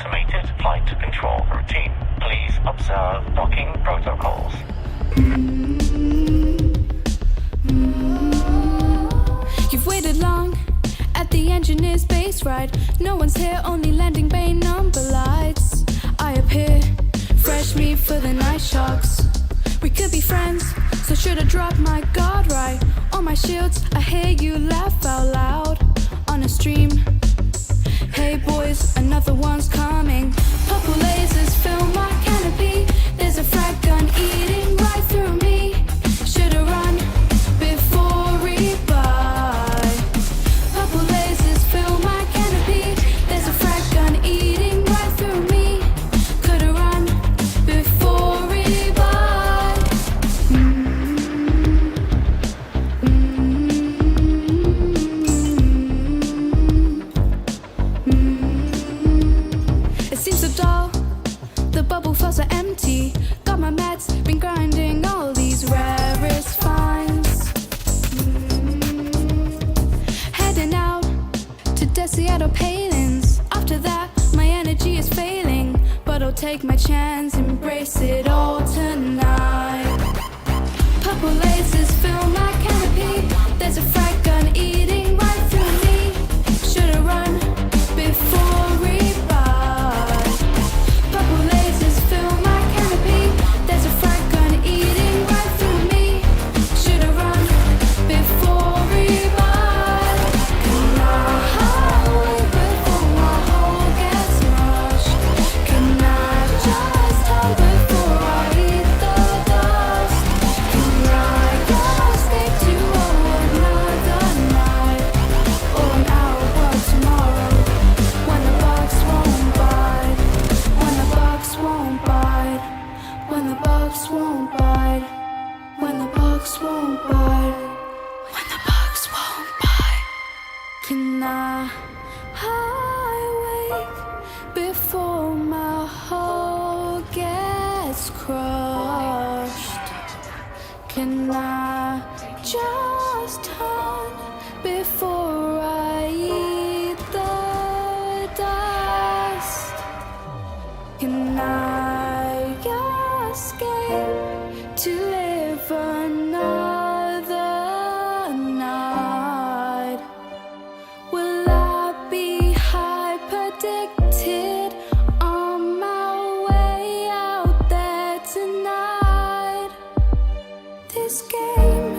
automated flight control routine. Please observe docking protocols. You've waited long at the engineer's base ride. No one's here, only landing bay number lights. I appear, fresh meat for the night sharks. We could be friends, so should I drop my guard right? On my shields, I hear you laugh out loud on a stream. Hey boys, another one's coming. Purple lasers fill my canopy. There's a frag gun eating right through me. Should've run before rebuy. Purple lasers fill my canopy. There's a frag gun eating right through me. Could've run before rebuy. It seems so dull, the bubble files are empty. Got my meds, been grinding all these rarest finds. Heading out to Seattle Palins. After that, my energy is failing, but I'll take my chance, embrace it all tonight. Purple lasers fill my canopy. There's a frag gun eating right through me. Should've run before rebuy. Purple lasers fill my canopy. There's a frag gun eating right through me. Should've run before rebuy. Can I highway before my hole gets rushed? Can I just hide before I eat the dust? Can I escape to another night or an hour of tomorrow when the bugs won't bite? When the bugs won't bite. When the bugs won't bite. When the bugs won't bite. When the bugs won't bite. Can I wake before my hole gets crushed? Can I just turn before I eat the dust? Can I escape to live another night? Will I be hyper-addicted on my way out there tonight? This game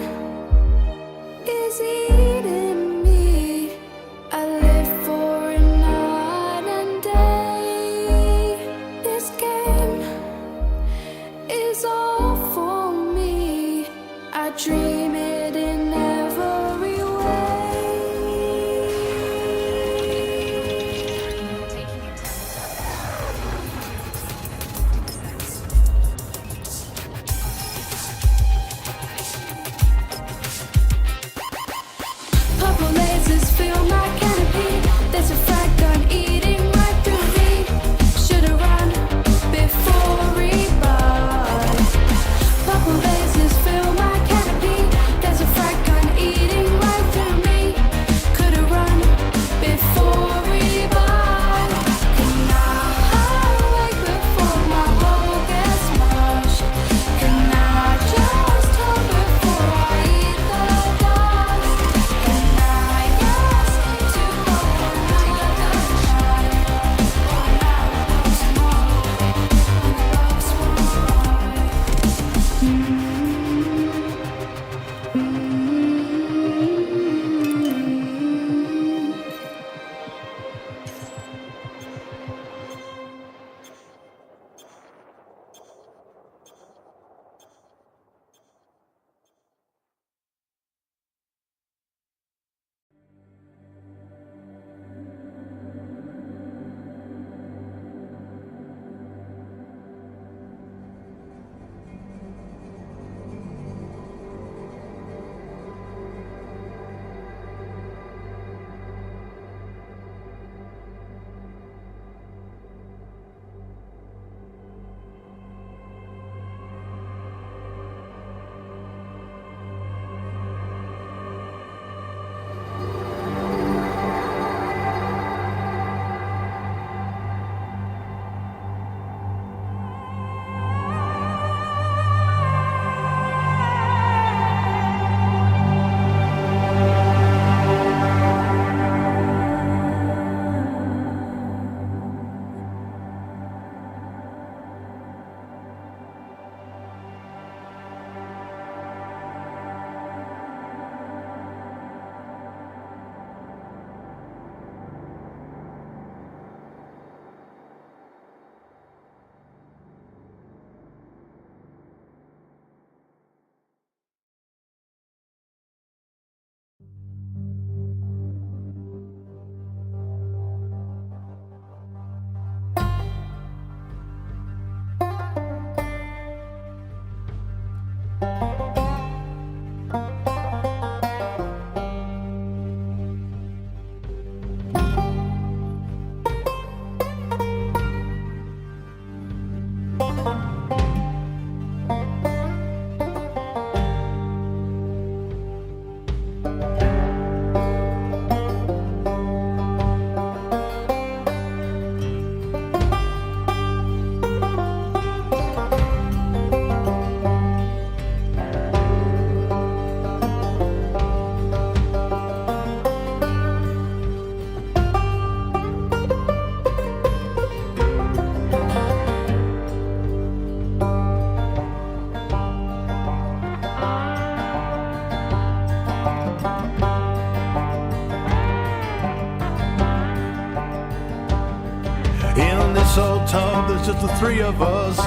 world tub, there's just the three of us,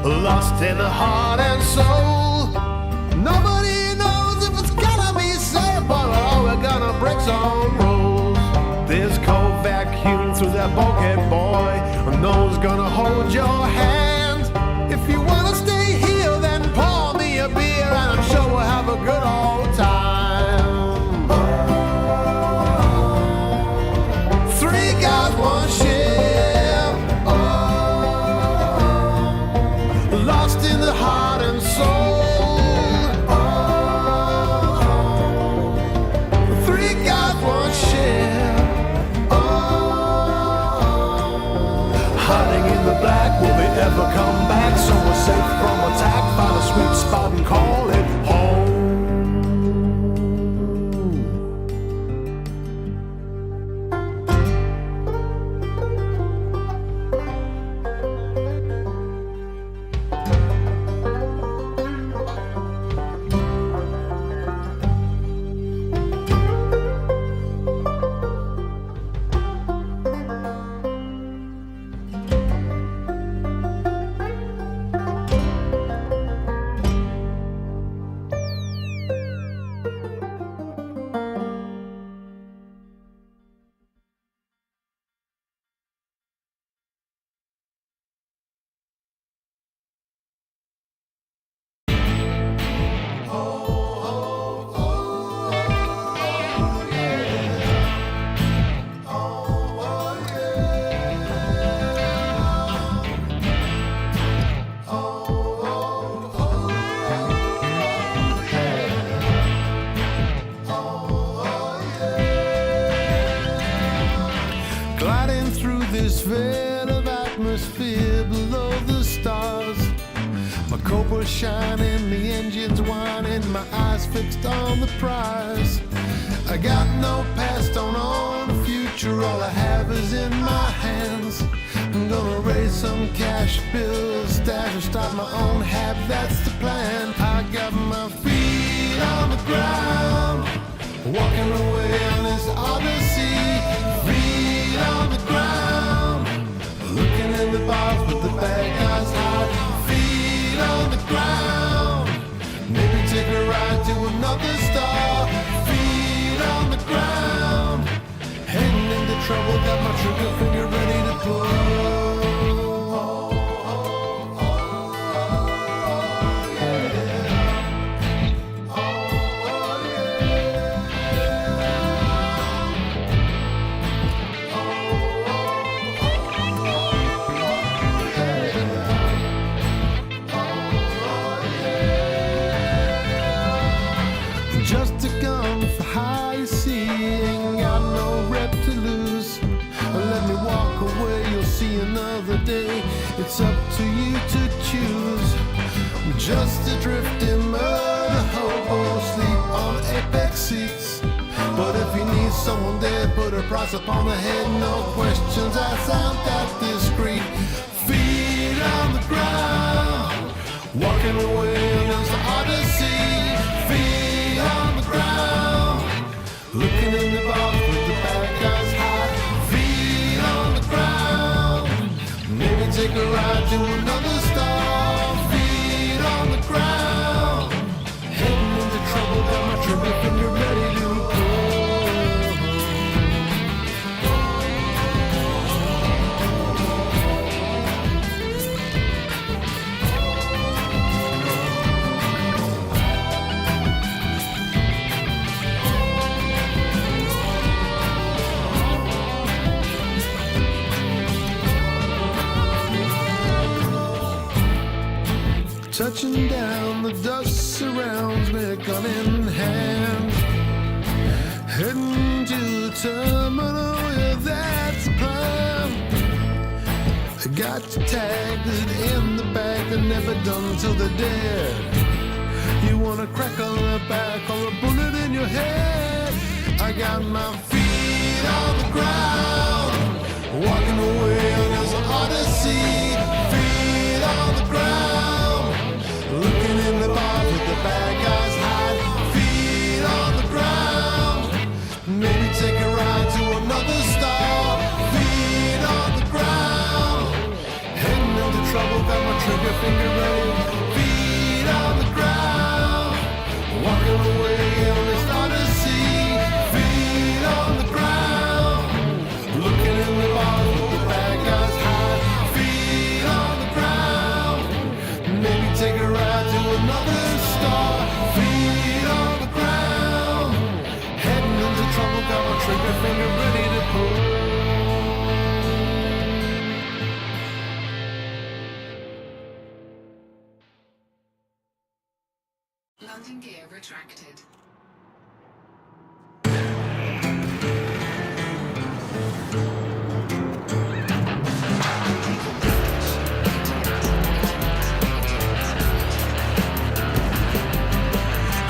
lost in heart and soul. Nobody knows if it's gonna be safe, but we're gonna break some rules. There's cold vacuum through that bulkhead, boy, and no one's gonna hold your hand. If you wanna stay here, then pour me a beer, and I'm sure we'll have a good old time. Three guys, one ship, lost in the heart and soul. Three guys, one ship, hiding in the black. Will they ever come back? Somewhere safe from attack. Find a sweet spot and call it home. Gliding through this veil of atmosphere below the stars. My cobra's shining, the engine's whining, my eyes fixed on the prize. I got no past, don't own a future, all I have is in my hands. I'm gonna raise some cash, build a stash, and start my own hab, that's the plan. I got my feet on the ground, walking away on this odyssey. Feet on the ground, looking in the bars with the bad guys hide. Feet on the ground, maybe take a ride to another star. Feet on the ground, heading into trouble, got my trigger finger ready to pull. Just a gun for high sea, ain't got no rep to lose. Let me walk away, you'll see another day. It's up to you to choose. Just adrift in mud, a hobo, sleep on apex seats. But if you need someone dead, put a price upon the head, no questions, I sound that discreet. Feet on the ground, walking away on this odyssey. Feet on the ground, looking in the box with the bad guys hide. Feet on the ground, maybe take a ride to another star. Feet on the ground, heading into trouble, got my trigger finger ready to pull. Touching down, the dust surrounds me, gun in hand. Heading to the terminal, yeah, that's the plan. I got you tagged in the bag, they're never done till they're dead. You want a crack on the back or a bullet in your head? I got my feet on the ground, walking away on this odyssey. Feet on the ground, looking in the bar with the bad guys hide. Feet on the ground, maybe take a ride to another star. Feet on the ground, trigger finger ready, feet on the ground. Walking away on the start to see, feet on the ground. Looking in the bottle, the bad guys hide, feet on the ground. Maybe take a ride to another star, feet on the ground. Heading into trouble, got my trigger finger ready to pull. Landing gear retracted.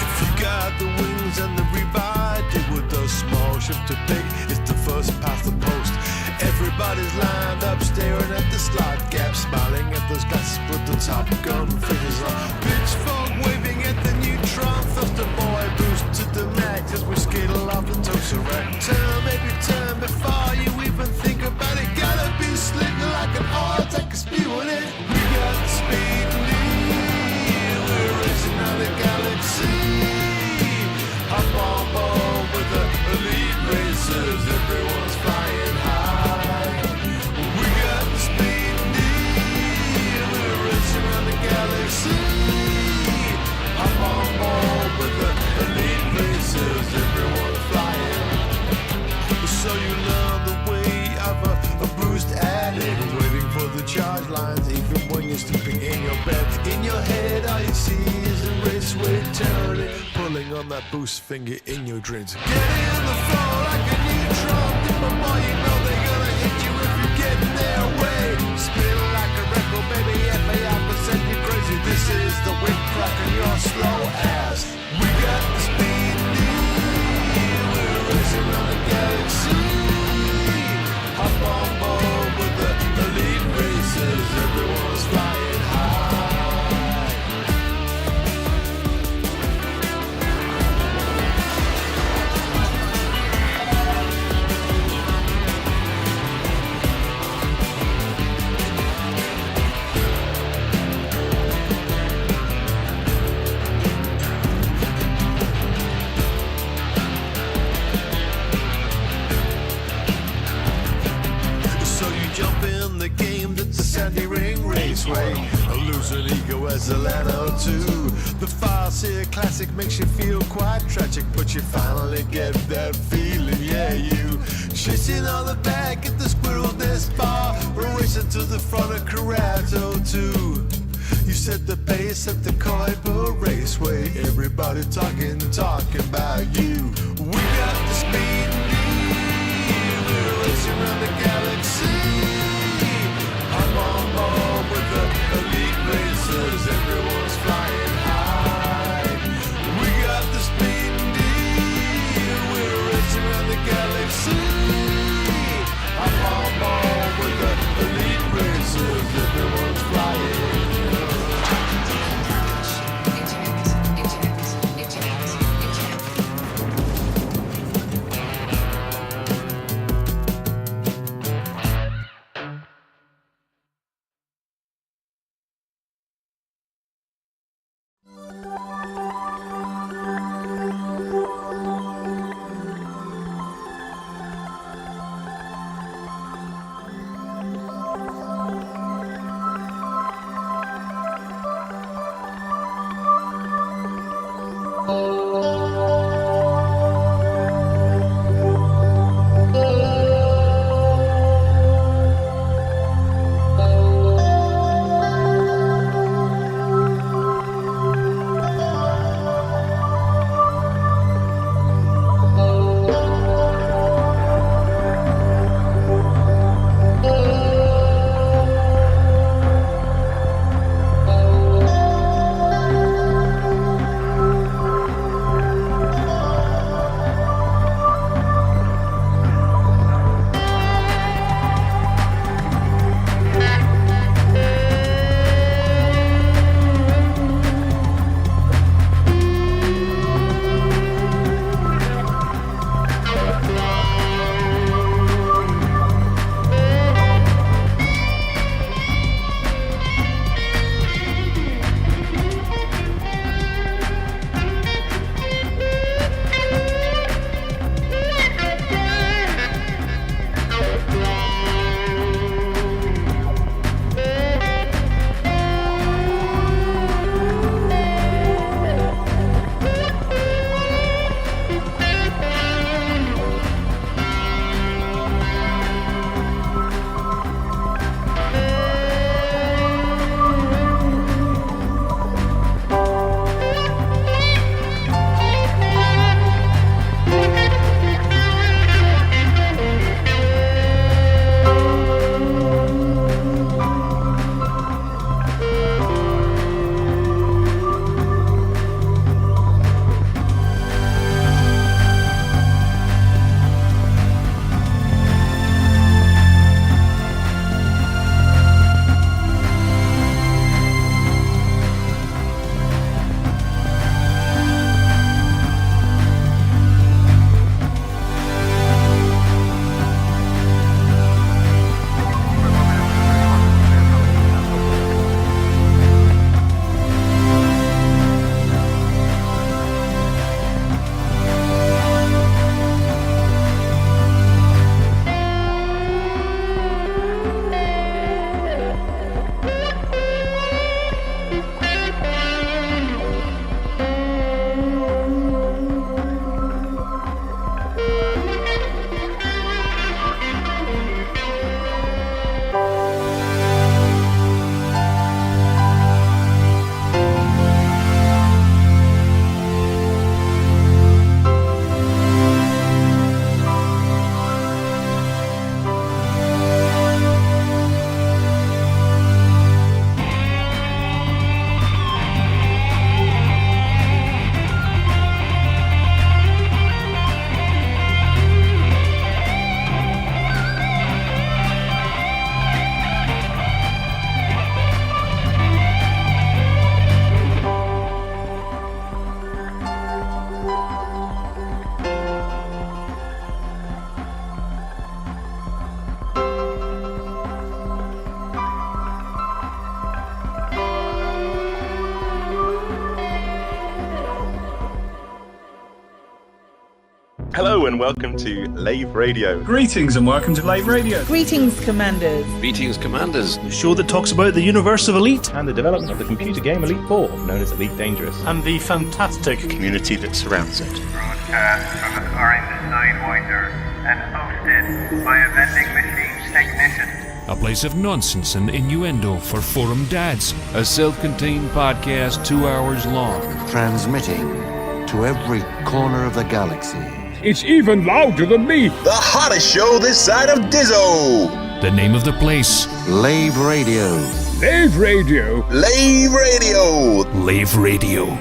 If you got the wings and the revive, it with a small shift to big. It's the first past the post. Everybody's lined up, staring at the slot gap, smiling at those guys with the Top Gun figures on. Pitchfork waving at the neutron thruster, boy boost to the max as we skittle off the ToCoSo rack. Turn, maybe turn before you even think about it. Gotta be slick like an oil tank spewing it. We got the speed and need. We're racing out the galaxy. Hop on board with the elite racers. Everyone's flying high. We got the speed and need. We're racing around the galaxy. Hop on board with the elite racers. Everyone's flying. So you learn the way of a bruised addict, waiting for the charge lines, even when you're sleeping in your bed. In your head, all you see is a raceway turning, pulling on that boost finger in your dreams. Get in the flow like a neutron, but boy, you know they're gonna hit you if you get in their way. Spin like a record, baby, FAI% you crazy. This is the whip crack and your slow ass. We got the speed need, we're racing around the galaxy. Hop on board with the elite racers, everyone's flying high. So you jump in the game that's a Sandy Ring Raceway, lose an ego as a Lano too. The Fast here classic makes you feel quite tragic, but you finally get that feeling, yeah. You chasing all the back at the Squirrel Nest bar, we're racing to the front of Corrado too. You set the pace at the Kuiper Raceway, everybody talking about you. We got the speed need, we're racing around the galaxy. Hop on board with the elite racers, everyone's flying high. We got the speed need, we're racing around the galaxy. Hop on board with the elite racers, everyone's flying. Hello and welcome to Lave Radio. Greetings and welcome to Lave Radio. Greetings, Commanders. Greetings, Commanders. The show that talks about the universe of Elite And the development of the computer game Elite 4, known as Elite Dangerous. and the fantastic community that surrounds it. Broadcast from an orange Sidewinder and hosted by a vending machine technician. A place of nonsense and innuendo for forum dads. A self-contained podcast 2 hours long. Transmitting to every corner of the galaxy. It's even louder than me. The hottest show this side of Dizzo. The name of the place. Lave Radio. Lave Radio. Lave Radio. Lave Radio.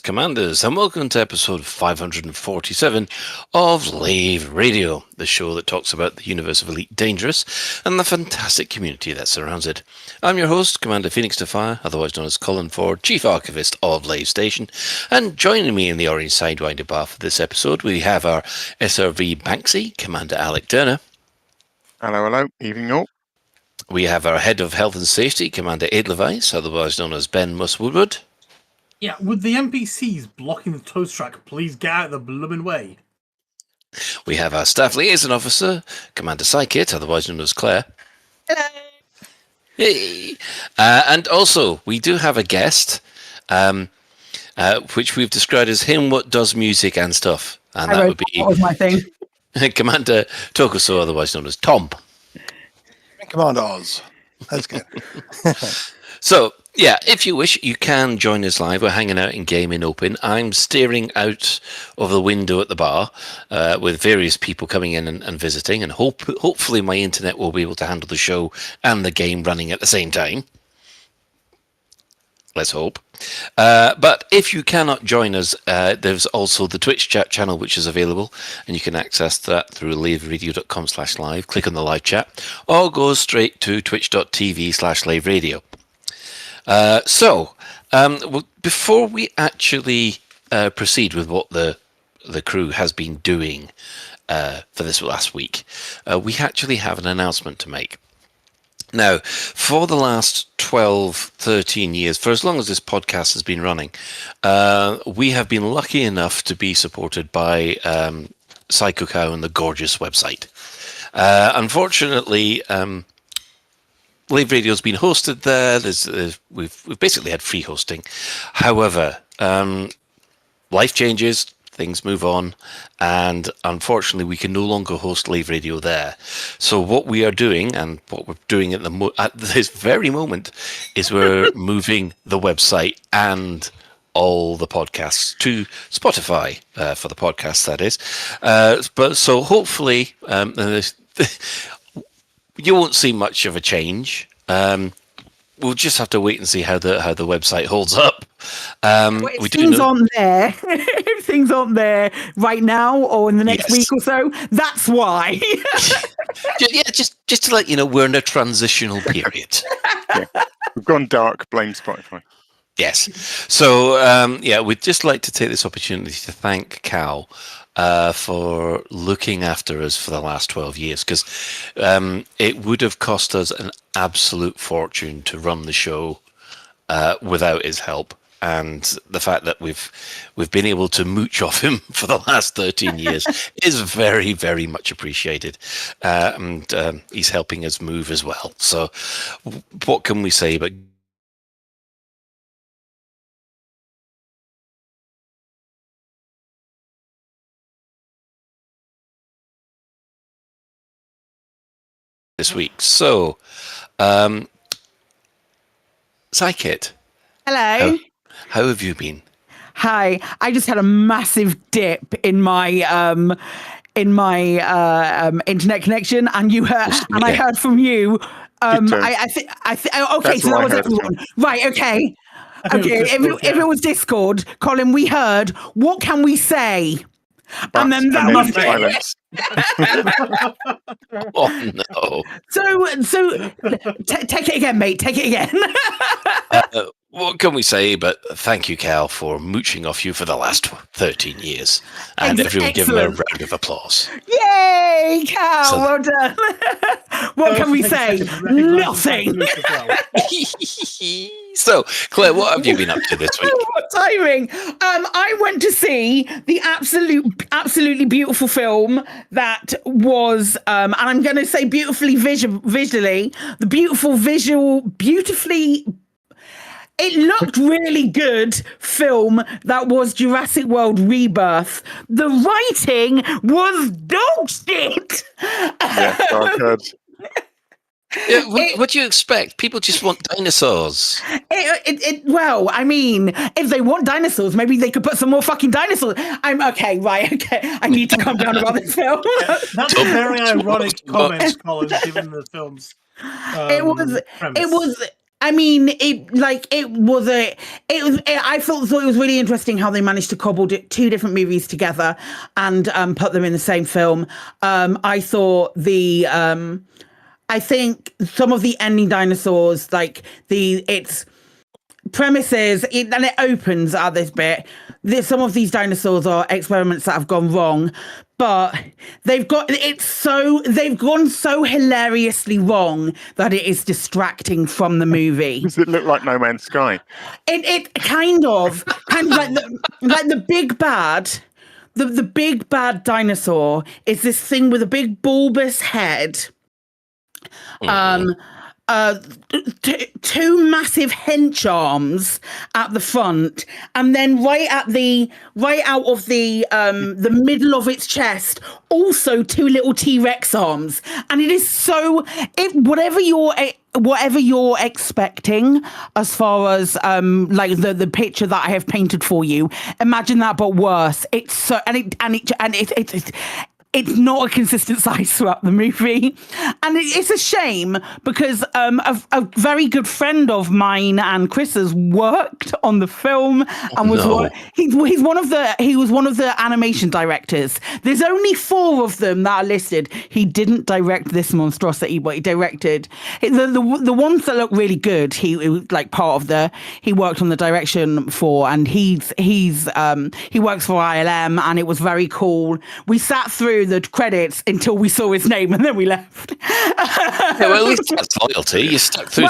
Commanders, and welcome to episode 547 of Lave Radio, the show that talks about the universe of Elite Dangerous and the fantastic community that surrounds it. I'm your host, Commander Phoenix Defire, otherwise known as Colin Ford, Chief Archivist of Lave Station, and joining me in the orange Sidewinder bar for this episode, we have our SRV Banksy, Commander Alec Turner. Hello, evening all. We have our Head of Health and Safety, Commander Edelweiss, otherwise known as Ben Muswoodward. Yeah, with the NPCs blocking the toast track, please get out of the blooming way. We have our Staff Liaison Officer, Commander Psykit, otherwise known as Claire. Hello. Hey. And also, we do have a guest, which we've described as him what does music and stuff. And that would be that was my thing. Commander ToCoSo, otherwise known as Tom. Commander Oz. That's good. So, yeah, if you wish, you can join us live. We're hanging out in Game in Open. I'm staring out of the window at the bar with various people coming in and visiting, and hopefully my internet will be able to handle the show and the game running at the same time. Let's hope. But if you cannot join us, there's also the Twitch chat channel, which is available, and you can access that through laveradio.com/live. Click on the live chat, or go straight to twitch.tv/laveradio. Before we actually proceed with what the crew has been doing for this last week, we actually have an announcement to make. Now, for the last 12, 13 years, for as long as this podcast has been running, we have been lucky enough to be supported by Psycho Cow and the gorgeous website. Unfortunately, Lave Radio's been hosted there. We've basically had free hosting. However, life changes, things move on, and unfortunately, we can no longer host Lave Radio there. So what we are doing, and what we're doing at this very moment, is we're moving the website and all the podcasts to Spotify for the podcast. That is, but so hopefully. You won't see much of a change. We'll just have to wait and see how the website holds up. Things aren't there. If things aren't there right now or in the next week or so, that's why. just to let you know, we're in a transitional period. We've gone dark. Blame Spotify. Yes. So we'd just like to take this opportunity to thank Cal for looking after us for the last 12 years, because it would have cost us an absolute fortune to run the show without his help. And the fact that we've been able to mooch off him for the last 13 years is very, very much appreciated. And he's helping us move as well. So what can we say but this week. So, Psychit. Hello. How have you been? Hi. I just had a massive dip in my internet connection, and I heard from you. Okay, so that was everyone. Right. Okay. Okay. If it was Discord, Colin, we heard. What can we say? And then that was silence. Oh no! So take it again, mate. Take it again. What can we say? But thank you, Cal, for mooching off you for the last 13 years, and everyone give him a round of applause. Yay, Cal! Well done. What can we say? Nothing. So, Claire, what have you been up to this week? What timing? I went to see the absolutely beautiful film that was, and I'm going to say beautifully visually, the beautifully. It looked really good film that was Jurassic World Rebirth. The writing was dog shit. Yeah, I've heard. Yeah, what do you expect? People just want dinosaurs. Well, I mean, if they want dinosaurs, maybe they could put some more fucking dinosaurs. I'm okay, right? Okay, I need to calm down about this film. That's a very ironic comment, Colin, given the film's. It was. I mean, I thought it was really interesting how they managed to cobble two different movies together and put them in the same film. I thought I think some of the ending dinosaurs, like its premises, and it opens at this bit. Some of these dinosaurs are experiments that have gone wrong, but they've gone so hilariously wrong that it is distracting from the movie. Does it look like No Man's Sky? It kind of like the big bad. The big bad dinosaur is this thing with a big bulbous head. Two massive hench arms at the front, and then right out of the middle of its chest, also two little T-Rex arms. And it is whatever you're expecting as far as like the picture that I have painted for you, imagine that but worse. It's so it's not a consistent size throughout the movie. And it's a shame because a very good friend of mine and Chris's worked on the film and was he was one of the animation directors. There's only 4 of them that are listed. He didn't direct this monstrosity, but he directed the ones that look really good. He worked on the direction for, and he works for ILM, and it was very cool. We sat through the credits until we saw his name, and then we left. Yeah, well, at least that's loyalty. You stuck through.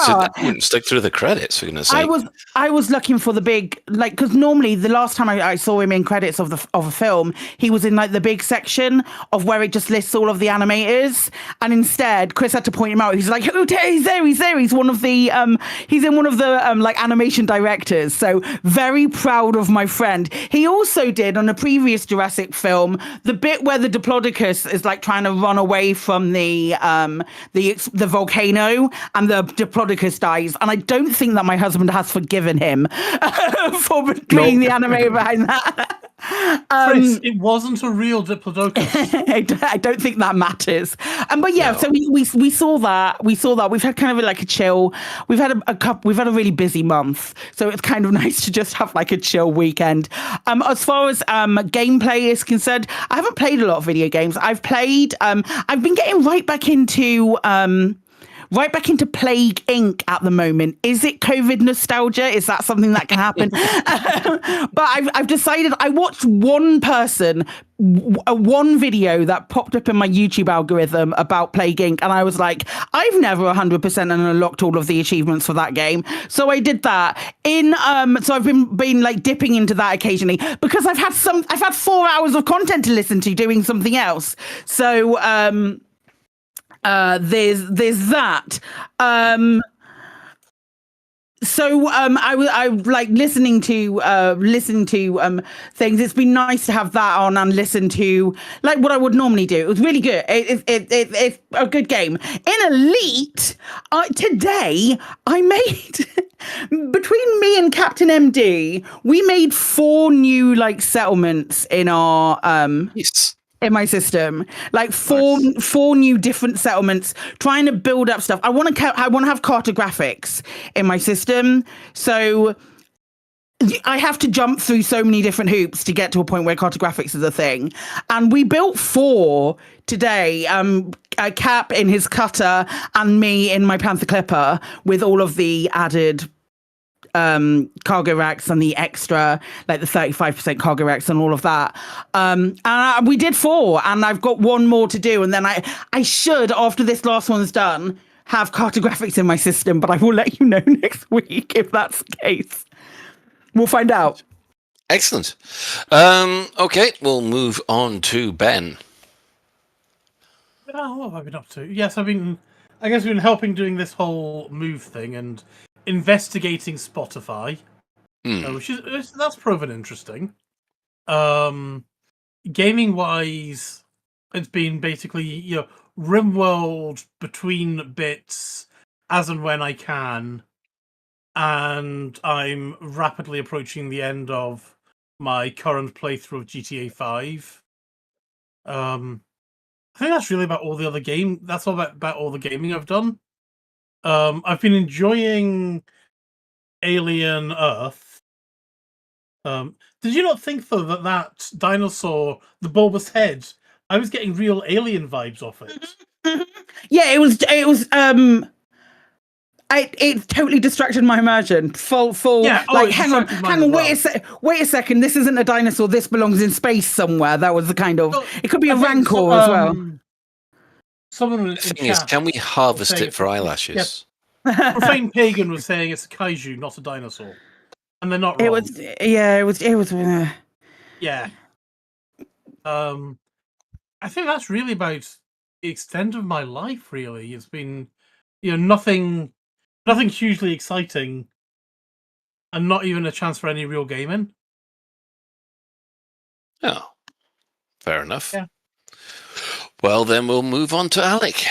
Stuck through the credits. For goodness' sake. I was looking for the big, because normally the last time I saw him in credits of a film, he was in like the big section of where it just lists all of the animators, and instead Chris had to point him out. He's like, oh, he's there. He's one of the he's in one of the like animation directors. So very proud of my friend. He also did on a previous Jurassic film the bit where the Diplodocus is like trying to run away from the volcano, and the Diplodocus dies. And I don't think that my husband has forgiven him for being the animator behind that. Chris, it wasn't a real Diplodocus. I don't think that matters. But yeah, no. So we saw that. We've had kind of like a chill. We've had a really busy month, so it's kind of nice to just have like a chill weekend. As far as gameplay is concerned, I haven't played a lot of video games. I've been getting right back into Plague Inc. at the moment. Is it COVID nostalgia? Is that something that can happen? But I've decided, I watched one video that popped up in my YouTube algorithm about Plague Inc. And I was like, I've never 100% unlocked all of the achievements for that game. So I did that. So I've been like dipping into that occasionally because I've had 4 hours of content to listen to doing something else. So, there's that. So I like listening to things. It's been nice to have that on and listen to like what I would normally do. It was really good. It's a good game. In Elite, today I made between me and Captain MD, we made 4 new like settlements in our Yes. in my system, like four new different settlements, trying to build up stuff. I want to have cartographics in my system, so I have to jump through so many different hoops to get to a point where cartographics is a thing. And we built 4 today. A Cap in his cutter and me in my Panther Clipper with all of the added cargo racks and the extra, like the 35% cargo racks and all of that. And we did 4, and I've got 1 more to do. And then I should, after this last one's done, have cartographics in my system, but I will let you know next week if that's the case. We'll find out. Excellent. Okay, we'll move on to Ben. Oh, what have I been up to? Yes, I guess I've been helping doing this whole move thing and investigating Spotify, that's proven interesting. Gaming wise, it's been basically RimWorld between bits as and when I can, and I'm rapidly approaching the end of my current playthrough of GTA 5. I think that's really about all the other game. That's all about all the gaming I've done. I've been enjoying Alien Earth. Did you not think though that dinosaur, the bulbous head, I was getting real alien vibes off it? Yeah, it was. It totally distracted my immersion. Full. Yeah, like, hang on. Wait a second. This isn't a dinosaur. This belongs in space somewhere. That was the kind of. It could be a rancor as well. Someone The thing is, can we harvest it for eyelashes? Yeah. Profane Pagan was saying it's a kaiju, not a dinosaur, and they're not wrong. It was. Yeah. I think that's really about the extent of my life. Really, it's been, nothing hugely exciting, and not even a chance for any real gaming. Oh, fair enough. Yeah. Well, then we'll move on to Alec.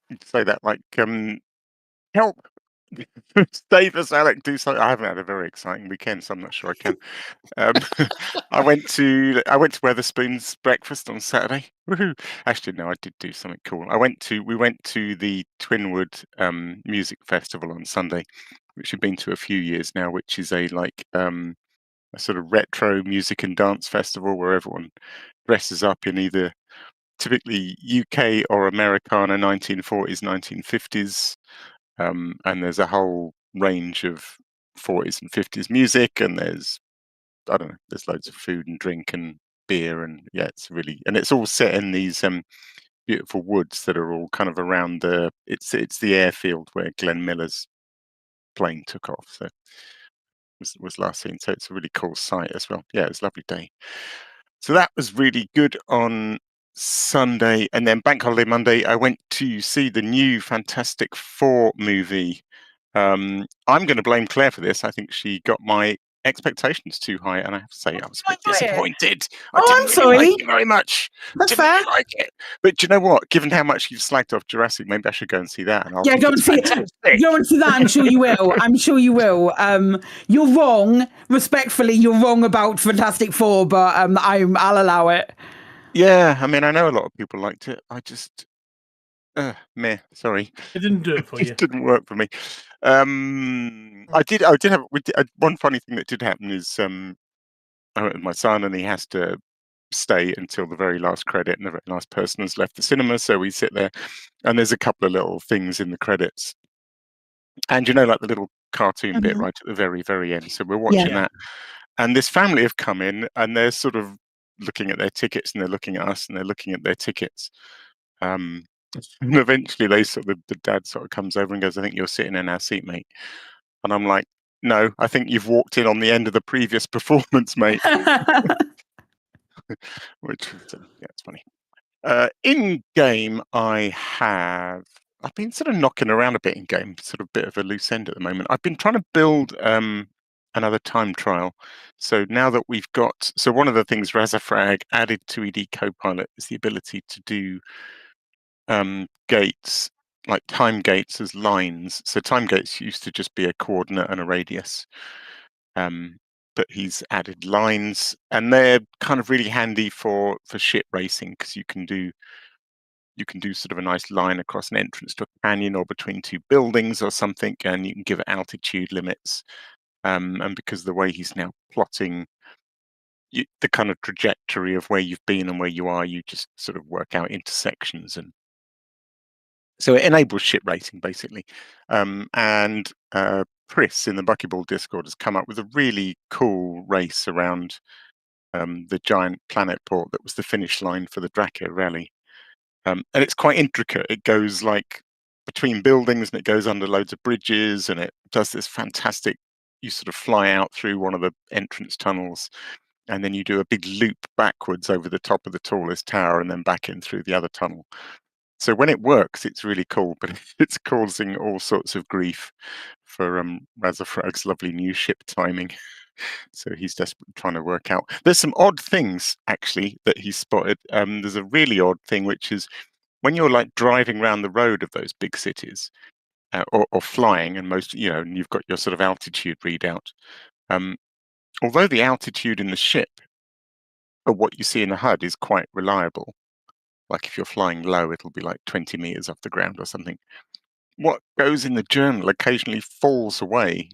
You'd say that like, help, save us, Alec, do something. I haven't had a very exciting weekend, so I'm not sure I can. I went to Weatherspoon's breakfast on Saturday. Woohoo! Actually, no, I did do something cool. We went to the Twinwood Music Festival on Sunday, which we've been to a few years now, which is a sort of retro music and dance festival where everyone dresses up in either typically UK or Americana 1940s, 1950s. And there's a whole range of 40s and 50s music, and there's loads of food and drink and beer, and it's all set in these beautiful woods that are all kind of around it's the airfield where Glenn Miller's plane took off. So was last seen. So it's a really cool site as well. Yeah, it was a lovely day. So that was really good on Sunday, and then Bank Holiday Monday, I went to see the new Fantastic Four movie. I'm going to blame Claire for this. I think she got my expectations too high, and I have to say I was a bit disappointed. I'm sorry. Like it very much. That's fair. Really like it. But do you know what? Given how much you've slagged off Jurassic, maybe I should go and see that. And go and see it. Go and see that. I'm sure you will. I'm sure you will. You're wrong. Respectfully, you're wrong about Fantastic Four, but I'll allow it. Yeah, I mean, I know a lot of people liked it. I just, meh. Sorry, it didn't do it for you. It didn't work for me. I did have one funny thing that did happen is I went with my son, and he has to stay until the very last credit, and the very last person has left the cinema. So we sit there, and there's a couple of little things in the credits, and like the little cartoon bit right at the very, very end. So we're watching that, and this family have come in, and they're sort of looking at their tickets, and they're looking at us, and they're looking at their tickets. And eventually the dad sort of comes over and goes, "I think you're sitting in our seat, mate." And I'm like, "No, I think you've walked in on the end of the previous performance, mate." Which, it's funny. In game, I have I've been sort of knocking around a bit in game, sort of bit of a loose end at the moment. I've been trying to build another time trial. So now that we've got, so one of the things Razafrag added to ED Copilot is the ability to do gates, like time gates as lines. So time gates used to just be a coordinate and a radius. But he's added lines, and they're kind of really handy for ship racing, because you can do sort of a nice line across an entrance to a canyon or between two buildings or something, and you can give it altitude limits. And because of the way he's now plotting the kind of trajectory of where you've been and where you are, you just sort of work out intersections, and so it enables ship racing basically. And Chris in the Buckyball Discord has come up with a really cool race around the giant planet port that was the finish line for the Draco Rally. And it's quite intricate. It goes like between buildings, and it goes under loads of bridges, and it does this fantastic, you sort of fly out through one of the entrance tunnels, and then you do a big loop backwards over the top of the tallest tower and then back in through the other tunnel. So when it works, it's really cool, but it's causing all sorts of grief for Razafrag's lovely new ship timing. So he's desperately trying to work out. There's some odd things, actually, that he's spotted. There's a really odd thing, which is when you're like driving around the road of those big cities, or flying, and and you've got your sort of altitude readout. Although the altitude in the ship, or what you see in the HUD, is quite reliable. Like if you're flying low, it'll be like 20 meters off the ground or something. What goes in the journal occasionally falls away,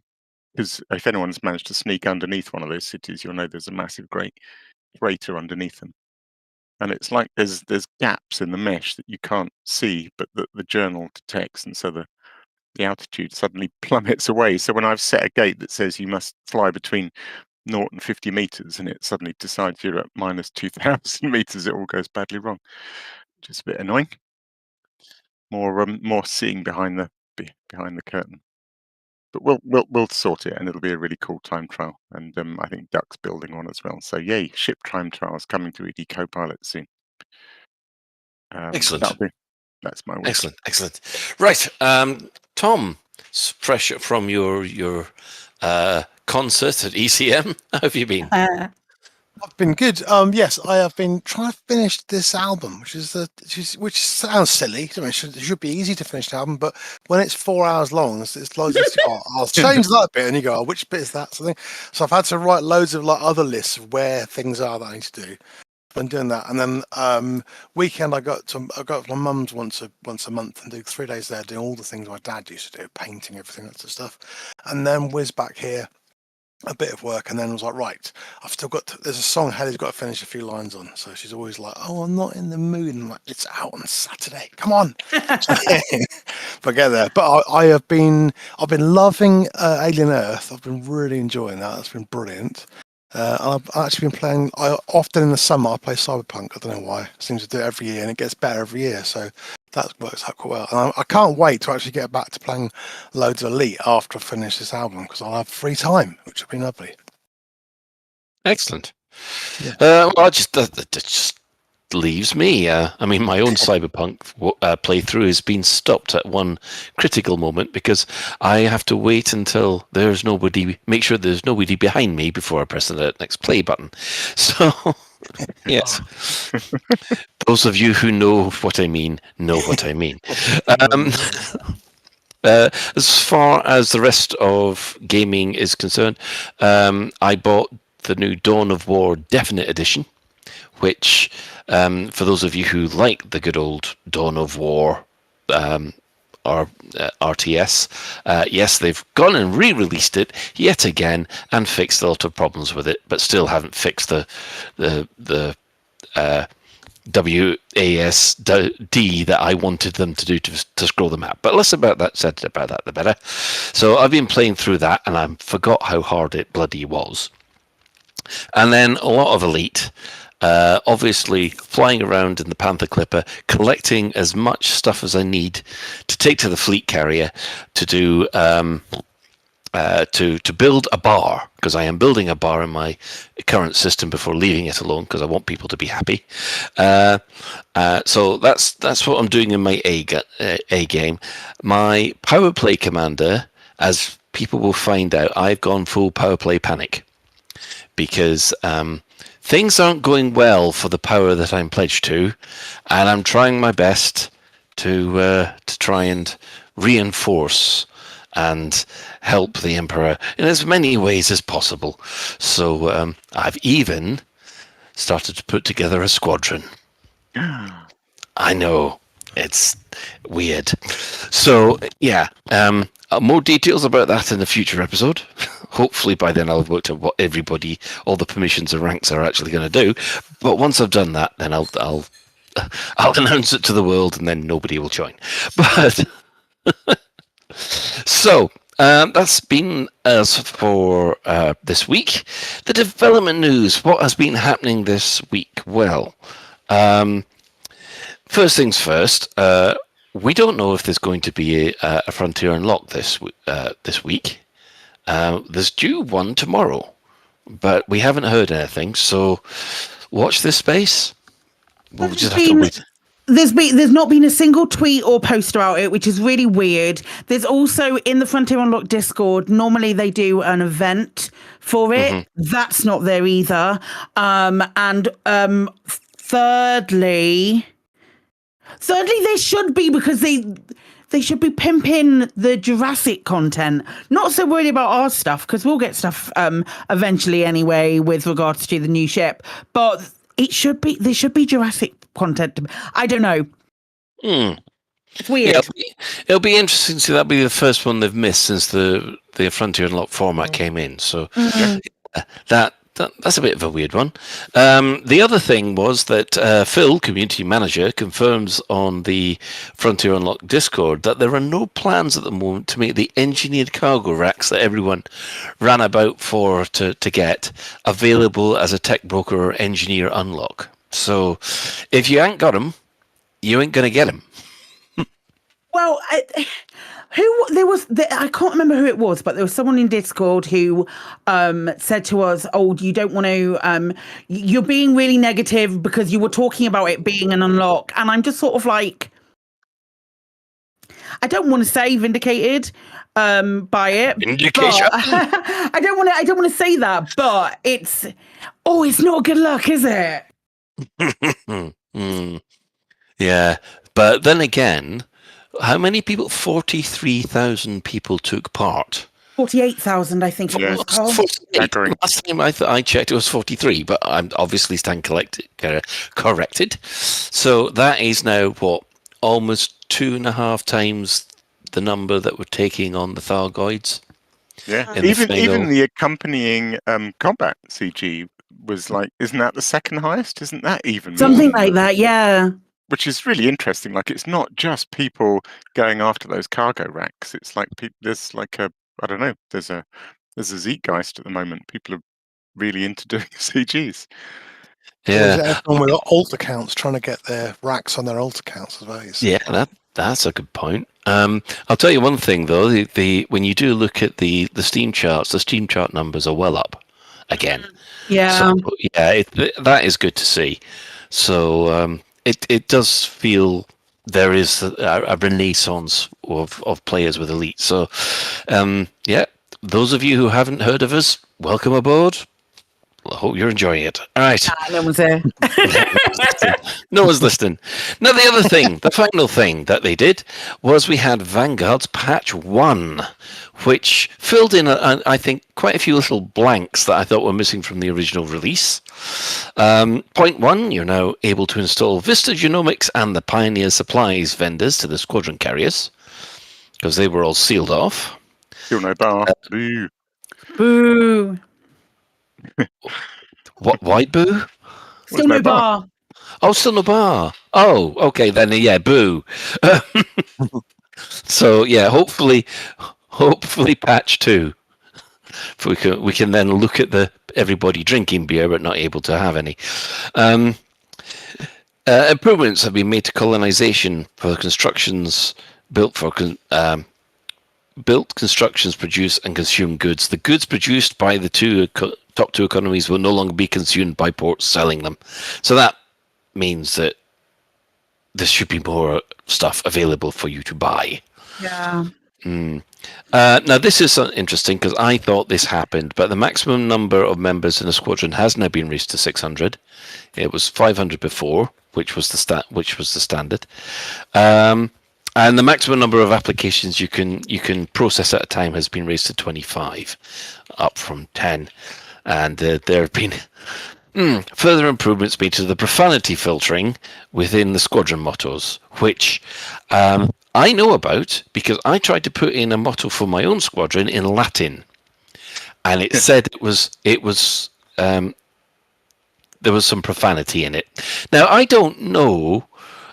because if anyone's managed to sneak underneath one of those cities, you'll know there's a massive great crater underneath them. And it's like there's gaps in the mesh that you can't see, but that the journal detects, and so the altitude suddenly plummets away. So when I've set a gate that says you must fly between 0 and 50 meters, and it suddenly decides you're at minus 2,000 meters, it all goes badly wrong, which is a bit annoying. More seeing behind the curtain. But we'll sort it, and it'll be a really cool time trial. And I think Duck's building one as well. So yay, ship time trials coming to ED Copilot soon. Excellent. That's my week. Excellent. Right, Tom, fresh from your concert at ECM. How have you been? I've been good. Yes, I have been trying to finish this album, which sounds silly. I mean, it should be easy to finish the album, but when it's 4 hours long, it's loads of I'll change that bit, and you go, oh, which bit is that? So I've had to write loads of like other lists of where things are that I need to do. I've been doing that, and then weekend I got my mum's once a month and do 3 days there, doing all the things my dad used to do, painting, everything, that sort of stuff, and then whiz back here. A bit of work, and then was like, right, I've still got there's a song Hellie's got to finish a few lines on, so she's always like, oh, I'm not in the mood, and I'm like, it's out on Saturday, come on. But get there. But I've been loving Alien Earth. I've been really enjoying that. It's been brilliant. I've actually been playing, often in the summer I play Cyberpunk. I don't know why, I seem to do it every year, and it gets better every year, so that works out quite well. And I can't wait to actually get back to playing loads of Elite after I finish this album, because I'll have free time, which will be lovely. Excellent. Yeah. Well, that just leaves me. I mean, my own Cyberpunk playthrough has been stopped at one critical moment, because I have to wait until make sure there's nobody behind me before I press the next play button. So, yes. Those of you who know what I mean, know what I mean. As far as the rest of gaming is concerned, I bought the new Dawn of War Definite Edition, which, for those of you who like the good old Dawn of War RTS, yes, they've gone and re-released it yet again and fixed a lot of problems with it, but still haven't fixed the WASD that I wanted them to do to scroll the map. But less about that, said about that, the better. So I've been playing through that, and I forgot how hard it bloody was. And then a lot of Elite. Obviously flying around in the Panther Clipper, collecting as much stuff as I need to take to the fleet carrier to do to build a bar, because I am building a bar in my current system before leaving it alone, because I want people to be happy. So that's what I'm doing in my A game. My power play commander, as people will find out, I've gone full power play panic, because things aren't going well for the power that I'm pledged to, and I'm trying my best to try and reinforce and help the Emperor in as many ways as possible. So I've even started to put together a squadron. I know, it's weird. So yeah, more details about that in a future episode. Hopefully by then I'll have worked out what everybody, all the permissions and ranks are actually going to do. But once I've done that, then I'll announce it to the world, and then nobody will join. But so that's been us for this week. The development news. What has been happening this week? Well, first things first. We don't know if there's going to be a Frontier Unlock this week. There's due one tomorrow, but we haven't heard anything. So watch this space. We'll just have to wait. There's not been a single tweet or post about it, which is really weird. There's also in the Frontier Unlock Discord, normally they do an event for it. Mm-hmm. That's not there either. Thirdly, they should be, because they should be pimping the Jurassic content. Not so worried about our stuff, because we'll get stuff eventually anyway with regards to the new ship. But there should be Jurassic content. I don't know. It's weird. Yeah, it'll be interesting to see. That'll be the first one they've missed since the Frontier Unlock format came in. So that's a bit of a weird one. The other thing was that Phil, community manager, confirms on the Frontier Unlock Discord that there are no plans at the moment to make the engineered cargo racks that everyone ran about to get available as a tech broker or engineer unlock. So if you ain't got them, you ain't going to get them. Well, I can't remember who it was, but there was someone in Discord who said to us, "Oh, you don't want to. You're being really negative because you were talking about it being an unlock," and I'm just sort of like, I don't want to say vindicated by it. Vindication. I don't want to say that, but it's not good luck, is it? Yeah, but then again, how many people? 43,000 people took part. 48,000, I think it was. Carl. 48. Last time I checked, it was 43, but I'm obviously corrected. So that is now almost 2.5 times the number that we're taking on the Thargoids. Yeah, even the accompanying combat CG was like, isn't that the second highest? Isn't that even something like that? Yeah. Which is really interesting. Like, it's not just people going after those cargo racks. It's like there's like I don't know. There's a Zeitgeist at the moment. People are really into doing CGs. Yeah, everyone with alt accounts trying to get their racks on their alt accounts as well. Yeah, that's a good point. I'll tell you one thing though. When you do look at the Steam charts, the Steam chart numbers are well up again. Yeah. So, yeah, that is good to see. So it does feel there is a renaissance of players with Elite. So yeah, those of you who haven't heard of us, welcome aboard. I hope you're enjoying it. All right. No one's there. No one's listening. Now, the other thing, the final thing that they did was we had Vanguard's Patch 1, which filled in, I think, quite a few little blanks that I thought were missing from the original release. Point 1, you're now able to install Vista Genomics and the Pioneer Supplies vendors to the squadron carriers, because they were all sealed off. Still no bar. Boo. Boo. What? Why boo? Still no bar. Oh, still no bar. Oh, okay then. Yeah, boo. So yeah, hopefully, patch 2. We can then look at everybody drinking beer but not able to have any. Improvements have been made to colonization for the constructions built for built constructions, produce, and consume goods. The goods produced by the top two economies will no longer be consumed by ports selling them. So that means that there should be more stuff available for you to buy. Yeah. Now, this is interesting because I thought this happened, but the maximum number of members in a squadron has now been raised to 600. It was 500 before, which was the standard. And the maximum number of applications you can process at a time has been raised to 25, up from 10. And there have been further improvements made to the profanity filtering within the squadron mottos, which I know about because I tried to put in a motto for my own squadron in Latin, and it said there was some profanity in it. Now, I don't know.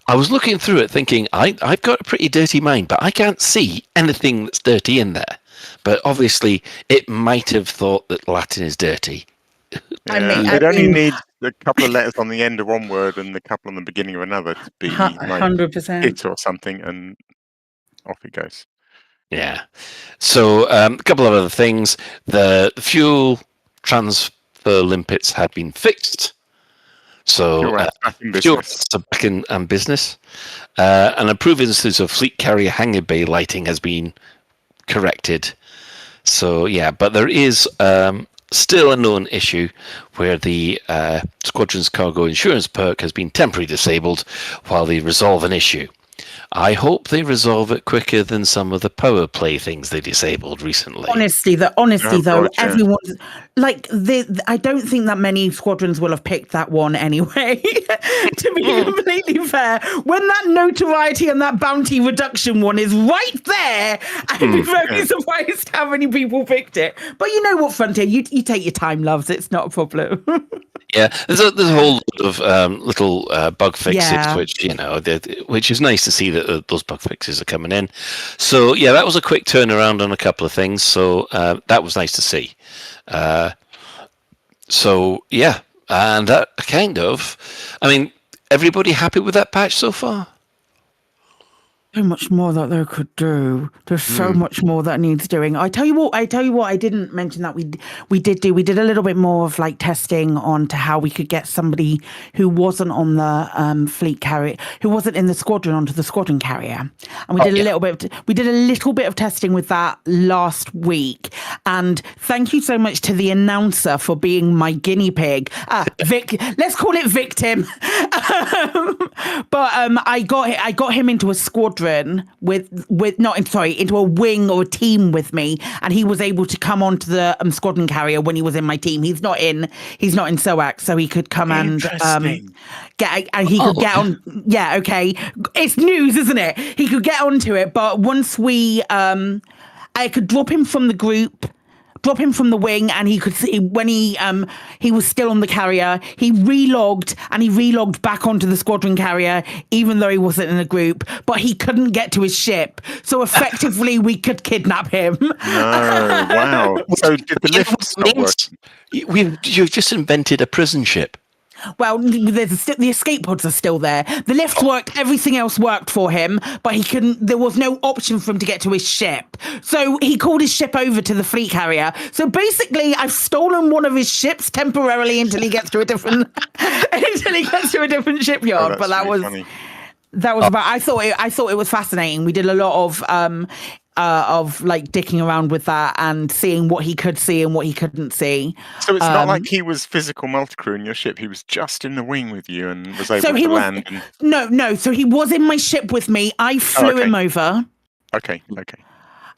I was looking through it thinking, I've got a pretty dirty mind, but I can't see anything that's dirty in there. But obviously, it might have thought that Latin is dirty. It only needs a couple of letters on the end of one word and a couple on the beginning of another to be 100%. it or something, and off it goes. Yeah. So a couple of other things. The fuel transfer limpets had been fixed. So fuel are back in business. An approved instance of fleet carrier hangar bay lighting has been corrected. So yeah, but there is still a known issue where the squadron's cargo insurance perk has been temporarily disabled while they resolve an issue. I hope they resolve it quicker than some of the power play things they disabled recently. Honestly, though, everyone's like, I don't think that many squadrons will have picked that one anyway. To be completely fair, when that notoriety and that bounty reduction one is right there, I'd be very surprised how many people picked it. But you know what, Frontier, you take your time, loves. It's not a problem. Yeah, there's a whole lot of little bug fixes, which is nice to see that those bug fixes are coming in. So yeah, that was a quick turnaround on a couple of things. So that was nice to see. So yeah, and that kind of, I mean, everybody happy with that patch so far? So much more that they could do. There's so much more that needs doing. I tell you what, I didn't mention that we did a little bit more of like testing on to how we could get somebody who wasn't on the fleet carrier, who wasn't in the squadron, onto the squadron carrier. And we did a little bit of testing with that last week. And thank you so much to the announcer for being my guinea pig. Let's call it victim. But I got him into a squadron into a wing or a team with me, and he was able to come onto the squadron carrier when he was in my team. He's not in SOAC, so he could come and get on. Yeah, okay, it's news, isn't it? He could get onto it, but once I could drop him from the group, drop him from the wing, and he could see when he was still on the carrier, he relogged back onto the squadron carrier, even though he wasn't in a group, but he couldn't get to his ship. So effectively, we could kidnap him. No, wow. So did the lift stop working? You've just invented a prison ship. Well, the escape pods are still there. The lift worked, everything else worked for him, but he couldn't. There was no option for him to get to his ship. So he called his ship over to the fleet carrier. So basically, I've stolen one of his ships temporarily until he gets to a different shipyard. Oh, but that was funny. That was about. I thought it was fascinating. We did a lot of like dicking around with that and seeing what he could see and what he couldn't see. So it's not like he was physical multi-crew in your ship. He was just in the wing with you and was able to land. No. So he was in my ship with me. I flew him over. Okay.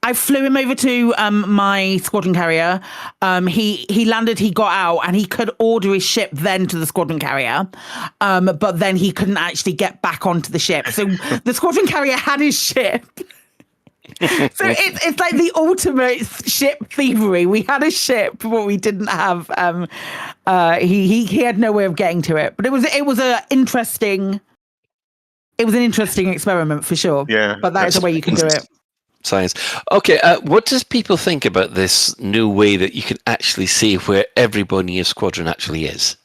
I flew him over to my squadron carrier. He landed, he got out, and he could order his ship then to the squadron carrier. But then he couldn't actually get back onto the ship. So the squadron carrier had his ship. So it's like the ultimate ship thievery. We had a ship, but we didn't have. He had no way of getting to it. But it was an interesting experiment for sure. Yeah, but that is the way you can do it. Science. Okay, what does people think about this new way that you can actually see where everybody in your squadron actually is?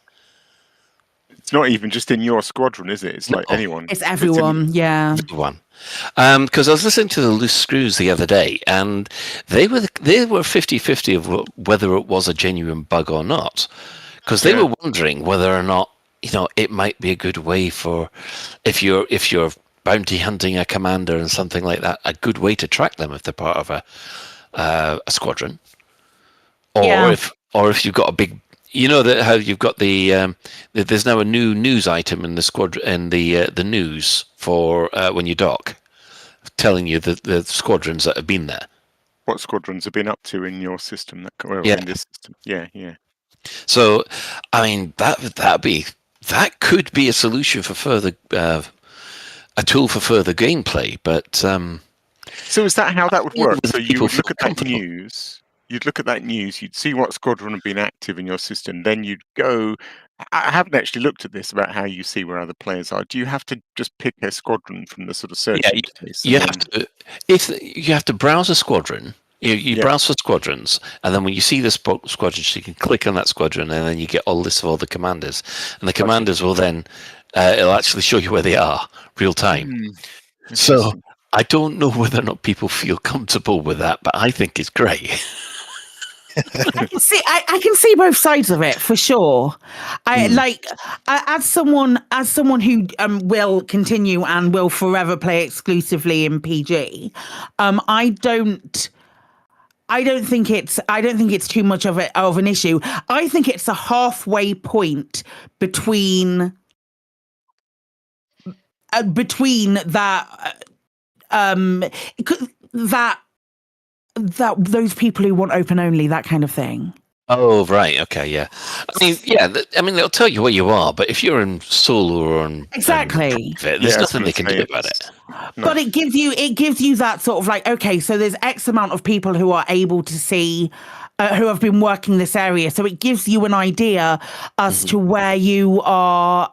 It's not even just in your squadron, is it? It's like anyone. It's everyone. Yeah. Everyone. Because I was listening to the Loose Screws the other day, and they were 50-50 of whether it was a genuine bug or not. Because they were wondering whether or not, it might be a good way for if you're bounty hunting a commander and something like that, a good way to track them if they're part of a squadron, or if you've got a big, that how you've got the there's now a new news item in the squadron in the news for when you dock, telling you the squadrons that have been there. What squadrons have been up to in your system? In this system. Yeah. So, I mean, that could be a solution for further, a tool for further gameplay. But so is that how that would work? So you would look at that news. You'd look at that news. You'd see what squadron had been active in your system. Then you'd go. I haven't actually looked at this about how you see where other players are. Do you have to just pick a squadron from the sort of search interface? You have to browse a squadron. You browse for squadrons, and then when you see the squadrons, you can click on that squadron, and then you get a list of all the commanders. And the commanders will then, it'll actually show you where they are, real time. So I don't know whether or not people feel comfortable with that, but I think it's great. I can see both sides of it for sure. As someone who will continue and will forever play exclusively in PG. I don't think it's too much of an issue. I think it's a halfway point between that those people who want open only, that kind of thing. Oh, right. Okay, yeah. I mean, they'll tell you where you are, but if you're in solo or on exactly, there's nothing they can do about it. No. But it gives you that sort of like, okay, so there's X amount of people who are able to see, who have been working this area. So it gives you an idea as to where you are,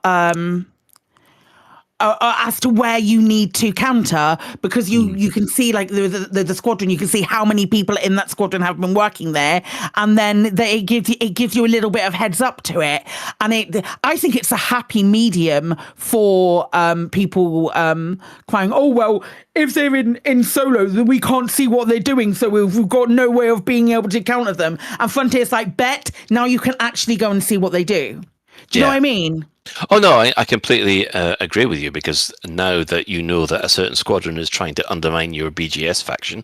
as to where you need to counter, because you can see like the squadron, you can see how many people in that squadron have been working there, and then it gives you a little bit of heads up to it, and I think it's a happy medium for people crying, oh well, if they're in solo, then we can't see what they're doing, so we've got no way of being able to counter them. And Frontier's like, bet now you can actually go and see what they do. Do you know what I mean? Oh no, I completely agree with you, because now that you know that a certain squadron is trying to undermine your BGS faction,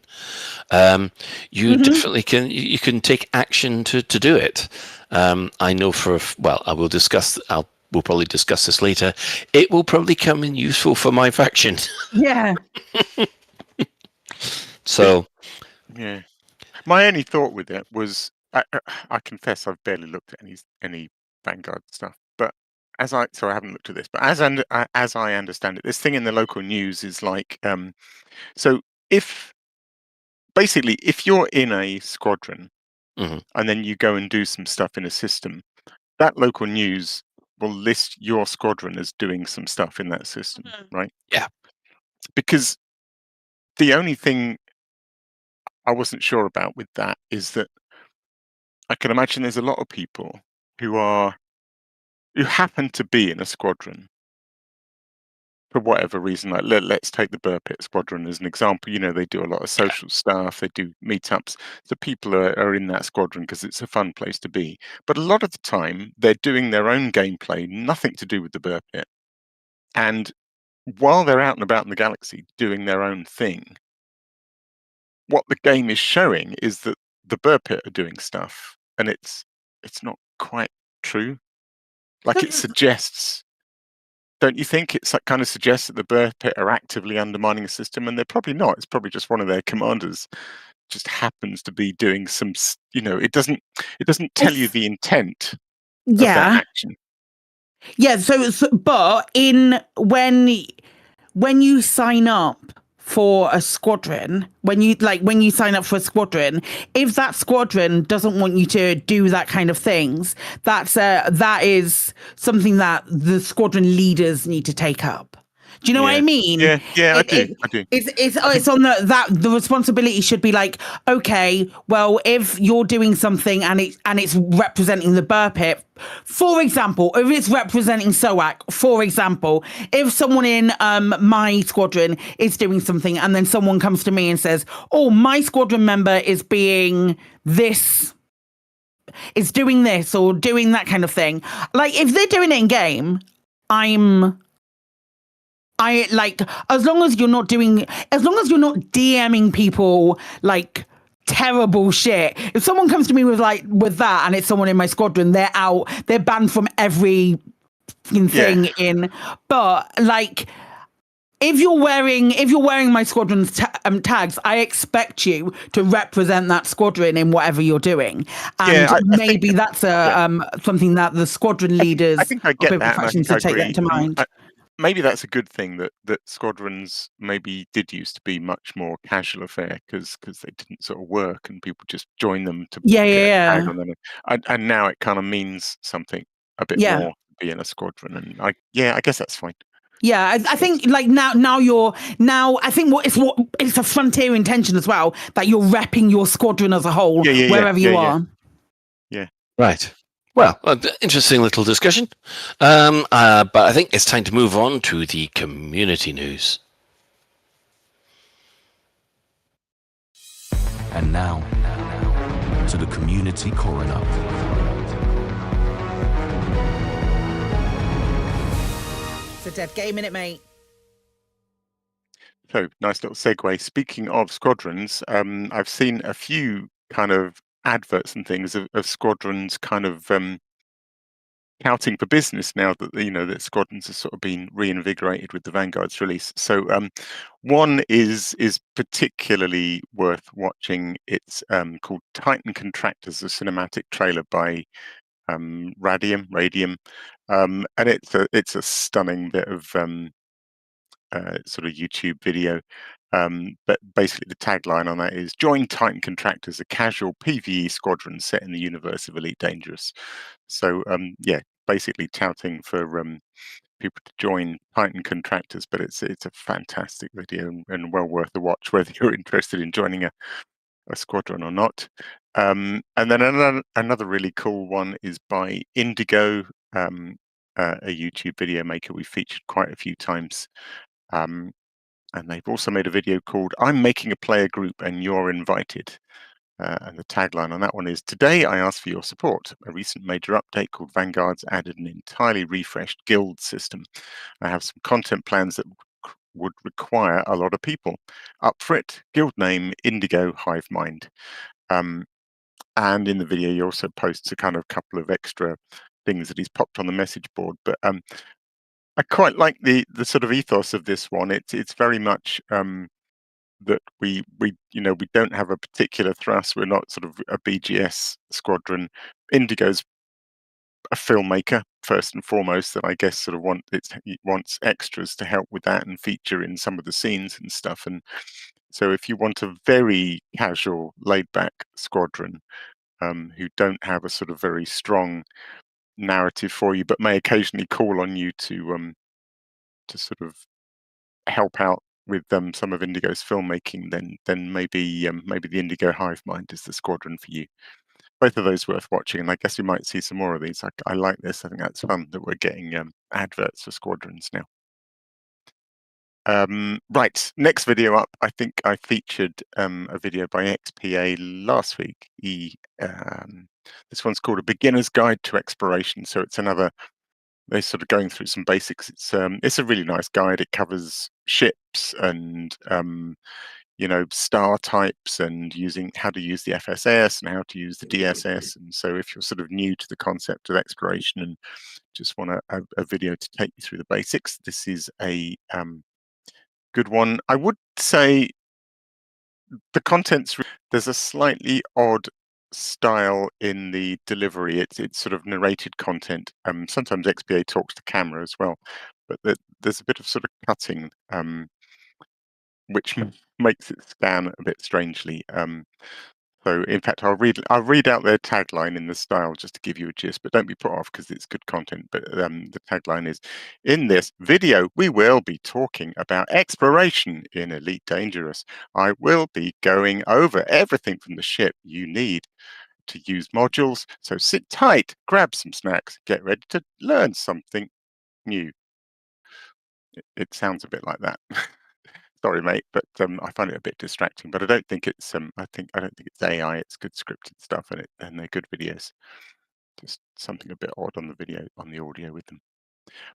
you definitely can take action to do it. I know we'll probably discuss this later. It will probably come in useful for my faction. Yeah. So. Yeah. My only thought with it was, I confess I've barely looked at any Vanguard stuff, but I haven't looked at this, but as I understand it, this thing in the local news is like, so if you're in a squadron and then you go and do some stuff in a system, that local news will list your squadron as doing some stuff in that system, right? Yeah. Because the only thing I wasn't sure about with that is that I can imagine there's a lot of people who happen to be in a squadron for whatever reason. Like let's take the Burpit squadron as an example. They do a lot of social stuff, they do meetups. So people are in that squadron because it's a fun place to be. But a lot of the time, they're doing their own gameplay, nothing to do with the Burpit. And while they're out and about in the galaxy doing their own thing, what the game is showing is that the Burpit are doing stuff, and it's not quite true. Like it suggests, don't you think? It's like kind of suggests that the Burpit are actively undermining a system, and they're probably not. It's probably just one of their commanders just happens to be doing some. It doesn't tell you the intent of that action. Yeah. But when you sign up for a squadron, when you sign up for a squadron, if that squadron doesn't want you to do that kind of things, that is something that the squadron leaders need to take up. Do you know what I mean? I do. It's on the responsibility should be like, okay, well, if you're doing something and it's representing the burr pit, for example, if it's representing SOAC, for example, if someone in my squadron is doing something and then someone comes to me and says, oh, my squadron member is being this, is doing this or doing that kind of thing. Like, if they're doing it in game, I like, as long as you're not DMing people like terrible shit. If someone comes to me with that and it's someone in my squadron, they're banned from every thing in. But like, if you're wearing my squadron's tags, I expect you to represent that squadron in whatever you're doing. And maybe that's something that the squadron leaders I think I get that. to take that into mind. Maybe that's a good thing that squadrons maybe did used to be much more casual affair because they didn't sort of work and people just join them to get a tag on them. And now it kind of means something a bit more to be in a squadron. And I guess that's fine. Yeah, I think like now I think it's a frontier intention as well that you're repping your squadron as a whole wherever you are. Yeah. Right. Well, interesting little discussion. But I think it's time to move on to the community news. And now to the community coroner. It's a dead game, innit, mate? So, nice little segue. Speaking of squadrons, I've seen a few kind of adverts and things of squadrons kind of touting for business now that that squadrons have sort of been reinvigorated with the Vanguard's release. So one is particularly worth watching. It's called Titan Contractors, a cinematic trailer by Radium, and it's a stunning bit of sort of YouTube video. But basically the tagline on that is "Join Titan Contractors, a casual PvE squadron set in the universe of Elite Dangerous." So basically touting for people to join Titan Contractors, but it's a fantastic video and well worth a watch whether you're interested in joining a squadron or not. And then another really cool one is by Indigo, a YouTube video maker we've featured quite a few times. And they've also made a video called "I'm Making a Player Group and You're Invited." And the tagline on that one is, "Today I ask for your support. A recent major update called Vanguard's added an entirely refreshed guild system. I have some content plans that would require a lot of people. Up for it, guild name Indigo Hive Mind." And in the video, he also posts a kind of couple of extra things that he's popped on the message board. But I quite like the sort of ethos of this one. It's very much that we don't have a particular thrust. We're not sort of a BGS squadron. Indigo's a filmmaker first and foremost, that I guess sort of wants extras to help with that and feature in some of the scenes and stuff. And so if you want a very casual, laid-back squadron who don't have a sort of very strong narrative for you, but may occasionally call on you to sort of help out with some of Indigo's filmmaking, then maybe the Indigo Hive Mind is the squadron for you. Both of those worth watching, and I guess we might see some more of these. I like this. I think that's fun that we're getting adverts for squadrons now. Right, next video up. I think I featured a video by XPA last week. This one's called "A Beginner's Guide to Exploration." So it's another. They're sort of going through some basics. It's a really nice guide. It covers ships and star types and how to use the FSS and how to use the DSS. And so if you're sort of new to the concept of exploration and just want a video to take you through the basics, this is a good one. I would say the content's there's a slightly odd style in the delivery. It's sort of narrated content. Sometimes XPA talks to camera as well, but there's a bit of sort of cutting, which makes it scan a bit strangely. So, in fact, I'll read out their tagline in the style just to give you a gist, but don't be put off because it's good content. But the tagline is, in this video, we will be talking about exploration in Elite Dangerous. I will be going over everything from the ship you need to use modules. So sit tight, grab some snacks, get ready to learn something new. It sounds a bit like that. Sorry, mate, but I find it a bit distracting. But I don't think it's I don't think it's AI. It's good scripted stuff, and they're good videos. Just something a bit odd on the audio with them.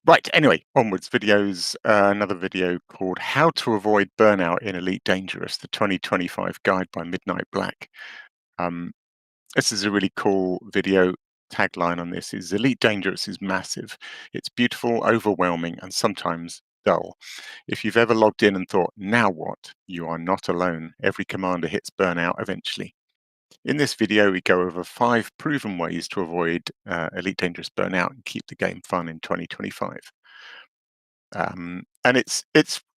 Right. Anyway, onwards. Videos. Another video called "How to Avoid Burnout in Elite Dangerous: The 2025 Guide by Midnight Black." This is a really cool video. Tagline on this is Elite Dangerous is massive. It's beautiful, overwhelming, and sometimes dull. If you've ever logged in and thought, now what? You are not alone. Every commander hits burnout eventually. In this video, we go over 5 proven ways to avoid Elite Dangerous burnout and keep the game fun in 2025. And it's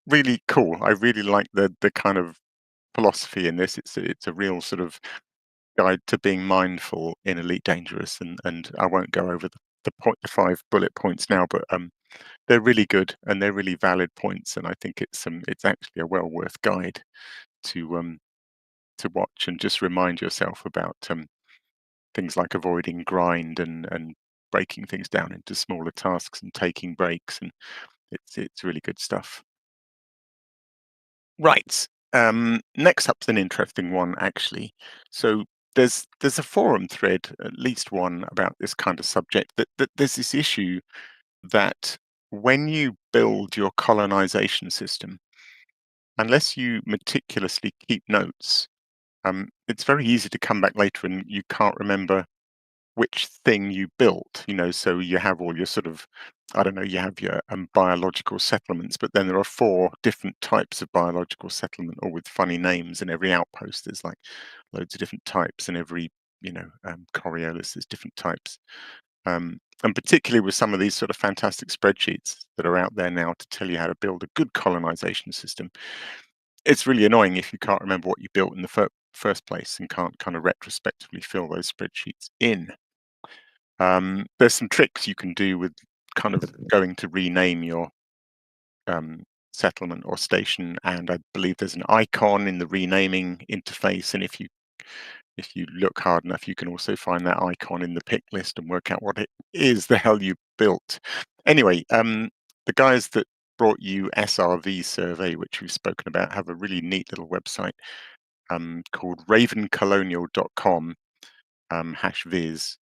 really cool. I really like the kind of philosophy in this. It's a real sort of guide to being mindful in Elite Dangerous, and I won't go over the 5 bullet points now, but they're really good and they're really valid points, and I think it's actually a well worth guide to watch and just remind yourself about things like avoiding grind and breaking things down into smaller tasks and taking breaks, and it's really good stuff. Right. Next up's an interesting one, actually. So there's a forum thread, at least one, about this kind of subject. That there's this issue that when you build your colonization system, unless you meticulously keep notes, it's very easy to come back later and you can't remember which thing you built. So you have all your sort of, I don't know, you have your biological settlements, but then there are 4 different types of biological settlement, all with funny names, and every outpost there's like loads of different types, and every Coriolis there's different types. And particularly with some of these sort of fantastic spreadsheets that are out there now to tell you how to build a good colonization system, it's really annoying if you can't remember what you built in the first place and can't kind of retrospectively fill those spreadsheets in. There's some tricks you can do with kind of going to rename your settlement or station, and I believe there's an icon in the renaming interface, and if you look hard enough, you can also find that icon in the pick list and work out what it is the hell you built. Anyway, the guys that brought you SRV Survey, which we've spoken about, have a really neat little website called ravencolonial.com #viz,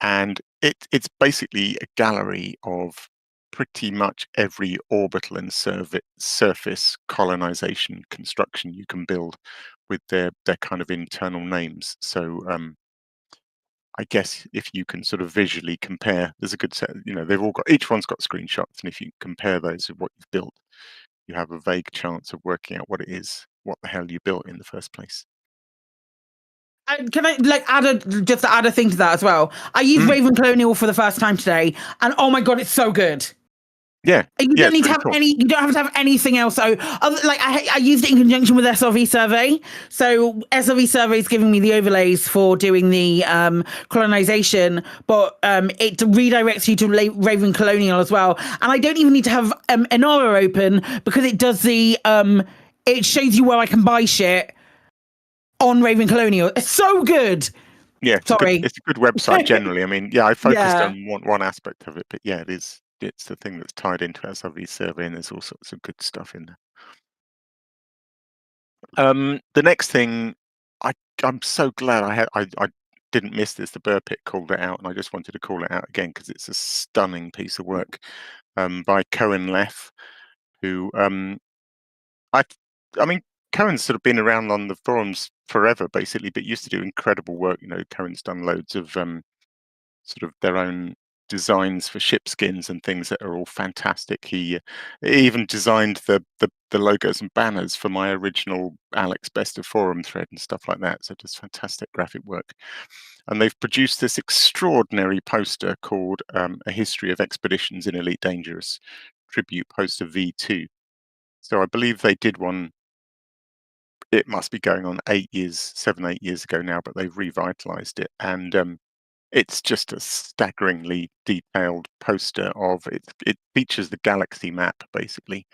and it's basically a gallery of pretty much every orbital and surface colonization construction you can build with their kind of internal names. So I guess if you can sort of visually compare, there's a good set. Each one's got screenshots, and if you compare those with what you've built, you have a vague chance of working out what the hell you built in the first place. Can I add a thing to that as well? I used Raven Colonial for the first time today, and oh my god, it's so good. Yeah, you don't need to have any. You don't have to have anything else. So, I used it in conjunction with SRV Survey. So SRV Survey is giving me the overlays for doing the colonization, but it redirects you to Raven Colonial as well. And I don't even need to have Enora open because it does the. It shows you where I can buy shit on Raven Colonial. It's so good. Yeah, it's a good website generally. I mean, I focused on one aspect of it, but yeah, it's the thing that's tied into SRV Survey, and there's all sorts of good stuff in there. The next thing, I'm so glad I didn't miss this. The Burpit called it out, and I just wanted to call it out again because it's a stunning piece of work by Cohen Leff, who I mean, Cohen's sort of been around on the forums forever, basically, but used to do incredible work. Cohen's done loads of sort of their own designs for ship skins and things that are all fantastic. He even designed the logos and banners for my original Alex Best of Forum thread and stuff like that. So just fantastic graphic work. And they've produced this extraordinary poster called A History of Expeditions in Elite Dangerous, tribute poster V2. So I believe they did one it must be going on 7, 8 years ago now, but they've revitalized it. And it's just a staggeringly detailed poster of it. It features the galaxy map, basically,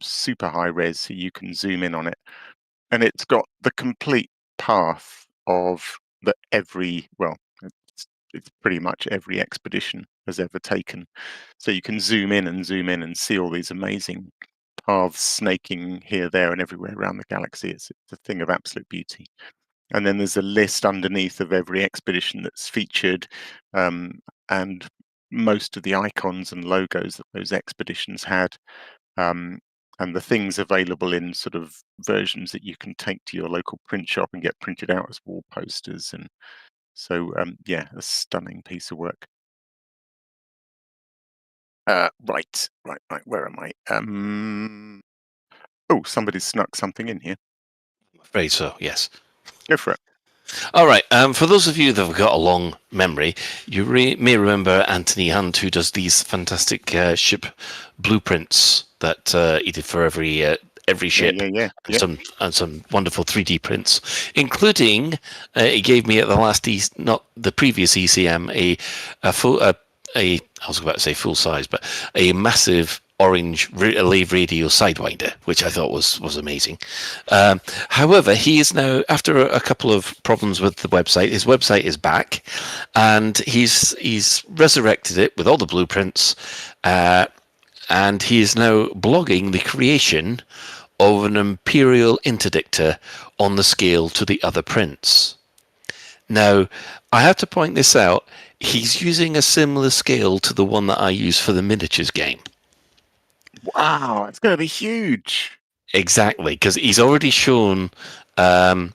super high res, so you can zoom in on it. And it's got the complete path of it's pretty much every expedition has ever taken. So you can zoom in and see all these amazing paths snaking here, there, and everywhere around the galaxy. It's a thing of absolute beauty. And then there's a list underneath of every expedition that's featured, and most of the icons and logos that those expeditions had, and the things available in sort of versions that you can take to your local print shop and get printed out as wall posters. And so, a stunning piece of work. Right. Where am I? Oh, somebody's snuck something in here. I'm afraid so, yes. Go for it. All right. For those of you that have got a long memory, you may remember Anthony Hunt, who does these fantastic ship blueprints that he did for every ship, and some wonderful 3D prints, including he gave me at the last not the previous ECM a full I was about to say full size, but a massive orange Lave Radio Sidewinder, which I thought was amazing. However, he is now, after a couple of problems with the website, his website is back, and he's resurrected it with all the blueprints, and he is now blogging the creation of an Imperial interdictor on the scale to the other prints. Now, I have to point this out. He's using a similar scale to the one that I use for the miniatures game. Wow, it's going to be huge. Exactly, because he's already shown the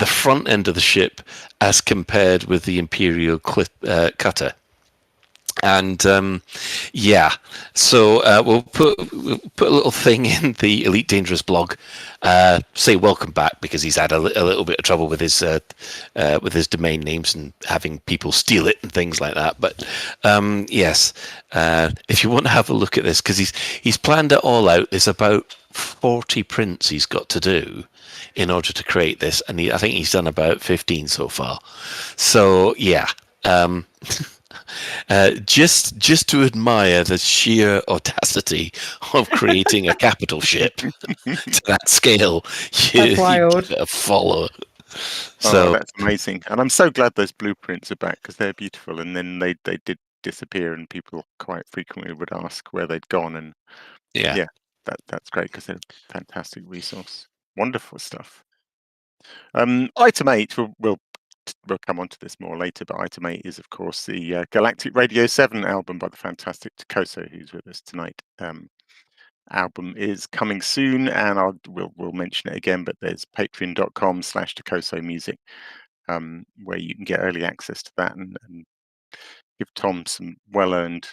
front end of the ship as compared with the Imperial cutter. And so we'll put a little thing in the Elite Dangerous blog. Say welcome back, because he's had a little bit of trouble with his domain names and having people steal it and things like that. But yes, if you want to have a look at this, because he's planned it all out. There's about 40 prints he's got to do in order to create this, and I think he's done about 15 so far. So yeah. Just to admire the sheer audacity of creating a capital ship to that scale, you better follow. So that's amazing, and I'm so glad those blueprints are back, because they're beautiful. And then they did disappear, and people quite frequently would ask where they'd gone. And that's great, because they're a fantastic resource. Wonderful stuff. Item 8, we'll come on to this more later, but item 8 is, of course, the Galactic Radio 7 album by the fantastic ToCoSo, who's with us tonight. Album is coming soon, and we'll mention it again, but there's patreon.com/ToCoSo music, where you can get early access to that and give Tom some well-earned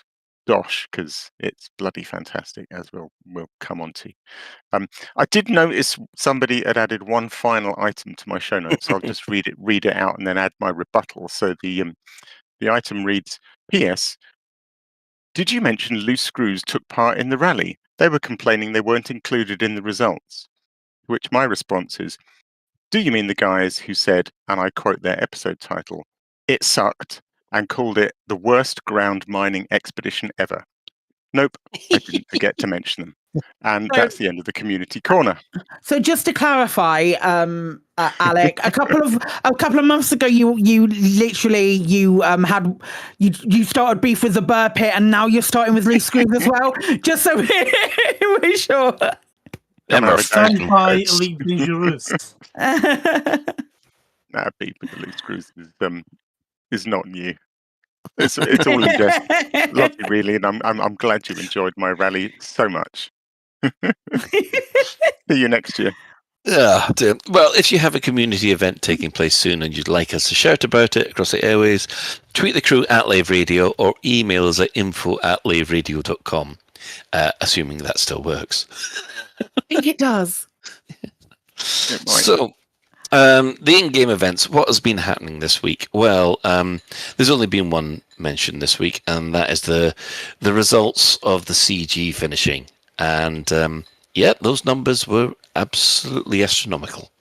dosh, because it's bloody fantastic, as we'll come on to. I did notice somebody had added one final item to my show notes, so I'll just read it out and then add my rebuttal. So the item reads, P.S. Did you mention Loose Screws took part in the rally? They were complaining they weren't included in the results. To which my response is, do you mean the guys who said, and I quote their episode title, "It sucked," and called it the worst ground mining expedition ever? Nope, I didn't forget to mention them. And that's the end of the community corner. So just to clarify, Alec, a couple of months ago, you literally you started beef with the Burr Pit, and now you're starting with Loose Screws as well. Just so we're sure. Stand by Elite Dangerous. Nah, beef with the Loose Screws is not new. It's all in jest. Lovely, really, and I'm glad you enjoyed my rally so much. See you next year. Yeah, well, if you have a community event taking place soon and you'd like us to shout about it across the airways, tweet the crew at Lave Radio or email us at info@laveradio.com, assuming that still works. I think it does. So, the in-game events, what has been happening this week? Well, there's only been one mentioned this week, and that is the results of the CG finishing. And, those numbers were absolutely astronomical.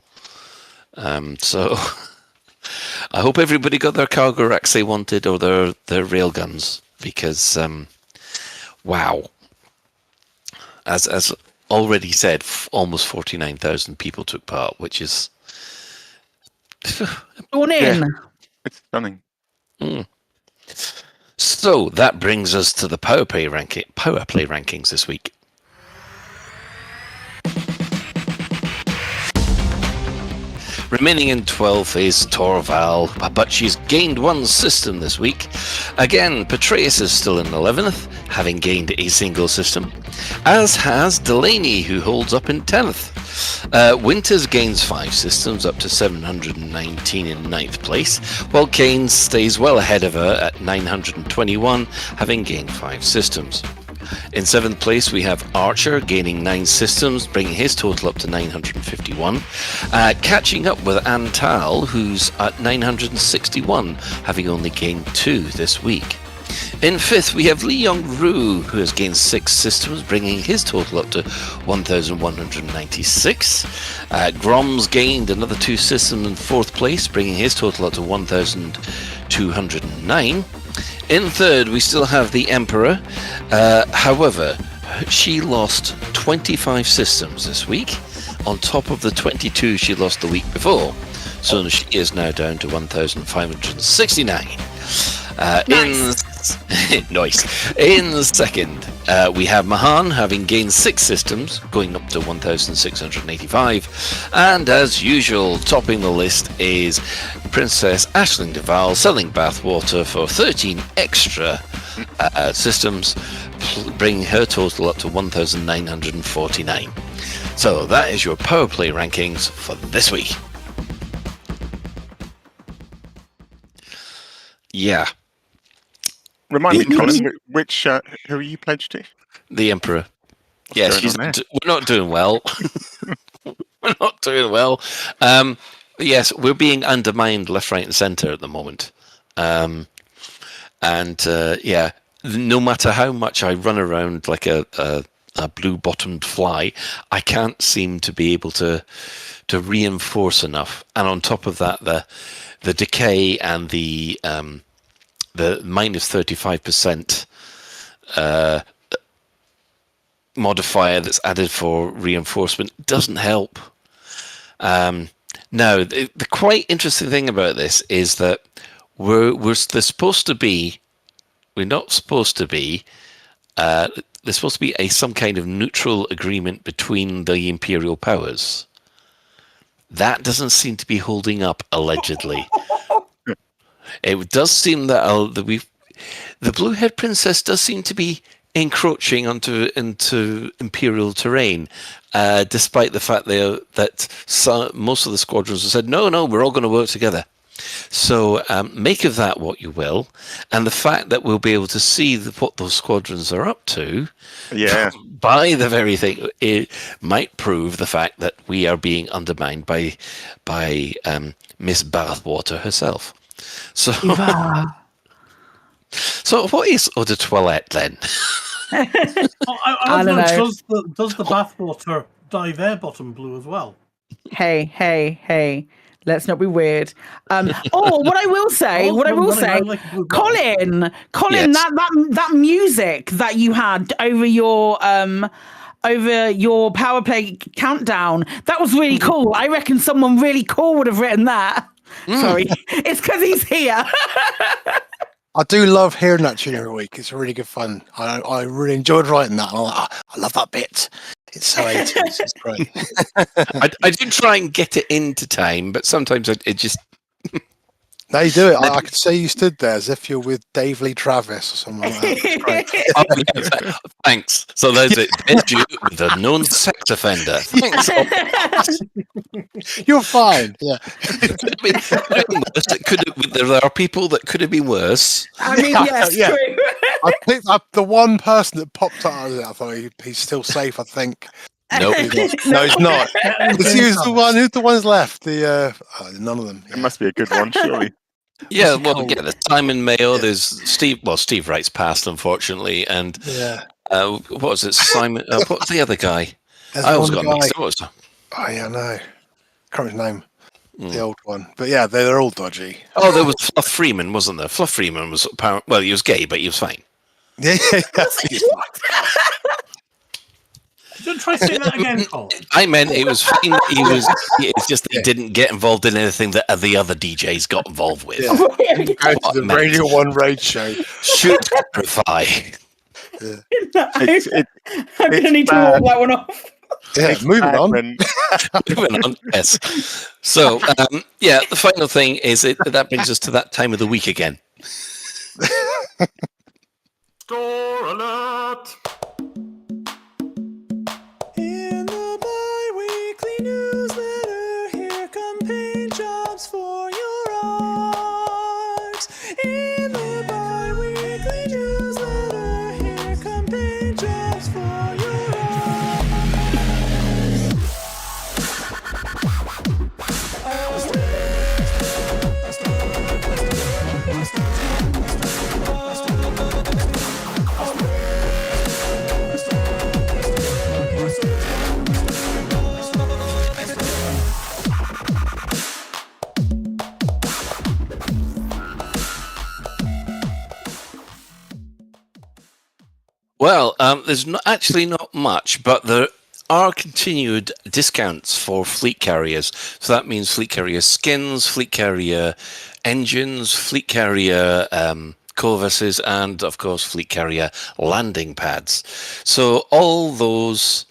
So I hope everybody got their cargo racks they wanted or their railguns, because wow, as already said, almost 49,000 people took part, which is Going in. Yeah, it's stunning. So that brings us to the power play rankings this week. Remaining in 12th is Torval, but she's gained one system this week. Again, Patreus is still in 11th, having gained a single system, as has Delaney, who holds up in 10th. Winters gains 5 systems, up to 719 in 9th place, while Kane stays well ahead of her at 921, having gained 5 systems. In 7th place, we have Archer gaining 9 systems, bringing his total up to 951. Catching up with Antal, who's at 961, having only gained 2 this week. In 5th, we have Lee Young-Roo, who has gained 6 systems, bringing his total up to 1,196. Grom's gained another 2 systems in 4th place, bringing his total up to 1,209. In 3rd, we still have the Emperor. However, she lost 25 systems this week, on top of the 22 she lost the week before. So she is now down to 1,569. Nice. In the 2nd, we have Mahan having gained 6 systems, going up to 1,685. And as usual, topping the list is Princess Aisling Duval, selling bathwater for 13 extra systems, bringing her total up to 1,949. So that is your power play rankings for this week. Yeah. Remind me, Colin, which who are you pledged to? The Emperor. Yes, we're not doing well. We're not doing well. Yes, we're being undermined left, right, and centre at the moment. Yeah, no matter how much I run around like a blue-bottomed fly, I can't seem to be able to reinforce enough. And on top of that, the decay and the minus 35% modifier that's added for reinforcement doesn't help. Now, the quite interesting thing about this is that there's supposed to be some kind of neutral agreement between the Imperial powers. That doesn't seem to be holding up, allegedly. It does seem that the Bluehead Princess does seem to be encroaching into Imperial terrain, despite the fact that most of the squadrons have said, no, we're all going to work together. So make of that what you will, and the fact that we'll be able to see what those squadrons are up to, by the very thing, it might prove the fact that we are being undermined by Miss Bathwater herself. So, so what is Eau de Toilette then? I don't know. Does the bathwater dye their bottom blue as well? Hey. Let's not be weird. What I will say, Colin, yes. that music that you had over your power play countdown, that was really cool. I reckon someone really cool would have written that. Sorry, it's because he's here. I do love hearing that tune every week. It's really good fun. I really enjoyed writing that. I love that bit. It's so 80s. It's great. I do try and get it into time, but sometimes it just... No, you do it. I could say you stood there as if you're with Dave Lee Travis or something like that. It's great. Thanks. So there's it. Interview with a known sex offender. Thanks. You're fine. Yeah. There are people that could have been worse. I mean, yes, true. I picked up the one person that popped out of it. I thought he's still safe, I think. Nope. No, he's not. Who's the one's left? None of them. It must be a good one, surely. Yeah, there's Simon Mayo, there's Steve. Well, Steve Wright's passed, unfortunately, and what was it? Simon. What was the other guy? I always got mixed up. Oh yeah, I know. Can't remember his name. The old one, but yeah, they're all dodgy. Oh, there was Fluff Freeman, wasn't there? Fluff Freeman was well, he was gay, but he was fine. Yeah. Don't try saying that again, Colin. I meant it was fine. It's just that he didn't get involved in anything that the other DJs got involved with. Yeah. Go to the Radio 1 Raid show. Should clarify. I'm gonna need to walk that one off. Yeah, moving on. Moving on. Yes. So, the final thing is that brings us to that time of the week again. Store alert! In the bi-weekly newsletter, here come paint jobs for your art. In the bi-weekly newsletter, here come paint jobs for your art. Well, there's not much, but there are continued discounts for fleet carriers. So that means fleet carrier skins, fleet carrier engines, fleet carrier corvuses, and of course fleet carrier landing pads. So all those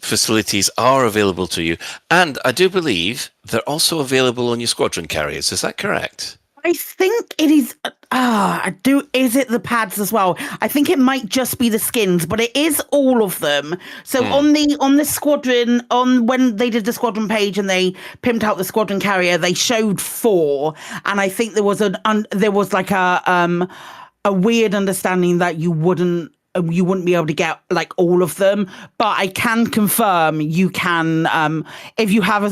facilities are available to you, and I do believe they're also available on your squadron carriers. Is that correct? I think it is. Is it the pads as well? I think it might just be the skins, but it is all of them. So on the squadron, when they did the squadron page and they pimped out the squadron carrier, they showed 4, and I think there was a weird understanding that you wouldn't be able to get like all of them, but I can confirm you can if you have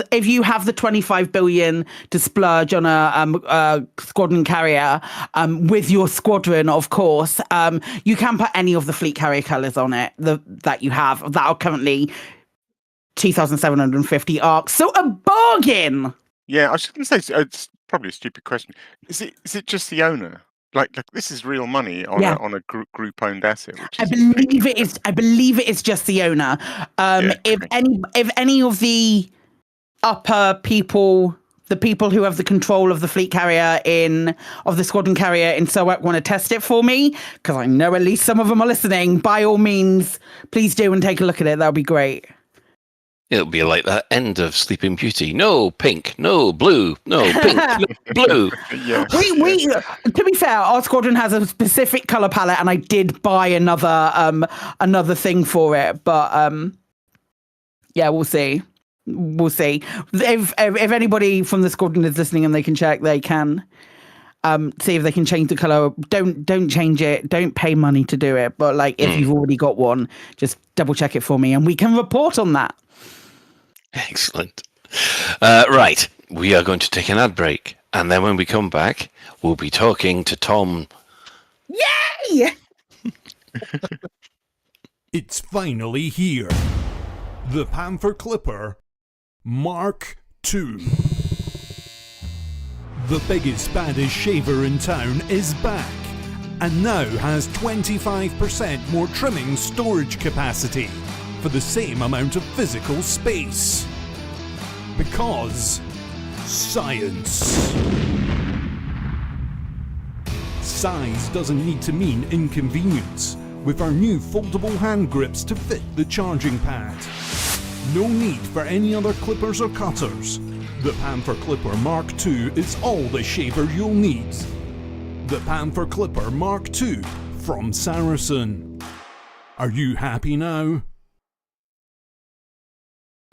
the 25 billion to splurge on a squadron carrier with your squadron, of course, you can put any of the fleet carrier colors on it that you have that are currently 2,750 arcs. So a bargain. Yeah, I was just going to say it's probably a stupid question. Is it just the owner? Like this is real money on a group-owned asset. I believe it is. I believe it is just the owner. If any of the upper people, the people who have the control of the fleet carrier of the squadron carrier in SOAC want to test it for me, because I know at least some of them are listening, by all means, please do and take a look at it. That would be great. It'll be like that end of Sleeping Beauty. No pink, no blue, no pink, no blue. Yeah. We to be fair, our squadron has a specific color palette, and I did buy another thing for it. But yeah, we'll see. We'll see. If anybody from the squadron is listening and they can check, they can see if they can change the color. Don't change it. Don't pay money to do it. But like, if you've already got one, just double check it for me, and we can report on that. Excellent. Right, we are going to take an ad break, and then when we come back, we'll be talking to Tom. Yay! It's finally here. The Panther Clipper Mark II. The biggest, baddest shaver in town is back, and now has 25% more trimming storage capacity for the same amount of physical space. Because science. Size doesn't need to mean inconvenience with our new foldable hand grips to fit the charging pad. No need for any other clippers or cutters. The Panther Clipper Mark II is all the shaver you'll need. The Panther Clipper Mark II from Saracen. Are you happy now?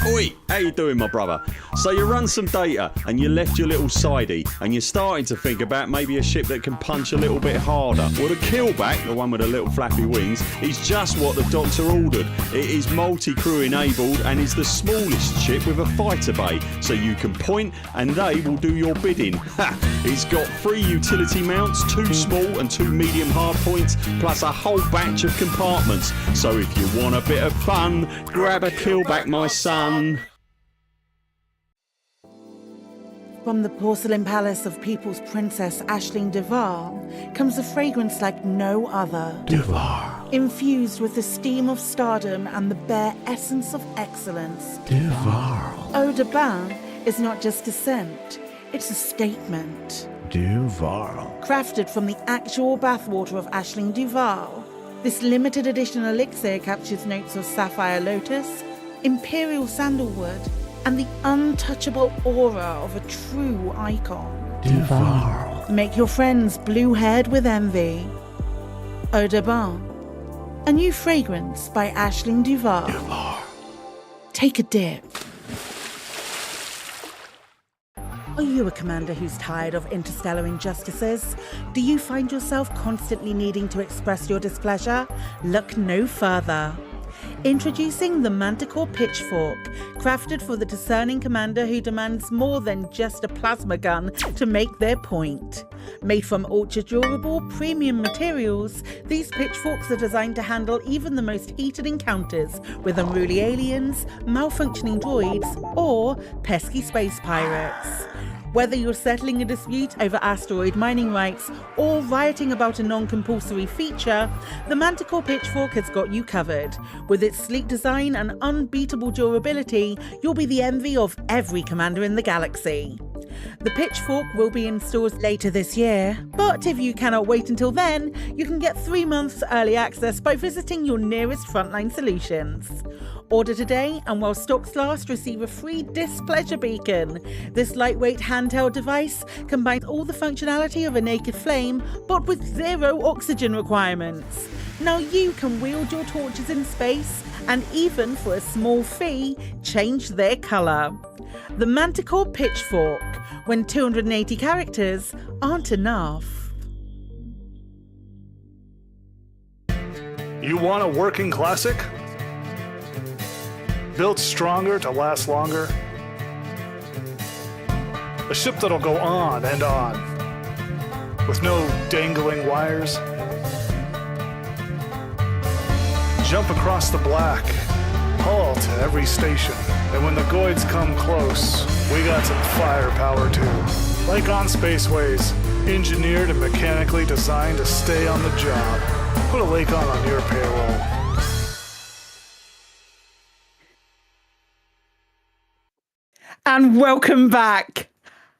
Oi, how you doing, my brother? So you run some data and you left your little sidey and you're starting to think about maybe a ship that can punch a little bit harder. Well, the killback, the one with the little flappy wings, is just what the doctor ordered. It is multi-crew enabled and is the smallest ship with a fighter bay, so you can point and they will do your bidding. Ha! It's got 3 utility mounts, 2 small and 2 medium hard points, plus a whole batch of compartments. So if you want a bit of fun, grab a killback, my son. From the porcelain palace of People's Princess Aisling Duval comes a fragrance like no other. Duval. Infused with the steam of stardom and the bare essence of excellence. Duval. Eau de Bain is not just a scent, it's a statement. Duval. Crafted from the actual bathwater of Aisling Duval, this limited edition elixir captures notes of sapphire lotus, imperial sandalwood, and the untouchable aura of a true icon. Duval. Make your friends blue-haired with envy. Eau de Bain, a new fragrance by Aisling Duval. Take a dip. Are you a commander who's tired of interstellar injustices? Do you find yourself constantly needing to express your displeasure? Look no further. Introducing the Manticore Pitchfork, crafted for the discerning commander who demands more than just a plasma gun to make their point. Made from ultra-durable, premium materials, these pitchforks are designed to handle even the most heated encounters with unruly aliens, malfunctioning droids, or pesky space pirates. Whether you're settling a dispute over asteroid mining rights or rioting about a non-compulsory feature, the Manticore Pitchfork has got you covered. With its sleek design and unbeatable durability, you'll be the envy of every commander in the galaxy. The Pitchfork will be in stores later this year, but if you cannot wait until then, you can get 3 months early access by visiting your nearest Frontline Solutions. Order today, and while stocks last, receive a free displeasure beacon. This lightweight handheld device combines all the functionality of a naked flame, but with 0 oxygen requirements. Now you can wield your torches in space, and even for a small fee, change their colour. The Manticore Pitchfork, when 280 characters aren't enough. You want a working classic? Built stronger to last longer? A ship that'll go on and on, with no dangling wires? Jump across the black, haul to every station, and when the Goids come close, we got some firepower too. Like on Spaceways, engineered and mechanically designed to stay on the job. Put a Lakon on your payroll. And welcome back.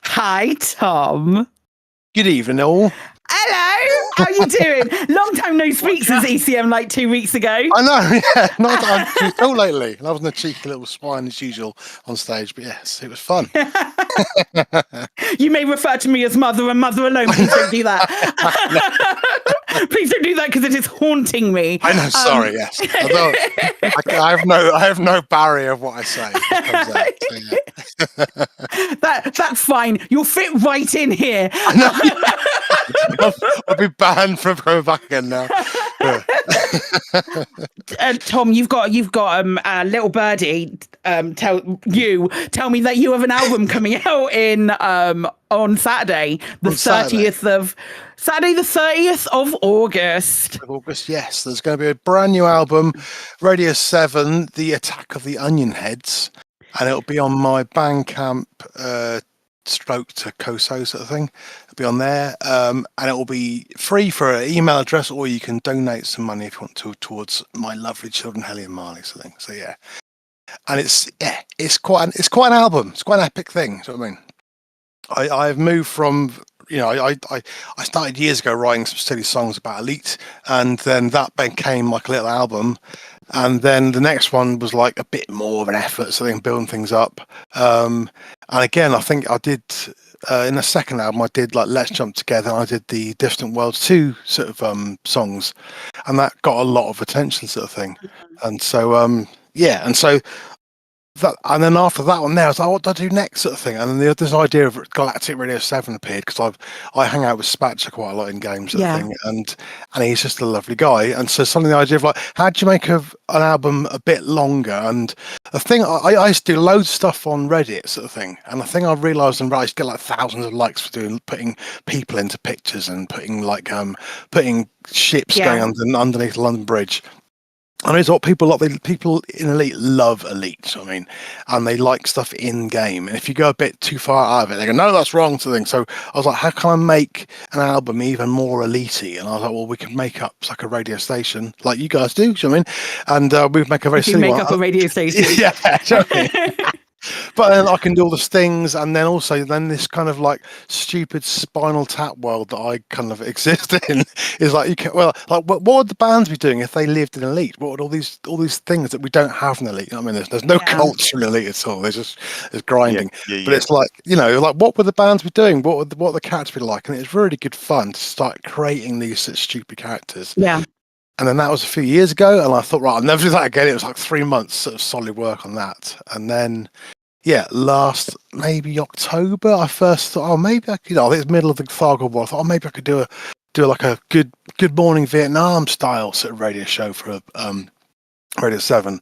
Hi, Tom. Good evening, all. Hello. How you doing? Long time no speak since ECM like 2 weeks ago. I know, yeah. Not that I've been lately. And I was in a cheeky little swine as usual on stage, but yes, it was fun. You may refer to me as mother and mother alone. Please don't do that. Please don't do that because it is haunting me. I know, sorry, yes. I have no barrier of what I say. That's fine. You'll fit right in here. I'll be banned from going back again now. Tom, you've got a little birdie. Tell me that you have an album coming out in on Saturday, the 30th of August. August, yes. There's going to be a brand new album, Radio 7, The Attack of the Onionheadz, and it'll be on my Bandcamp stroke ToCoSo sort of thing. It'll be on there, and it will be free for an email address, or you can donate some money if you want to towards my lovely children, Helly and Marley, sort of thing. So yeah, and it's quite an album. It's quite an epic thing. So I mean, I've moved from, you know, I started years ago writing some silly songs about Elite, and then that became like a little album. And then the next one was like a bit more of an effort, so then building things up. And again, I think I did in the second album, I did like Let's Jump Together. And I did the Distant Worlds 2 sort of songs, and that got a lot of attention, sort of thing. And so yeah, and so and then after that one there, I was like, what do I do next, sort of thing. And then this idea of Galactic Radio 7 appeared, because I hang out with Spatcher quite a lot in games, sort of thing, and he's just a lovely guy. And so suddenly the idea of like, how do you make an album a bit longer? And the thing, I used to do loads of stuff on Reddit, sort of thing, and the thing I realised, and I used to get like thousands of likes for putting people into pictures and putting ships going underneath the London Bridge. And it's what people like. People in Elite love Elite, I mean, and they like stuff in game. And if you go a bit too far out of it, they go, "No, that's wrong." Sort of thing. So I was like, "How can I make an album even more elite-y?" And I was like, "Well, we can make up like a radio station, like you guys do." I mean, and we'd make a very silly one. Make up a radio station. Yeah. But then I can do all the things, and then also this kind of like stupid Spinal Tap world that I kind of exist in is like what would the bands be doing if they lived in Elite? What would all these things that we don't have in Elite? I mean, there's no culture in Elite at all. There's grinding. But it's like, like what would the bands be doing? What the characters be like? And it's really good fun to start creating these such stupid characters. Yeah. And then that was a few years ago, and I thought, right, I'll never do that again. It was like 3 months of solid work on that. And then, last maybe October, I first thought, oh, maybe I could. I think it's middle of the Thargoid War. I thought, oh, maybe I could do like a Good Morning Vietnam style sort of radio show for Radio 7.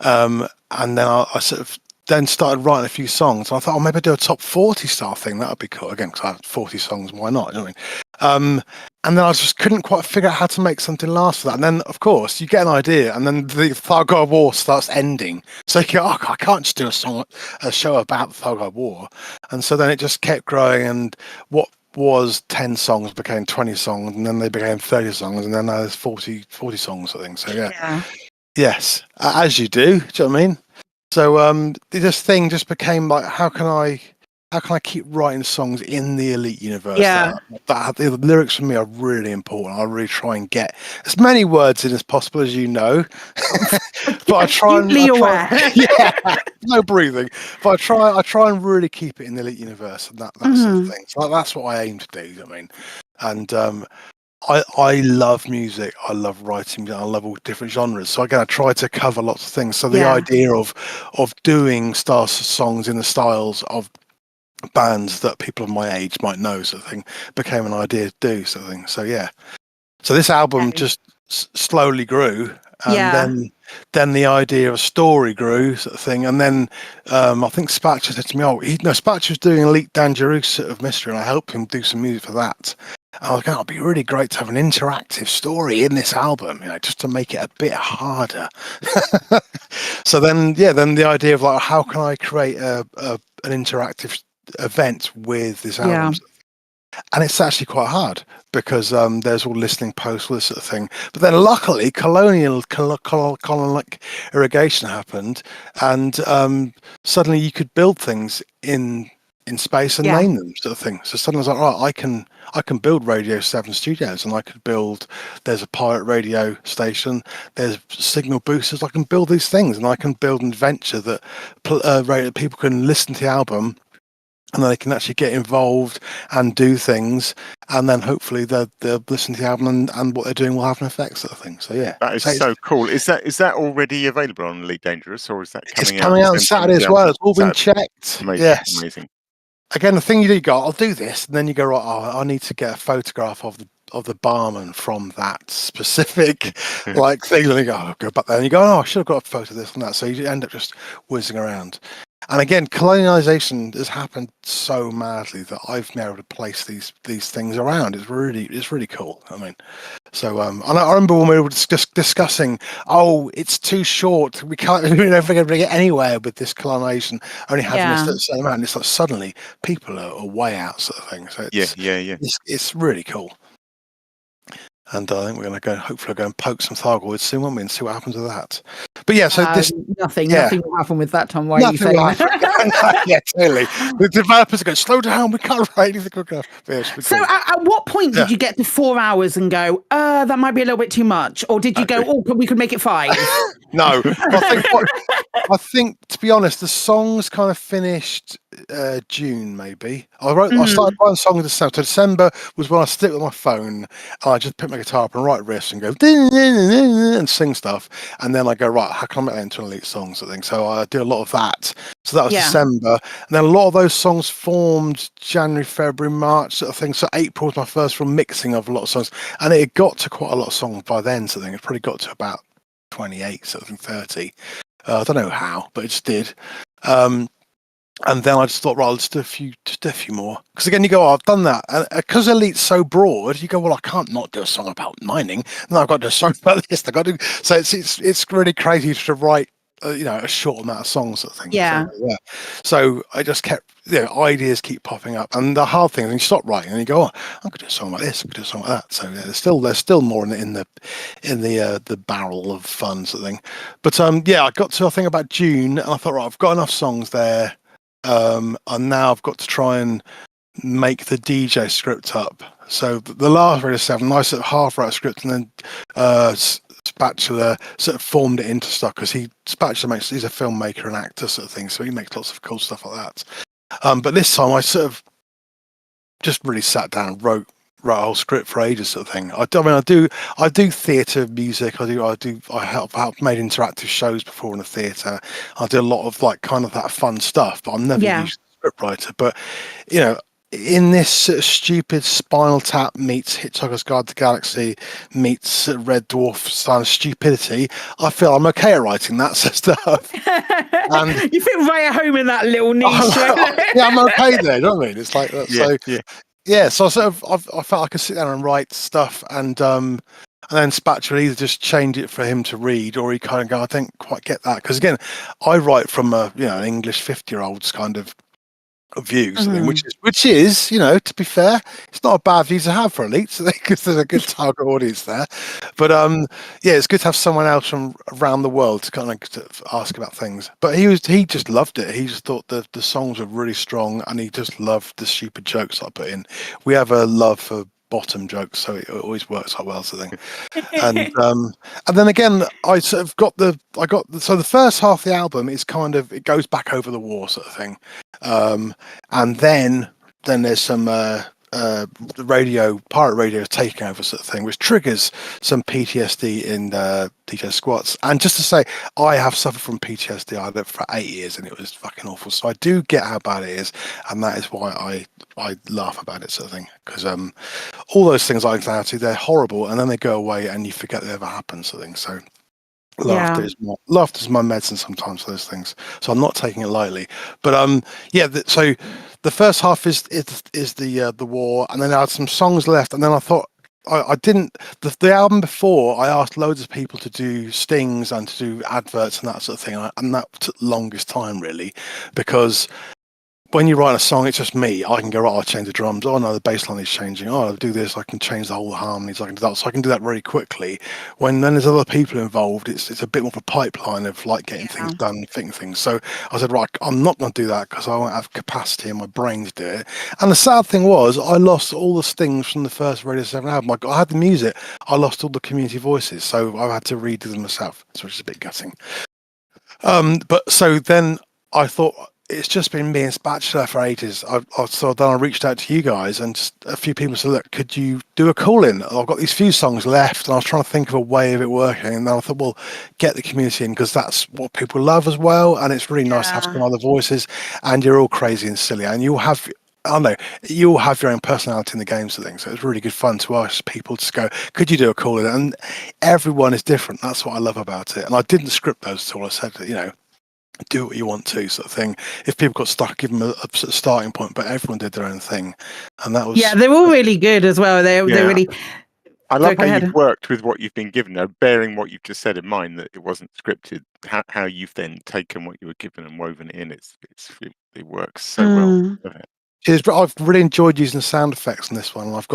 And then I sort of then started writing a few songs. And I thought, oh, maybe I'd do a top 40 style thing. That would be cool. Again, because I have 40 songs, why not? You know what I mean? And then I just couldn't quite figure out how to make something last for that. And then, of course, you get an idea, and then the Thargoid War starts ending. So you go, oh, I can't just do a show about the Thargoid War. And so then it just kept growing, and what was 10 songs became 20 songs, and then they became 30 songs, and then now there's 40 songs, I think. So, yeah. Yes, as you do. Do you know what I mean? So this thing just became like, how can I keep writing songs in the Elite universe? Yeah. The lyrics for me are really important. I really try and get as many words in as possible, as you know. But I try and no breathing. But I try and really keep it in the Elite universe and that sort of thing. So that's what I aim to do. I mean, and I love music. I love writing music. I love all different genres. So again, I try to cover lots of things. So the idea of doing songs in the styles of bands that people of my age might know, sort of thing, became an idea to do, sort of thing. So so this album just slowly grew, and then the idea of a story grew, sort of thing. And then I think Spatcher said to me, Spatcher was doing Elite Dangerous sort of mystery, and I helped him do some music for that. And I was going, it'd be really great to have an interactive story in this album, just to make it a bit harder. So then the idea of like, how can I create an interactive event with this album? And it's actually quite hard, because there's all listening posts, all this sort of thing. But then luckily colonial irrigation happened, and suddenly you could build things in space and name them, sort of thing. So suddenly I was like, right, I can build Radio 7 studios, and I could there's a pirate radio station, there's signal boosters, I can build these things, and I can build an adventure that people can listen to the album, and then they can actually get involved and do things, and then hopefully they'll listen to the album, and what they're doing will have an effect, sort of thing. So that is so cool. Is that already available on Elite Dangerous, or is that coming out? It's coming out on Saturday as well. It's all been checked. Amazing. Amazing. Again, the thing you do, I'll do this, and then you go, right, I need to get a photograph of the barman from that specific thing, and you go back there, and you go, I should have got a photo of this and that. So you end up just whizzing around. And again, colonialization has happened so madly that I've been able to place these things around. It's really cool. I mean, so and I remember when we were discussing, it's too short. We're never going to bring it anywhere with this colonization only having this certain amount. And it's like suddenly people are way out, sort of thing. So it's really cool. And I think we're going to hopefully go and poke some Thargoids soon, won't we, and see what happens with that. But so nothing will happen with that, Tom. Why are you saying that? Yeah, clearly. The developers are going, slow down, we can't write anything quick enough. So at what point did you get to 4 hours and go, that might be a little bit too much? Or did you go, we could make it 5? No. I think, to be honest, the songs kind of finished June, maybe. I started writing songs in December. So December was when I sit with my phone, and I just picked my my guitar up and write riffs and go and sing stuff, and then I go, right, how can I make that into an Elite song sort of thing? So I do a lot of that. So that was December, and then a lot of those songs formed January, February, March sort of thing. So April was my first real mixing of a lot of songs, and it got to quite a lot of songs by then. So I think it probably got to about 28, something 30. I don't know how, but it just did. And then I just thought, right, let's do a few more. Because again, you go, I've done that. And because Elite's so broad, you go, well, I can't not do a song about mining. No, I've got to do a song about this. I've got to. So it's really crazy to write, a short amount of songs sort of thing. Yeah. So I just kept, ideas keep popping up. And the hard thing is you stop writing and you go, oh, I could do a song like this. I could do a song like that. So there's still more in the barrel of fun sort of thing. But I got to, I think, about June, and I thought, right, I've got enough songs there. And now I've got to try and make the DJ script up. So the last Radio 7, I sort of half wrote a script, and then Spatula sort of formed it into stuff, because Spatula he's a filmmaker and actor sort of thing, so he makes lots of cool stuff like that. But this time I sort of just really sat down and wrote a whole script for ages sort of thing. I do theatre music. I have made interactive shows before in the theatre. I do a lot of like kind of that fun stuff, but I'm never used a script writer. But in this sort of stupid Spinal Tap meets Hitchhiker's Guide to the Galaxy meets Red Dwarf style of stupidity, I feel I'm okay at writing that sort of stuff. And you fit right at home in that little niche. I'm okay there. You know what I mean? It's like that. So I sort of I felt I could sit down and write stuff, and then Spatula either just change it for him to read, or he kind of go, I don't quite get that, because again, I write from an English 50-year-old's kind of view, which is to be fair, it's not a bad view to have for Elite, because there's a good target audience there. But it's good to have someone else from around the world to kind of ask about things. But he just loved it. He just thought the songs were really strong, and he just loved the stupid jokes I put in. We have a love for bottom jokes, so it always works quite well, sort of thing. And then again, I sort of so the first half of the album is kind of, it goes back over the war sort of thing, and then there's some pirate radio taking over sort of thing, which triggers some PTSD in DJ Squats. And just to say, I have suffered from PTSD. I lived for 8 years, and it was fucking awful. So I do get how bad it is, and that is why I laugh about it, sort of thing, because all those things I anxiety, they're horrible, and then they go away, and you forget they ever happened, sort of thing. So laughter is my medicine sometimes for those things. So I'm not taking it lightly. But so the first half is the war, and then I had some songs left, and then I thought I didn't the album before, I asked loads of people to do stings and to do adverts and that sort of thing, and that took the longest time really, because when you write a song, it's just me. I can go, right, I'll change the drums. Oh no, the bass line is changing. Oh, I'll do this. I can change the whole harmonies. I can do that. So I can do that very quickly. When then there's other people involved, it's a bit more of a pipeline of like getting things done, thinking things. So I said, right, I'm not going to do that, because I won't have capacity in my brain to do it. And the sad thing was, I lost all the stings from the first Radio 7 album. I had the music. I lost all the community voices. So I had to redo them myself, which is a bit gutting. But so then I thought, it's just been me and Spatula for ages. So then I reached out to you guys, and just a few people said, look, could you do a call-in? I've got these few songs left, and I was trying to think of a way of it working. And then I thought, well, get the community in, because that's what people love as well. And it's really nice to have some other voices, and you're all crazy and silly, and you'll have your own personality in the game, sort of thing. So it's really good fun to ask people to go, could you do a call-in? And everyone is different. That's what I love about it. And I didn't script those at all. I said, do what you want to, sort of thing. If people got stuck, give them a sort of starting point, but everyone did their own thing, and that was they're all really good as well. They're really. I love how you've worked with what you've been given, though, bearing what you've just said in mind, that it wasn't scripted. How you've then taken what you were given and woven it in. It works so well. I've really enjoyed using sound effects in this one. I've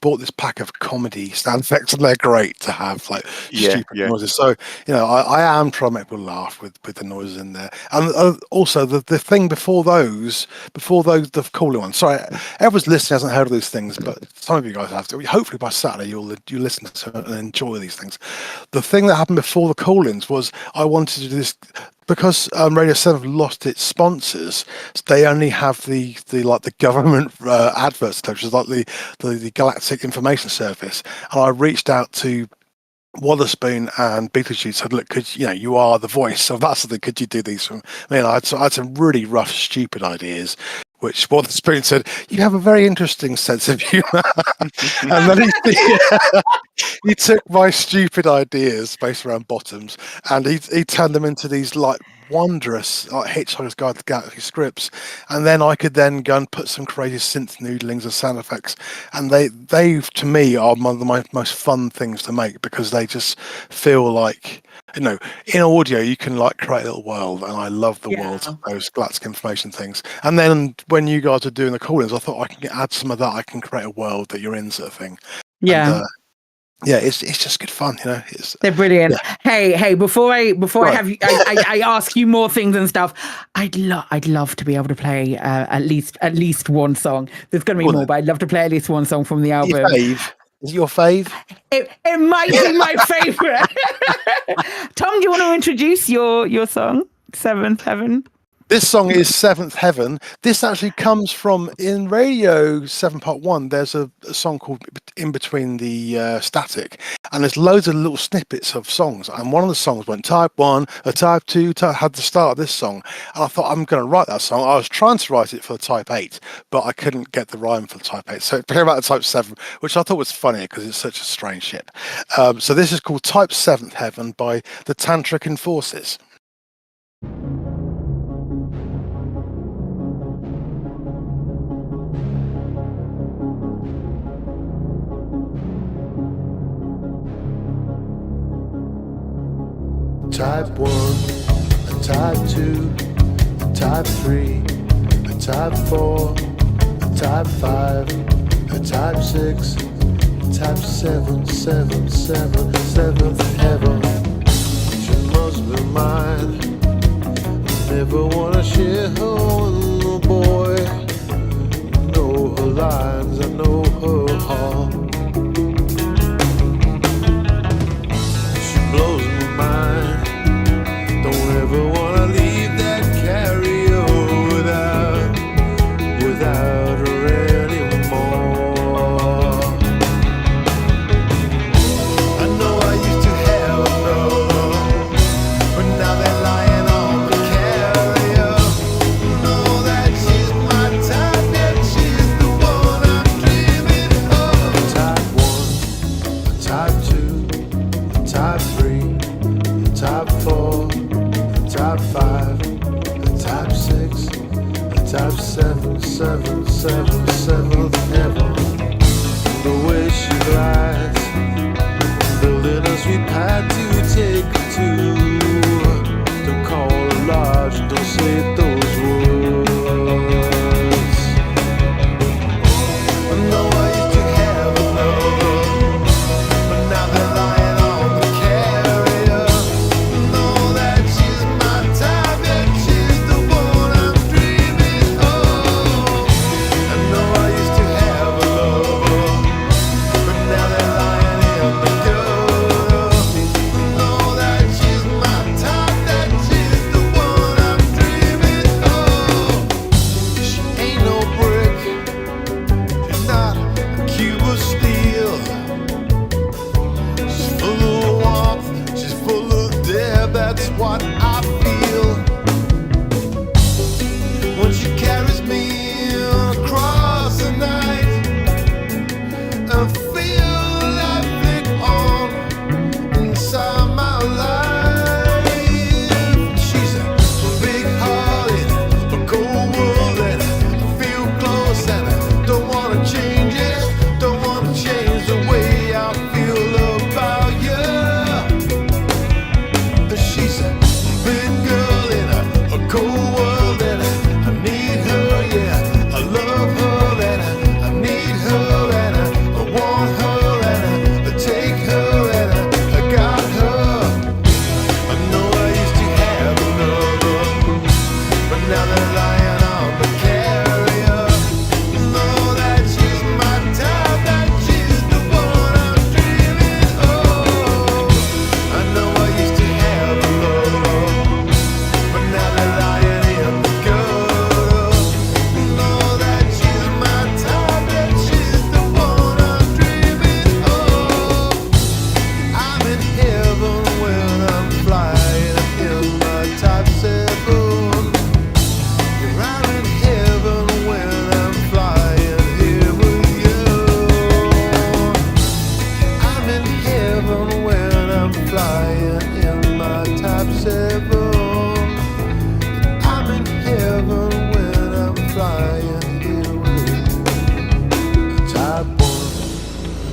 bought this pack of comedy sound effects, and they're great to have, like stupid noises. So I am trying to make people laugh with the noises in there. And also the thing before those the cooler ones. Sorry, everyone's listening hasn't heard of these things, but some of you guys have to. Hopefully by Saturday you'll listen to it and enjoy these things. The thing that happened before the call-ins was I wanted to do this. because Radio 7 have lost its sponsors, they only have the government adverts, which is like the Galactic Information Service. And I reached out to Waterspoon and Beetlejuice, said, look, you are the voice of that, so could you do these for me? I had some really rough, stupid ideas, which Waterspoon said, you have a very interesting sense of humour. And then he took my stupid ideas based around bottoms, and he turned them into these like wondrous Hitchhiker's Guide to the Galaxy scripts, and then I could then go and put some crazy synth noodlings and sound effects, and they to me are one of my most fun things to make, because they just feel like, in audio you can like create a little world, and I love the worlds of those Galactic Information things. And then when you guys are doing the call-ins, I thought I can add some of that, I can create a world that you're in, sort of thing. And, it's just good fun, They're brilliant. Yeah. Hey, before I have you, I ask you more things and stuff. I'd love to be able to play at least one song. There's going to be more, but I'd love to play at least one song from the album. Is it your fave? It might be my favorite. Tom, do you want to introduce your song, Seventh Heaven? This song is Seventh Heaven. This actually comes from, in Radio 7 Part 1, there's a song called In Between the Static, and there's loads of little snippets of songs, and one of the songs went type 1, a type 2, had the start of this song, and I thought, I'm going to write that song. I was trying to write it for the type 8, but I couldn't get the rhyme for the type 8, so it became out of type 7, which I thought was funny because it's such a strange ship. So this is called Type 7th Heaven by the Tantric Enforces. Type 1, a type 2, a type 3, a type 4, a type 5, a type 6, a type 7, 7, 7, 7th heaven. She must be mine. Never wanna share her with no boy. Know her lines, I know her heart. She blows my mind. Don't ever wanna leave that carrier without her anymore. I know I used to have love, but now they're lying on the carrier. Know that she's my type, and she's the one I'm dreaming of. Type 1, a type 2, a type 3, a type 4. Type 5, a type 6, a type 7, 7, 7, 7th heaven. The way she glides, building a sweet pad to take her to. Don't call her large, don't say those words. I know I used to have a love, but now they're lying on the carrier. Know that she's my type, and she's the one I'm dreaming of. I know I used to have a lover, but now they're lying in the gutter. Know that she's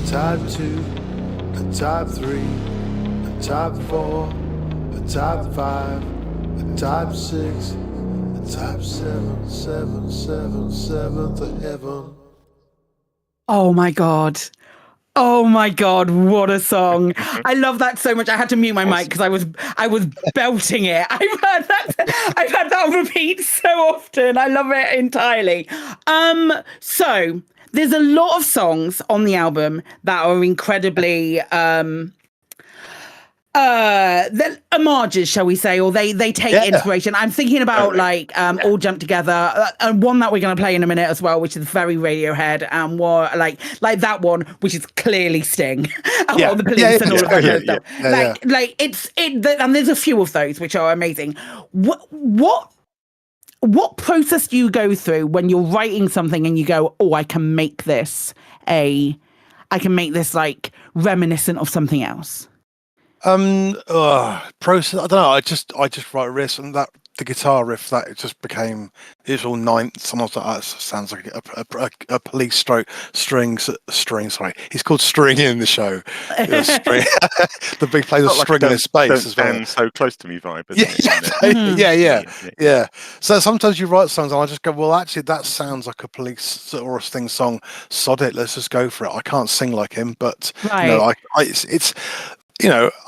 type 2, a type 3, a type 4, a type 5, a type 6, a type 7, 7, 7, 7 to heaven. Oh my god. Oh my god, what a song. I love that so much. I had to mute my mic because I was belting it. I've had that on repeat so often. I love it entirely. So there's a lot of songs on the album that are incredibly they're homages, shall we say, or they take inspiration. I'm thinking about All Jump Together, and one that we're going to play in a minute as well, which is very Radiohead, and more like that one, which is clearly Sting, or the Police, and all of that kind of stuff. And there's a few of those which are amazing. What process do you go through when you're writing something and you go, oh, I can make this like reminiscent of something else? Process. I don't know. I just write riffs, and that the guitar riff that it just became. It's all ninths, and I was like, that sounds like a police string. Sorry, he's called String in the show. The big plays a string in his space as well. So close to me vibe. Yeah. So sometimes you write songs, and I just go, well, actually, that sounds like a Police or a Sting song. Sod it, let's just go for it. I can't sing like him, but it's.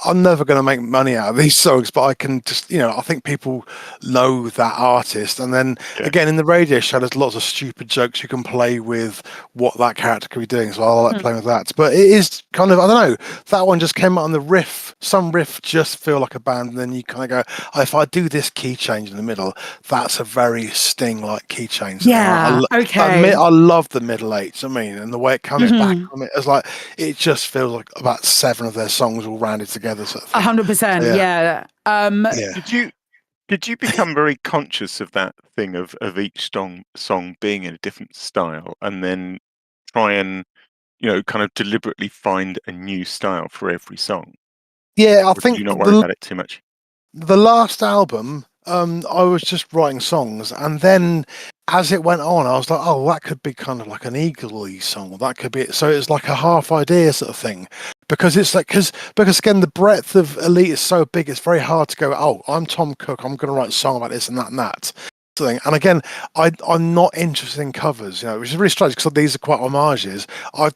I'm never going to make money out of these songs, but I can just, I think people know that artist. And then again, in the radio show, there's lots of stupid jokes you can play with what that character could be doing. So I like playing with that. But it is kind of, I don't know, that one just came out on the riff. Some riff just feel like a band. And then you kind of go, if I do this key change in the middle, that's a very Sting-like key change. Yeah, I love the middle eights, and the way it comes back from it. It's like, it just feels like about 7 of their songs all rounded together, sort of thing. 100%. Yeah. Did you become very conscious of that thing of each song being in a different style, and then try and kind of deliberately find a new style for every song? Yeah, I think you're not worried about it too much. The last album, I was just writing songs, and then as it went on, I was like, oh, that could be kind of like an Eagle-y song. That could be it. So it's like a half idea sort of thing. Because it's like, because again, the breadth of Elite is so big, it's very hard to go, oh, I'm Tom Cook, I'm going to write a song about this and that and that. And again, I'm not interested in covers, which is really strange because these are quite homages. I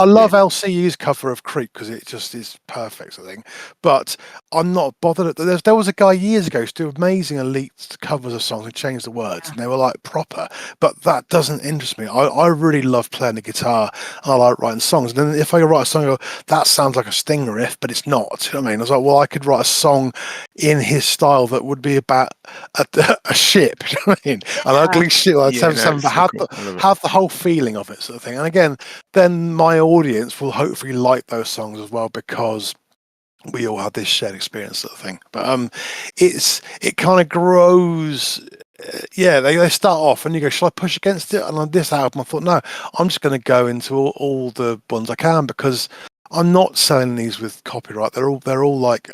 love LCU's cover of Creep because it just is perfect, I think. But I'm not bothered. There was a guy years ago who used to do amazing Elite covers of songs and changed the words, and they were like proper. But that doesn't interest me. I really love playing the guitar, and I like writing songs. And then if I write a song, I go, that sounds like a Sting riff, but it's not. I mean, I was like, well, I could write a song in his style that would be about a ship. I mean, an ugly shit like have the whole feeling of it, sort of thing. And again, then my audience will hopefully like those songs as well because we all have this shared experience, sort of thing. But it kind of grows. They start off and you go, shall I push against it? And on this album, I thought, no, I'm just going to go into all the ones I can because I'm not selling these with copyright. They're all like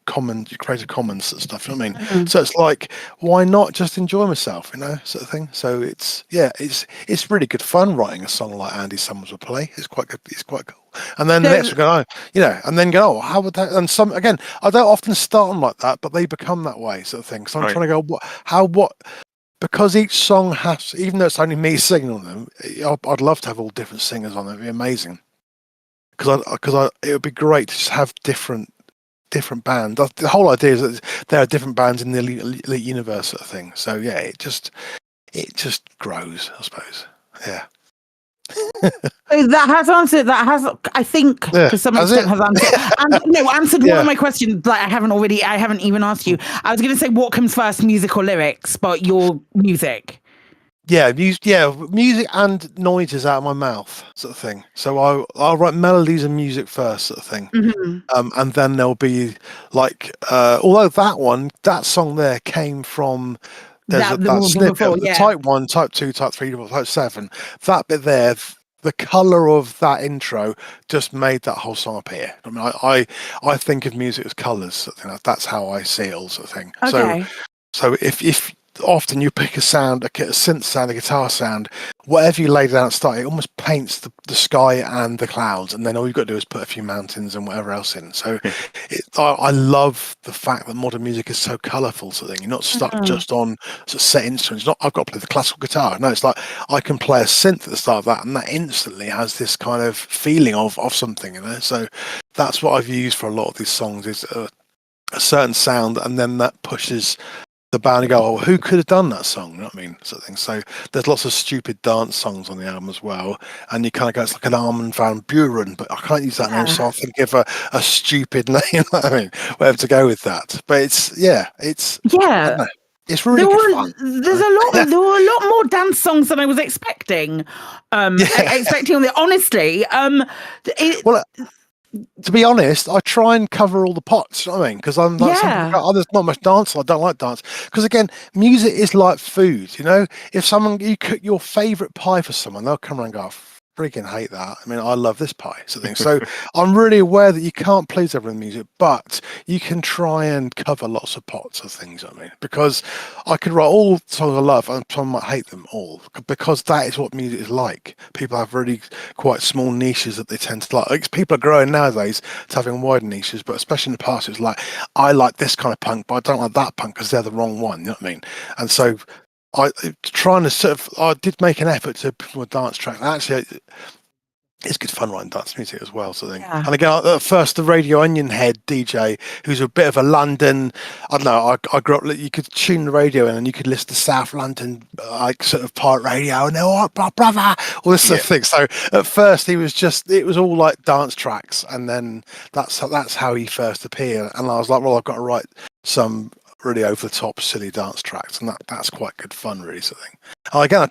Creative Commons sort of stuff, you know what I mean? So it's like, why not just enjoy myself, sort of thing. So it's really good fun writing a song like Andy Summers would play. It's quite good. It's quite cool. And then the next one go, and then go, oh, how would that? And some again, I don't often start them like that, but they become that way, sort of thing. So I'm trying to go, what? Because each song has, even though it's only me singing on them, I'd love to have all different singers on them. It'd be amazing. Because it would be great to just have different bands. The whole idea is that there are different bands in the elite universe, sort of thing. So yeah, it just grows, I suppose. Yeah. That has answered. That has, I think, to some extent, has answered. Answered one of my questions. Like I haven't even asked you. I was going to say, what comes first, music or lyrics? But your music. Yeah, music and noises out of my mouth, sort of thing. So I'll write melodies and music first, sort of thing. And then there'll be like, although that song there came from that snippet, the type 1, type 2, type 3, type 7. That bit there, the color of that intro just made that whole song appear. I mean, I think of music as colors, sort of thing. That's how I see it, all, sort of thing. Okay. So if often you pick a sound, a synth sound, a guitar sound, whatever you lay down at the start, it almost paints the sky and the clouds, and then all you've got to do is put a few mountains and whatever else in. So I love the fact that modern music is so colourful, sort of thing. You're not stuck just on sort of set instruments. Not I've got to play the classical guitar. No, it's like I can play a synth at the start of that, and that instantly has this kind of feeling of something, you know. So that's what I've used for a lot of these songs is a certain sound, and then that pushes the band and go, oh, who could have done that song? You know what I mean? Sort of thing. So there's lots of stupid dance songs on the album as well. And you kind of go, it's like an Armin van Buuren, but I can't use that name, so I'll think of a stupid name. You know what I mean? Whatever to go with that. But it's it's really good fun. There were a lot more dance songs than I was expecting. Expecting on the honestly. To be honest, I try and cover all the pots, you know what I mean? Because I'm like, there's not much dance, I don't like dance. Because again, music is like food, you know? If you cook your favourite pie for someone, they'll come around and go, I freaking hate that. I mean, I love this pie, sort of thing. So I'm really aware that you can't please everyone in music, but you can try and cover lots of pots of things, I mean, because I could write all songs I love and some might hate them all, because that is what music is like. People have really quite small niches that they tend to like. People are growing nowadays to having wider niches, but especially in the past, it's like, I like this kind of punk, but I don't like that punk because they're the wrong one, you know what I mean? And so I did make an effort to put a dance track. Actually, it's good fun writing dance music as well, sort of thing. Yeah. And again, at first, the radio Onionhead DJ, who's a bit of a London, I don't know, I grew up, you could tune the radio in and you could listen to South London, like sort of pirate radio, and oh, brother, all this sort of thing. So at first, it was all like dance tracks, and then that's how he first appeared. And I was like, well, I've got to write some really over the top silly dance tracks, and that's quite good fun, really, sort of thing. And again,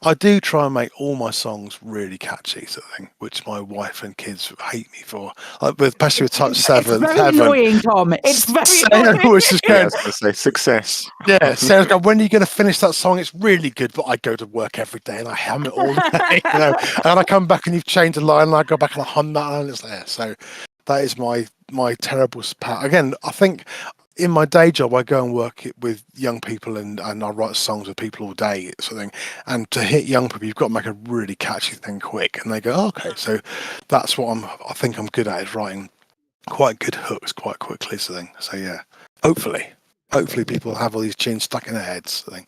I do try and make all my songs really catchy, sort of thing, which my wife and kids hate me for, like especially with Touch 7. It's very annoying, Tom. It's very annoying. Which is good. I was going to say success. Yeah, Sarah's going, when are you going to finish that song? It's really good, but I go to work every day and I hum it all day, you know? And I come back and you've changed a line, and I go back and I hum that, and it's there. So that is my terrible part. Again, I think in my day job, I go and work with young people and I write songs with people all day, sort of thing. And to hit young people, you've got to make a really catchy thing quick. And they go, oh, okay, so that's what I think I'm good at, is writing quite good hooks quite quickly, sort of thing. So yeah, hopefully people have all these tunes stuck in their heads, sort of thing.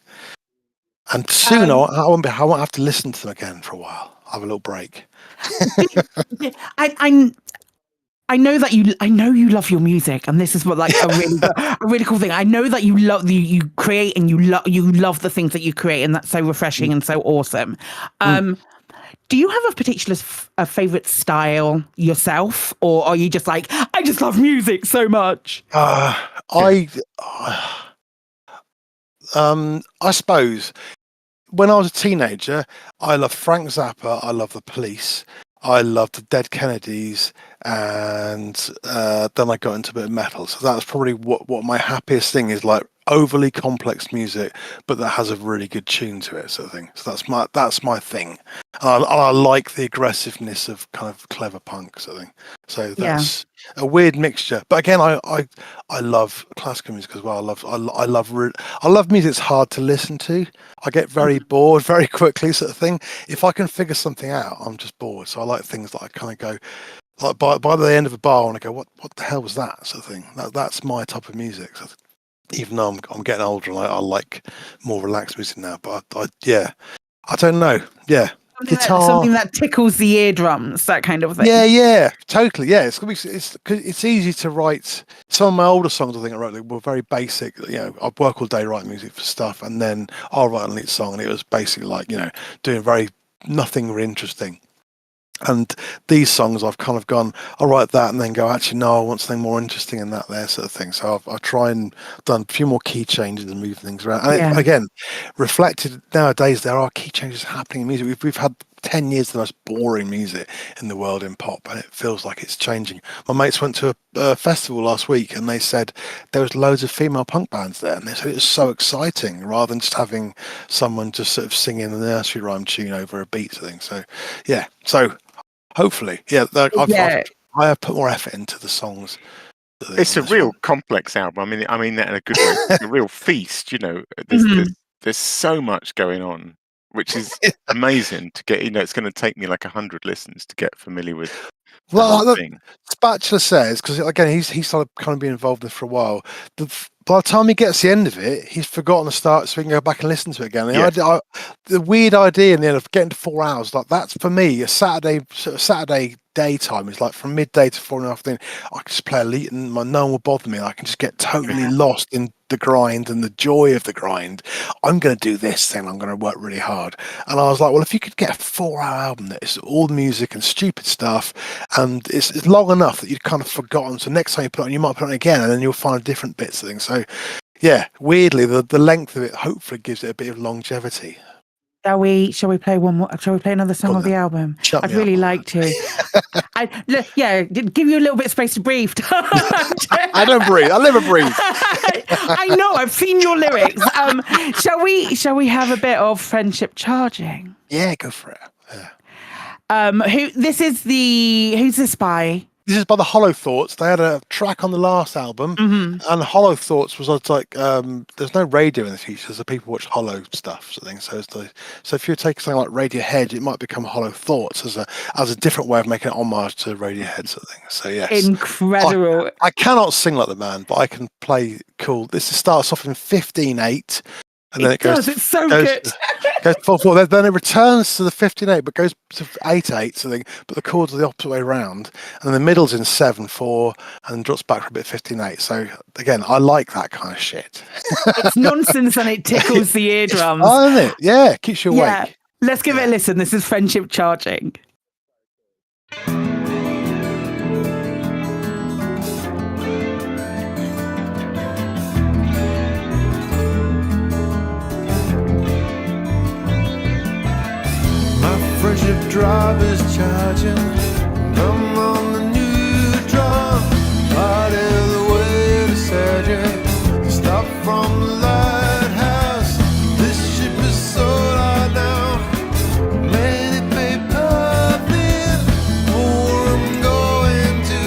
And soon I won't have to listen to them again for a while. I'll have a little break. I know you love your music, and this is what like a really cool thing. I know that you create and you love the things that you create, and that's so refreshing and so awesome. Do you have a particular favorite style yourself, or are you just like, I just love music so much? I suppose when I was a teenager, I loved Frank Zappa, I loved the Police, I loved the Dead Kennedys, and then I got into a bit of metal. So that's probably what my happiest thing is, like overly complex music, but that has a really good tune to it, sort of thing. So that's my thing. And I like the aggressiveness of kind of clever punk, sort of thing. So that's a weird mixture. But again, I love classical music as well. I love music that's hard to listen to. I get very bored very quickly, sort of thing. If I can figure something out, I'm just bored. So I like things that I kind of go, like by the end of a bar, and I go, what the hell was that, sort of thing. That's my type of music. So even though I'm getting older, and I like more relaxed music now. But I don't know. Yeah. Something that tickles the eardrums, that kind of thing. Yeah, totally. Yeah, it's easy to write. Some of my older songs, I think I wrote, were very basic. You know, I work all day writing music for stuff, and then I'll write a lead song, and it was basically like, you know, doing nothing really interesting. And these songs, I've kind of gone, I'll write that and then go, actually, no, I want something more interesting in that there, sort of thing. So I try and done a few more key changes and move things around. And again, reflected nowadays, there are key changes happening in music. We've had 10 years of the most boring music in the world in pop, and it feels like it's changing. My mates went to a festival last week, and they said there was loads of female punk bands there, and they said it was so exciting, rather than just having someone just sort of singing the nursery rhyme tune over a beat, sort of thing. So yeah, so hopefully, I have put more effort into the songs It's a real complex album. I mean that in a good way. It's a real feast, you know. There's so much going on, which is amazing to get. You know, it's going to take me like 100 listens to get familiar with. Well, the thing. Spatula says, because again, he's started kind of being involved in this for a while. By the time he gets to the end of it, he's forgotten to start, so we can go back and listen to it again. The weird idea in the end of getting to 4 hours, like that's for me a Saturday daytime. It's like from midday to 4 in the afternoon. I can just play a lead and no one will bother me. I can just get totally lost in the grind and the joy of the grind. I'm going to do this thing. I'm going to work really hard. And I was like, well, if you could get a 4-hour album that is all music and stupid stuff, and it's long enough that you've kind of forgotten. So next time you put it on, you might put it on again, and then you'll find different bits of things. So yeah, weirdly, the length of it hopefully gives it a bit of longevity. Shall we play one more? Shall we play another song of the album? I'd really like to. Give you a little bit of space to breathe. I don't breathe. I never breathe. I know. I've seen your lyrics. Shall we have a bit of Friendship Charging? Yeah, go for it. Yeah. Who's this by? This is by the Hollow Thoughts. They had a track on the last album, and Hollow Thoughts was like, there's no radio in the future, so people watch Hollow stuff, sort of thing. So if you take something like Radiohead, it might become Hollow Thoughts as a different way of making an homage to Radiohead, sort of thing. So yes, incredible. I cannot sing like the man, but I can play cool. This starts off in 15/8. And then it goes. It's so good. Goes 4/4. Then it returns to the 15/8, but goes to 8/8. So but the chords are the opposite way around, and the middle's in 7/4, and then drops back for a bit 15/8. So again, I like that kind of shit. It's nonsense and it tickles the eardrums. Oh, isn't it? Yeah, keeps you awake. Yeah. Let's give it a listen. This is Friendship Charging. Friendship drive is charging. I'm on the new drum. Out of the way to surgery. Stop from the lighthouse. This ship is sold out now. Made it pay perfect for where I'm going to.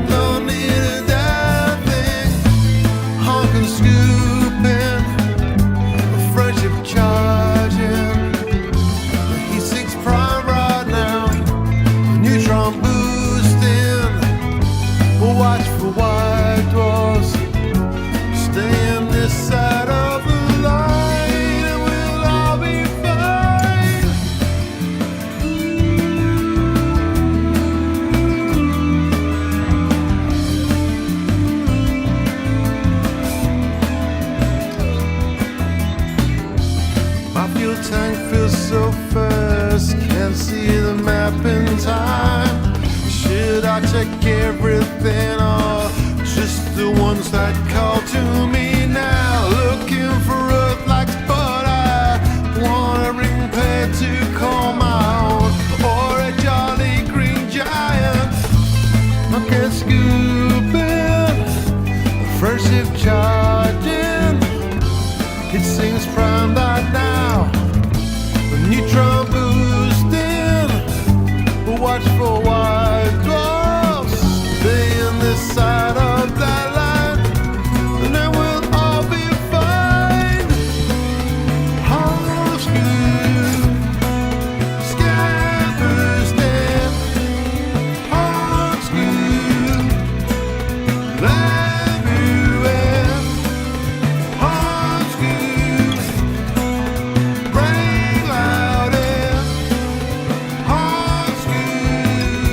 Don't need a damn thing. Honking, scooping. Friendship charging. Watch for white dwarfs. Stay on this side of the line, and we'll all be fine. My fuel tank feels so fast, can't see the map in time. Should I check everything or just the ones that call to me now? Looking for earthlights, but I want a ring pair to call my own, or a jolly green giant. Okay, scooping, friendship charging. It seems primed right now. The neutron boosting. Watch for white dwarfs. Stay on this side of that line, and then we'll all be fine. Home school, sky bursting. Home school, everywhere. Home school, bring louder. Home school.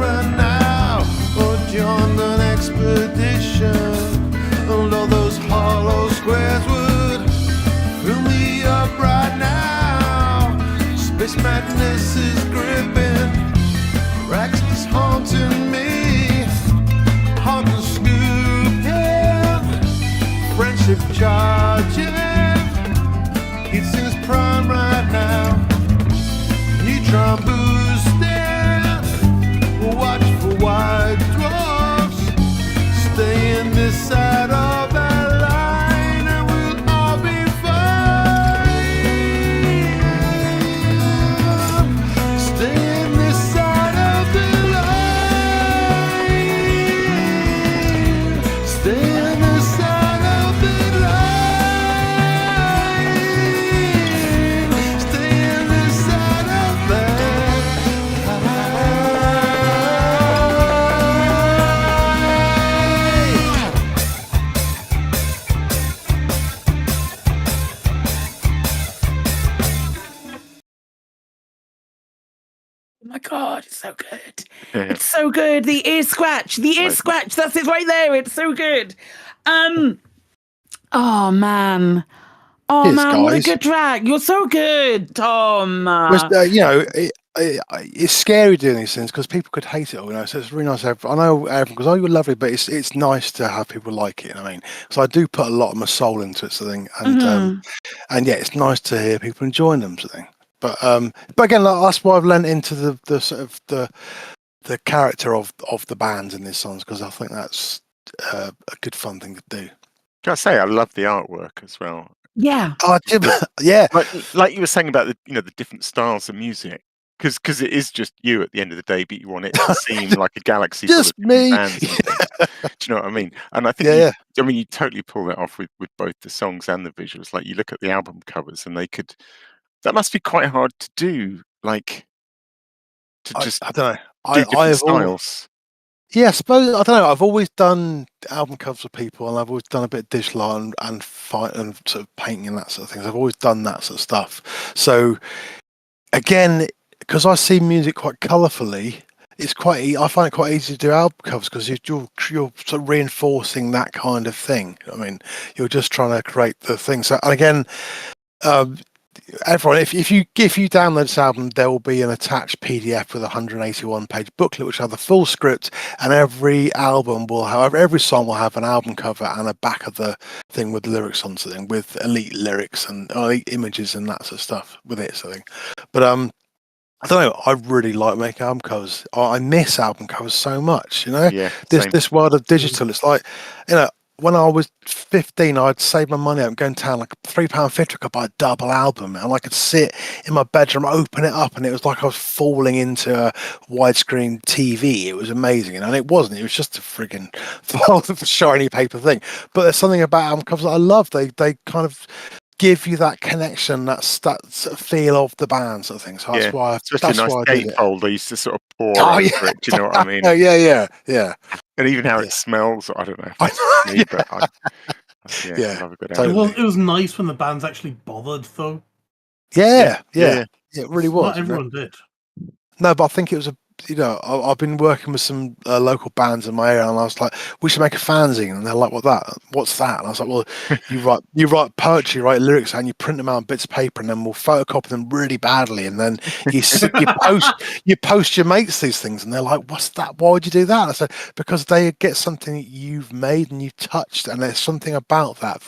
right now, or join an expedition. And all those hollow squares would fill me up right now. Space madness is gripping, Rex is haunting me. Hot and scooping, friendship charging. It's in its prime right now. Neutron boosting, watch for white dwarfs. Stay in this side of that line and we'll all be fine. Stay in this side of the line. Stay in this side of the line. Stay in this side of the Oh my god, it's so good. It's so good. The ear scratch. That's it right there. It's so good. Oh man. Oh Cheers, man, what a guys. good track. You're so good, Tom. You know, it's scary doing these things because people could hate it all. You know, so it's really nice. I know everyone goes, "Oh, you're lovely," but it's nice to have people like it. You know what I mean, so I do put a lot of my soul into it, sort of thing, and yeah, it's nice to hear people enjoying them, sort of thing. But again, like, that's why I've lent into the sort of the character of the bands in these songs, because I think that's a good fun thing to do. Can I say I love the artwork as well? Yeah. Oh, yeah. Like you were saying about the different styles of music, because it is just you at the end of the day, but you want it to seem like a galaxy full of Just different me. bands and things. Do you know what I mean? And I think I mean you totally pull that off with both the songs and the visuals. Like you look at the album covers, and that must be quite hard to do. Like to just I don't know. do different styles. Yeah, I suppose I don't know. I've always done album covers for people, and I've always done a bit of digital art and sort of painting and that sort of things. I've always done that sort of stuff. So again, because I see music quite colourfully, I find it quite easy to do album covers because you're sort of reinforcing that kind of thing. I mean, you're just trying to create the thing. So, and again, everyone, if you download this album, there will be an attached PDF with a 181-page booklet which will have the full script, and every song will have an album cover and a back of the thing with lyrics on something, with elite lyrics and elite images and that sort of stuff with it. Something, but I don't know. I really like making album covers. I miss album covers so much. You know, Yeah, this world of digital. It's like, you know, when I was 15, I'd save my money up and go in town, like £3.50, I could buy a double album, and I could sit in my bedroom, open it up, and it was like I was falling into a widescreen TV. It was amazing, and it wasn't. It was just a frigging shiny paper thing. But there's something about album covers that I love. They kind of give you that connection, that sort of feel of the band, sort of thing. So that's why, especially that's a nice why I did it. gatefold I used to sort of pour over yeah. it. Do you know what I mean? Yeah. And even how it smells, I don't know if that's me, but I love a good album. It was nice when the bands actually bothered, though. Yeah. It really was. Not everyone did. No, but I think it was I've been working with some local bands in my area, and I was like, we should make a fanzine, and they're like, what's that? And I was like, well, you write poetry, write lyrics, and you print them out on bits of paper, and then we'll photocopy them really badly, and then you post your mates these things, and they're like, what's that? Why would you do that? And I said, because they get something that you've made and you've touched, and there's something about that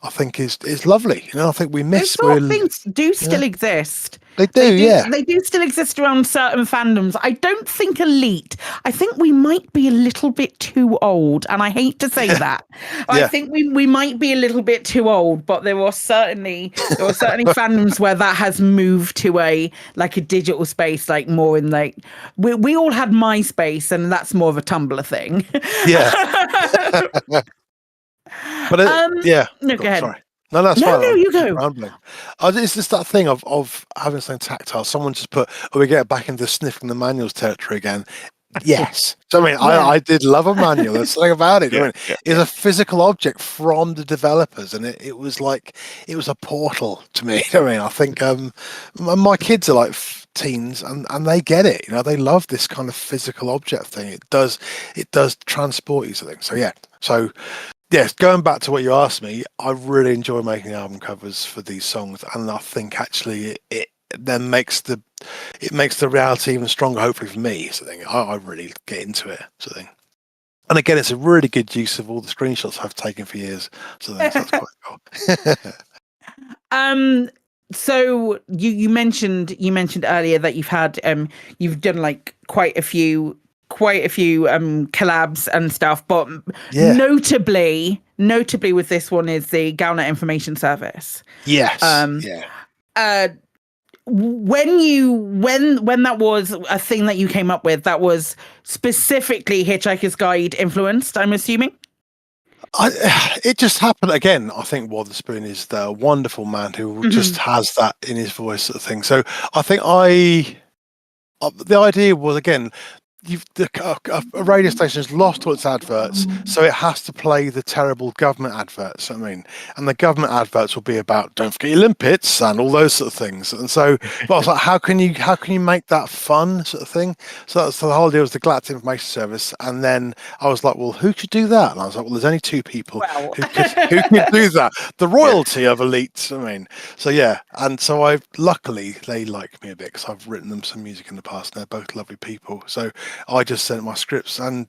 I think is lovely. You know, I think we miss. Those sort of things do still exist. They do, They do still exist around certain fandoms. I don't think Elite. I think we might be a little bit too old, and I hate to say that. I think we might be a little bit too old, but there were certainly fandoms where that has moved to a digital space, like more in like we all had MySpace, and that's more of a Tumblr thing. Yeah. But go ahead. Sorry. No, that's fine. No, you go. It's just that thing of having something tactile. Someone just put, we get back into sniffing the manuals territory again. Yes. So I did love a manual. There's something about it. It's a physical object from the developers, and it was like it was a portal to me. I think my kids are like teens, and they get it. They love this kind of physical object thing. It does transport you to things. So yeah. So yes, going back to what you asked me, I really enjoy making album covers for these songs, and I think actually it then makes the reality even stronger, hopefully for me. So I really get into it. So and again, it's a really good use of all the screenshots I've taken for years. So that's quite cool. So you mentioned earlier that you've done like quite a few collabs and stuff, but notably with this one is the Galnet Information Service. Yes. When that was a thing that you came up with, that was specifically Hitchhiker's Guide influenced, I'm assuming? It just happened again. I think Wotherspoon is the wonderful man who just has that in his voice, sort of thing. So I think the idea was, again, a radio station has lost all its adverts, so it has to play the terrible government adverts. And the government adverts will be about don't forget your limpets and all those sort of things. And so, but I was like, how can you make that fun, sort of thing? So that's the whole deal, was the Galactic Information Service. And then I was like, well, who could do that? And I was like, well, there's only two people who could do that. The royalty of Elite. So yeah, and so luckily they like me a bit because I've written them some music in the past. And they're both lovely people. So I just sent my scripts, and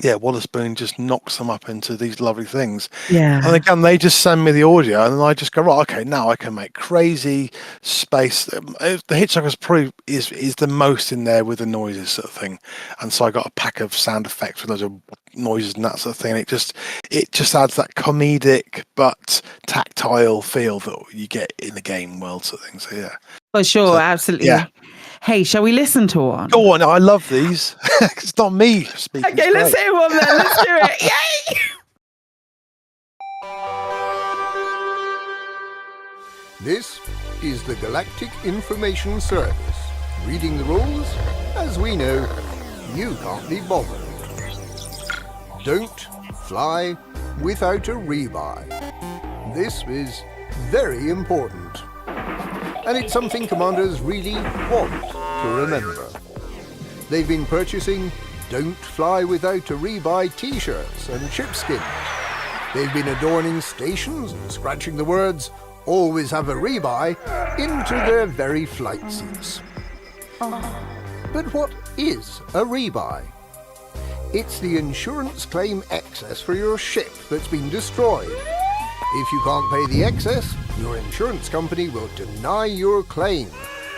Wotherspoon just knocks them up into these lovely things. Yeah. And again, they just send me the audio, and then I just go, right, okay, now I can make crazy space. The Hitchhiker's probably is the most in there with the noises, sort of thing. And so I got a pack of sound effects with loads of noises and that sort of thing. And it just adds that comedic but tactile feel that you get in the game world, sort of thing. So yeah. For sure, absolutely. Yeah. Hey, shall we listen to one? Go on, I love these. It's not me speaking. Okay, let's hear one then. Let's do it. Yay! This is the Galactic Information Service. Reading the rules? As we know, you can't be bothered. Don't fly without a rebuy. This is very important. And it's something commanders really want to remember. They've been purchasing Don't Fly Without a Rebuy t-shirts and shipskins. They've been adorning stations and scratching the words Always Have a Rebuy into their very flight seats. But what is a rebuy? It's the insurance claim excess for your ship that's been destroyed. If you can't pay the excess, your insurance company will deny your claim,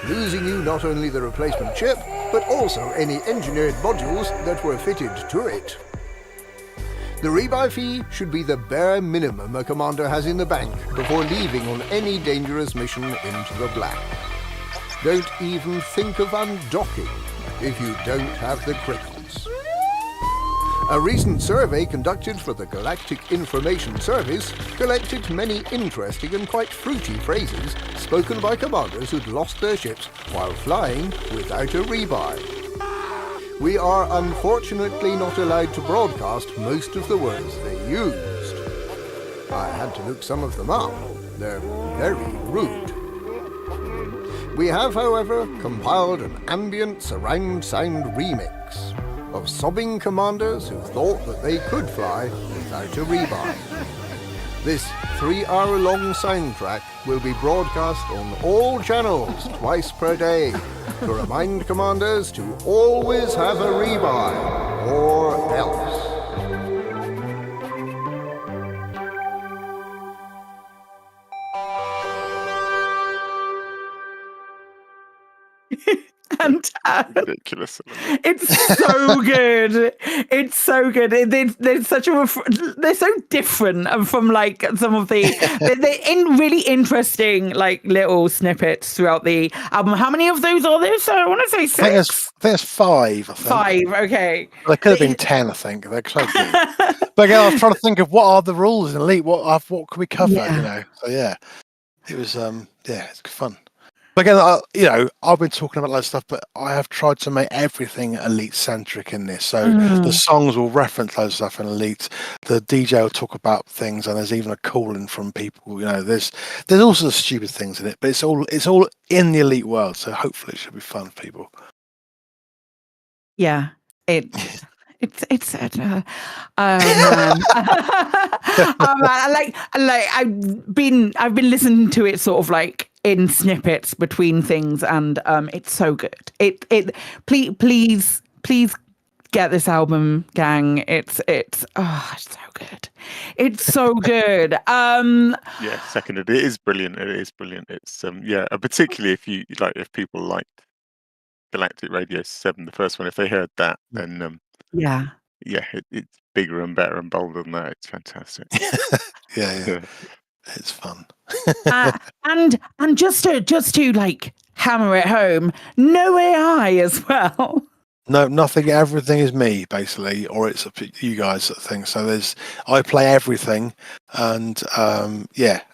losing you not only the replacement ship, but also any engineered modules that were fitted to it. The rebuy fee should be the bare minimum a commander has in the bank before leaving on any dangerous mission into the black. Don't even think of undocking if you don't have the crickles. A recent survey conducted for the Galactic Information Service collected many interesting and quite fruity phrases spoken by commanders who'd lost their ships while flying without a rebuy. We are unfortunately not allowed to broadcast most of the words they used. I had to look some of them up. They're very rude. We have, however, compiled an ambient surround sound remix of sobbing commanders who thought that they could fly without a rebuy. This 3-hour-long soundtrack will be broadcast on all channels twice per day to remind commanders to always have a rebuy, or else. And ridiculous. It's so good. It's so good. They're such they're so different from like some of the they're in really interesting like little snippets throughout the album. How many of those are there? So I want to say 6. I think there's 5. I think. 5. Okay. There could have been 10. I think they're close. But again, I was trying to think of what are the rules in Elite. What could we cover? Yeah. So yeah, it was it's fun. But again, I've been talking about loads of stuff, but I have tried to make everything Elite centric in this. So the songs will reference loads of stuff in Elite. The DJ will talk about things, and there's even a call-in from people. There's all sorts of stupid things in it, but it's all in the Elite world. So hopefully, it should be fun for people. Yeah, it's man. I've been listening to it sort of like in snippets between things, and it's so good. Please get this album, gang. It's so good. It's so good. Yeah, seconded. It is brilliant. It's particularly if people liked Galactic Radio 7, the first one, if they heard that, then it's bigger and better and bolder than that. It's fantastic. Yeah. It's fun. And just to like hammer it home, no AI as well. No, nothing. Everything is me, basically, or it's you guys sort of thing. So I play everything, and and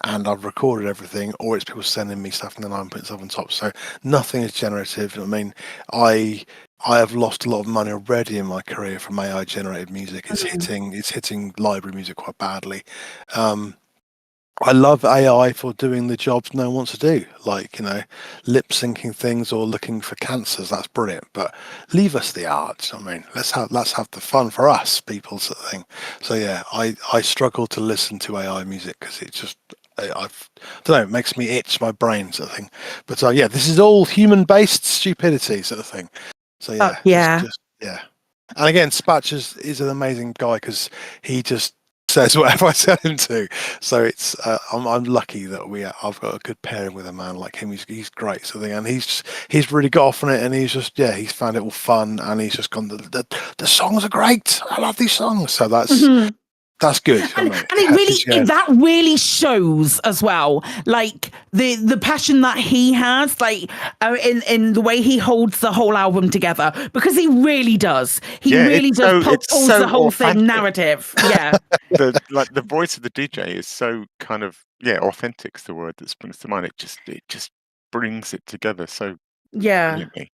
I've recorded everything, or it's people sending me stuff, and then I'm putting stuff on top. So nothing is generative. I mean, I have lost a lot of money already in my career from AI generated music. It's hitting library music quite badly. I love AI for doing the jobs no one wants to do, like, lip syncing things or looking for cancers. That's brilliant, but leave us the art. I mean, let's have the fun for us, people, sort of thing. So yeah, I struggle to listen to AI music because it just I don't know, it makes me itch my brain, sort of thing. But this is all human based stupidity, sort of thing. So yeah. And again, Spatch is an amazing guy because he just says whatever I tell him to. So it's I'm lucky that I've got a good pairing with a man like him. He's great, sort of thing, and he's really got off on it, and he's just he's found it all fun, and he's just gone. The songs are great. I love these songs. So that's good. And that really shows as well, like the passion that he has, like in the way he holds the whole album together, because he really does. He really does pulls the whole thing narrative. Yeah. the voice of the DJ is so kind of authentic's the word that springs to mind. It just brings it together so brilliantly.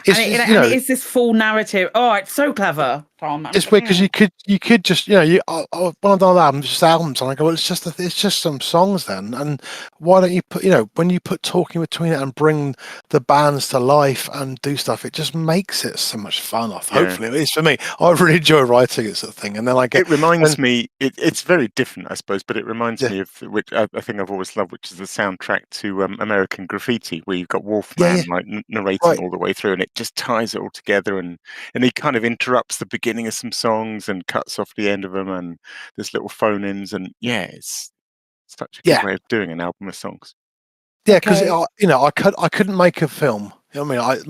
It's this full narrative. Oh, it's so clever, Tom. It's weird because you could just when I've done albums, just albums, and I go, well, it's just some songs then. And why don't you put when you put talking between it and bring the bands to life and do stuff, it just makes it so much fun. Hopefully, at least for me, I really enjoy writing it, sort of thing. And then it reminds me. It's very different, I suppose, but it reminds me of which I think I've always loved, which is the soundtrack to American Graffiti, where you've got Wolfman narrating all the way through, and it just ties it all together, and he kind of interrupts the beginning of some songs and cuts off the end of them, and there's little phone-ins, and it's such a good way of doing an album of songs. Yeah, because I couldn't make a film. I mean, I'd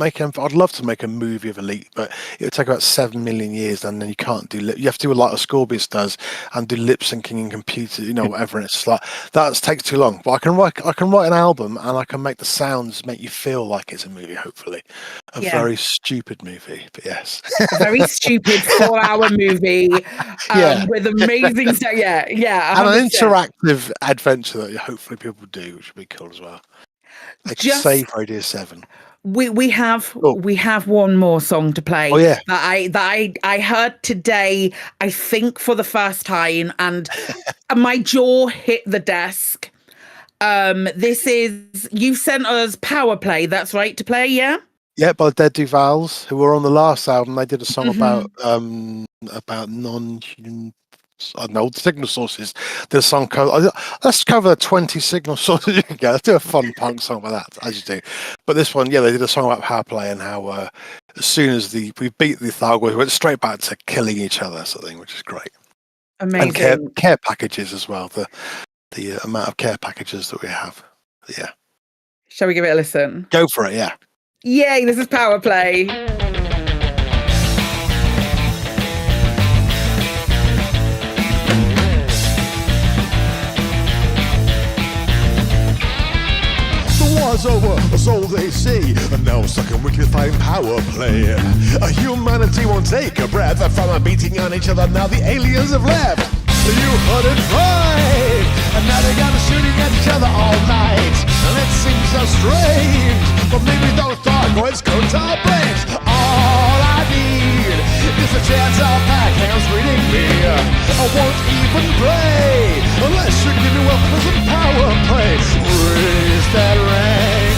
love to make a movie of Elite, but it would take about 7 million years, and then you can't do you have to do like Ascorbius does and do lip syncing in computer, whatever. And it's just like that takes too long. But I can write an album, and I can make the sounds make you feel like it's a movie. Hopefully, a very stupid movie, but yes, a very stupid 4-hour movie with amazing stuff. Yeah, 100%. And an interactive adventure that hopefully people do, which would be cool as well. They could save Radio 7. We have one more song to play that I heard today, I think for the first time, and my jaw hit the desk. This is, you sent us Power Play, that's right, to play, yeah? Yeah, by Dead Duvals, who were on the last album. They did a song about signal sources. There's a song cover. Let's cover 20 signal sources you can get. Let's do a fun punk song about that, as you do. But this one, they did a song about power play and how as soon as we beat the Thargoids, we went straight back to killing each other, sort of thing, which is great. Amazing. And care packages as well. The amount of care packages that we have. Yeah. Shall we give it a listen? Go for it. Yeah. Yay! This is Power Play. War's over, so they say, and now stuck in wicked fine power play. Humanity won't take a breath from a beating on each other. Now the aliens have left. You heard it right. And now they got us shooting at each other all night. And it seems so strange, but maybe those Thargoids coat our brains. All I need is a chance of backhands reading me. I won't even play unless you give me weapons and power play. Raise that rank,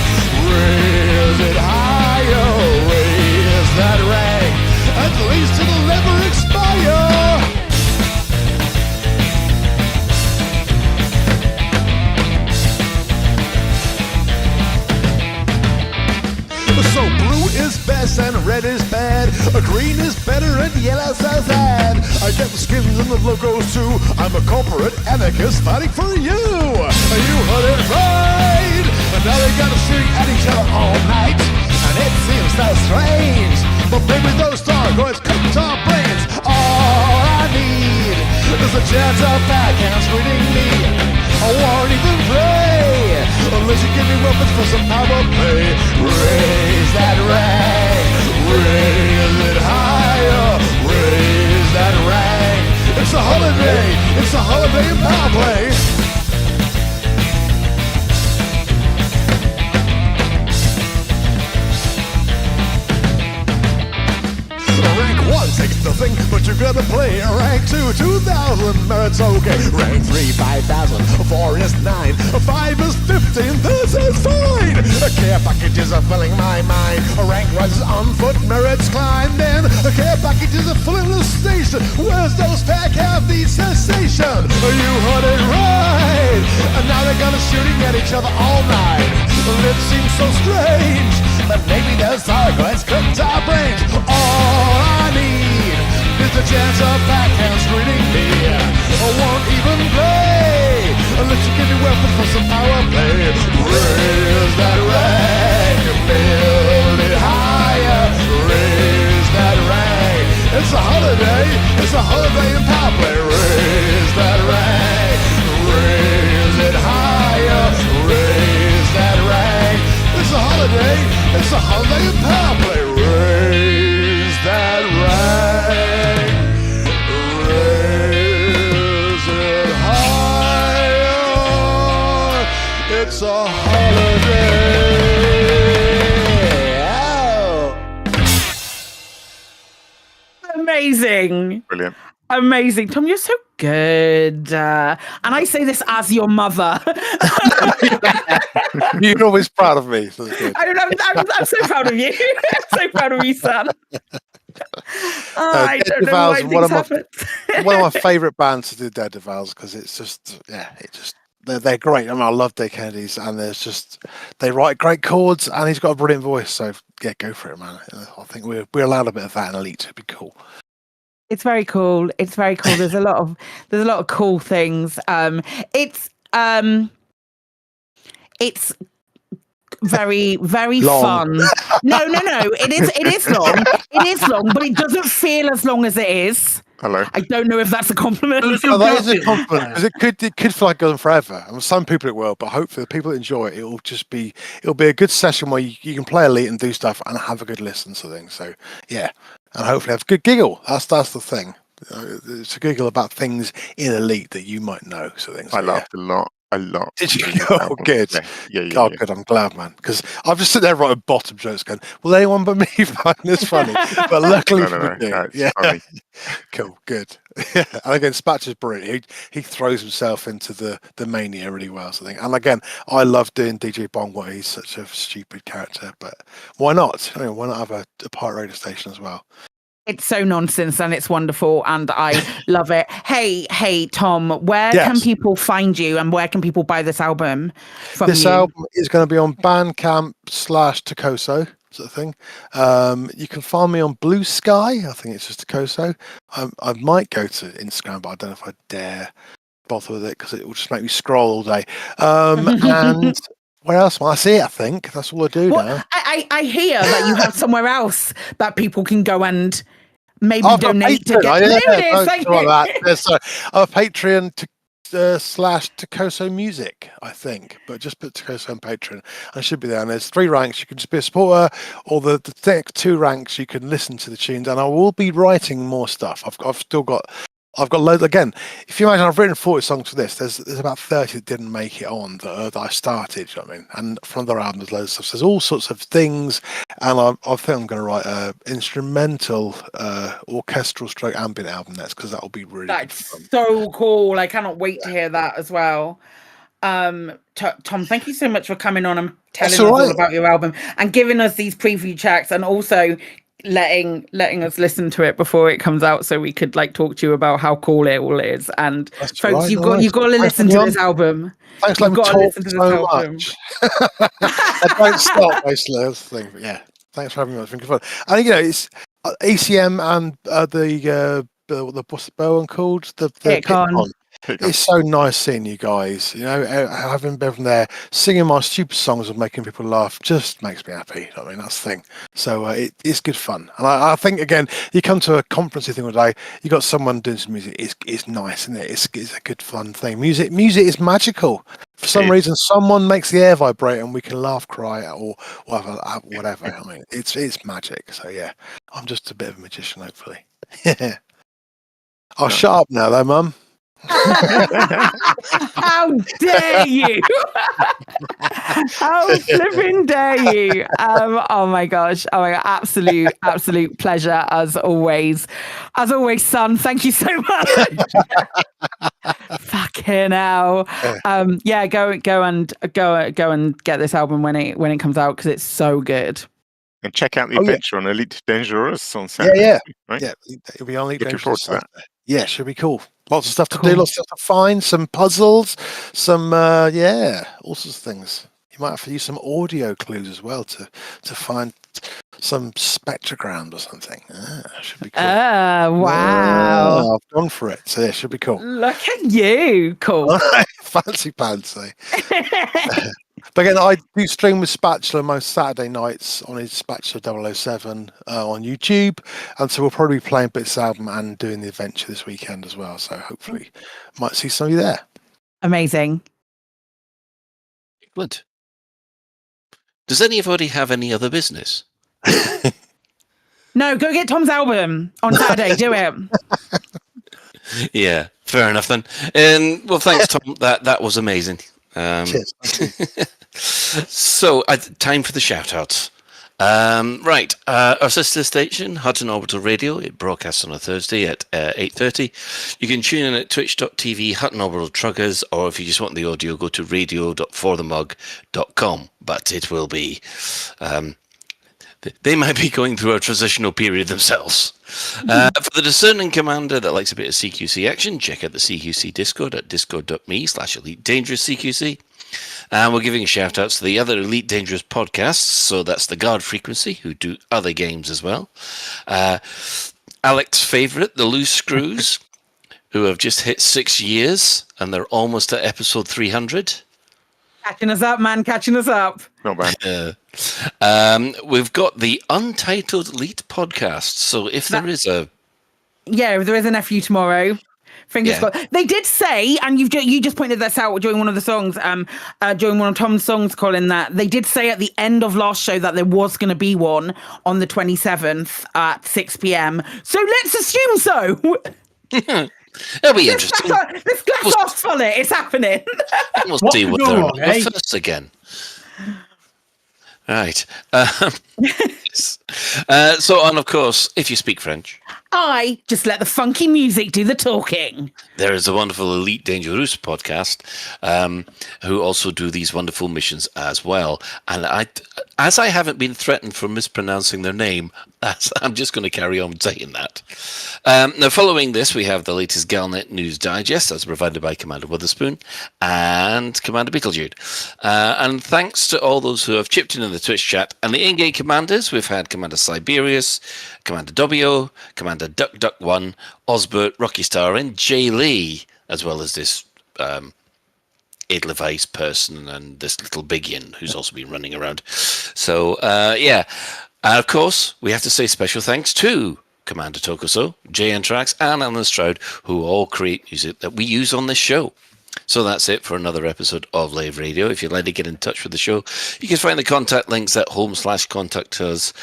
raise it higher, raise that rank, at least it'll never expire. So blue is best and red is bad. Green is better and yellow so sad. I get the skins and the logos too. I'm a corporate anarchist fighting for you. You heard it right. And now they got us shooting at each other all night. And it seems so strange, but maybe those Thargoids cooked our brains. All I need is a chance of backhands reading me. I won't even play unless you give me weapons for some power play. Raise that rank, raise it higher, raise that rank. It's a holiday in power play. Rank 1 takes nothing, but you gotta play. Rank 2, 2,000 merits, okay. Rank 3, 5,000. 4 is 9. 5 is 15. This is fine. Care packages are filling my mind. Rank 1 is on foot, merits climb. Then care packages are filling the station. Where's those pack have the sensation? You heard it right. And now they're gonna shooting at each other all night. It seems so strange, but maybe those Thargoids cooked our brains. All I need is a chance of backhands reading me. I won't even play unless you give me weapons for some power play. Raise that rank, build it higher. Raise that rank. It's a holiday in power play. Raise that rank, raise it higher. Raise that rank. It's a holiday in power play. Raise that rank, raise it higher. It's a holiday. Amazing. Brilliant. Amazing. Tom, you're so good. And I say this as your mother. You're always proud of me. So it's good. I'm so proud of you. I'm so proud of you, son. I don't know why things happen. One of my favourite bands to do Daredevils because it's just, they're great. I mean, I love Dave Kennedy's, and they write great chords, and he's got a brilliant voice. So yeah, go for it, man. I think we're allowed a bit of that in Elite. It'd be cool. It's very cool. It's very cool. There's a lot of cool things. It's very, very long. fun. No. It is long. It is long, but it doesn't feel as long as it is. Hello. I don't know if that's a compliment. Oh, that is a compliment because it could feel like going forever. I mean, some people it will, but hopefully the people that enjoy it, it'll be a good session where you can play Elite and do stuff and have a good listen to things. So yeah, and hopefully have a good giggle. That's the thing. It's a giggle about things in Elite that you might know. So things. I laughed a lot. Did you? Oh, good. Yeah. Good. I'm glad, man. Because I've just sitting there writing bottom jokes, going, "Will anyone but me find this funny?" But luckily for me, funny. Cool, good. And again, Spatch is brilliant. He throws himself into the mania really well. So I think, and again, I love doing DJ Bong. What he's such a stupid character, but why not? I mean, why not have a pirate radio station as well? It's so nonsense and it's wonderful and I love it. Hey, Tom, where can people find you and where can people buy this album from This album is going to be on Bandcamp /ToCoSo sort of thing. You can find me on Blue Sky. I think it's just ToCoSo. I might go to Instagram, but I don't know if I dare bother with it because it will just make me scroll all day. And where else? Well, I see it, I think. That's all I do now. I hear that you have somewhere else that people can go and maybe donate to get a Patreon /ToCoSo Music, I think. But just put ToCoSo on Patreon and it should be there. And there's 3 ranks. You can just be a supporter, or the next 2 ranks you can listen to the tunes. And I will be writing more stuff. I've still got I've got loads again. If you imagine, I've written 40 songs for this. There's about 30 that didn't make it on that I started. You know what I mean? And from other albums, there's loads of stuff. So there's all sorts of things, and I think I'm going to write a instrumental, orchestral stroke ambient album next because that will be really good fun. So cool. I cannot wait to hear that as well. Tom, thank you so much for coming on and telling us all about your album and giving us these preview tracks, and also letting us listen to it before it comes out so we could like talk to you about how cool it all is. And folks, you've got to listen to this album. Thanks, you've got to listen to this album. I don't stop basically. That's the thing. But yeah, thanks for having me. It's been good fun. And it's ECM and the what's the bell one called? The Hitcon. It's so nice seeing you guys. You know, having been there, singing my stupid songs and making people laugh just makes me happy. You know what I mean, that's the thing. So it's good fun. And I think again, you come to a conferencey thing all day, you got someone doing some music. It's nice, isn't it? It's a good fun thing. Music is magical. For some reason, someone makes the air vibrate and we can laugh, cry, or whatever. I mean, it's magic. So yeah, I'm just a bit of a magician, hopefully. I'll shut up now, though, Mum. How dare you? How flipping dare you? Oh my gosh. Absolute pleasure as always, son. Thank you so much. Fucking hell. Yeah, go and get this album when it comes out because it's so good. And check out the adventure on Elite Dangerous on Saturday. Yeah. Right? Yeah, it'll be on Elite Looking Dangerous. forward to that. Yeah, should be cool. Lots of stuff to do, lots of stuff to find, some puzzles, some all sorts of things. You might have to use some audio clues as well to find some spectrogram or something. Should be cool. Wow. Yeah, I've gone for it. So yeah, should be cool. Look at you. Cool. Fancy pantsy. But again, I do stream with Spatula most Saturday nights on his Spatula 007 on YouTube. And so we'll probably be playing Bits album and doing the adventure this weekend as well. So hopefully might see some of you there. Amazing. Good. Does anybody have any other business? No, go get Tom's album on Saturday. Do it. Yeah, fair enough then. And well, thanks, Tom. That was amazing. Cheers. So, time for the shout-outs. Right, our sister station, Hutton Orbital Radio, it broadcasts on a Thursday at 8:30. You can tune in at twitch.tv, Hutton Orbital Truckers, or if you just want the audio, go to radio.forthemug.com. But it will be... they might be going through a transitional period themselves. For the discerning commander that likes a bit of CQC action, check out the CQC Discord at discord.me/Elite Dangerous CQC. And we're giving shout outs to the other Elite Dangerous podcasts. So that's the Guard Frequency, who do other games as well. Alex's favourite, the Loose Screws, who have just hit 6 years and they're almost at episode 300. Catching us up, man. Catching us up. Not bad. We've got the Untitled Elite podcast. So if there is a... Yeah, if there is an FU tomorrow... Fingers crossed. They did say, and you just pointed this out during one of the songs, during one of Tom's songs, Colin, that they did say at the end of last show that there was going to be one on the 27th at 6 p.m. So let's assume so. It'll be interesting. This glass half full. It's happening. We'll see what they're first again. Right. So, and of course, if you speak French, I just let the funky music do the talking. There is a wonderful Elite Dangerous podcast who also do these wonderful missions as well. And as I haven't been threatened for mispronouncing their name, I'm just going to carry on saying that. Now, following this, we have the latest Galnet News Digest, as provided by Commander Witherspoon and Commander Beetlejude. And thanks to all those who have chipped in the Twitch chat and the in-game commanders, we've had Commander Siberius, Commander W, Commander Duck1, Osbert, Rocky Star, and Jay Lee, as well as this Edelweiss person and this little Bigian who's also been running around. So, yeah. And of course, we have to say special thanks to Commander ToCoSo, Jay Antrax, and Alan Stroud, who all create music that we use on this show. So that's it for another episode of Lave Radio. If you'd like to get in touch with the show, you can find the contact links at home/contact us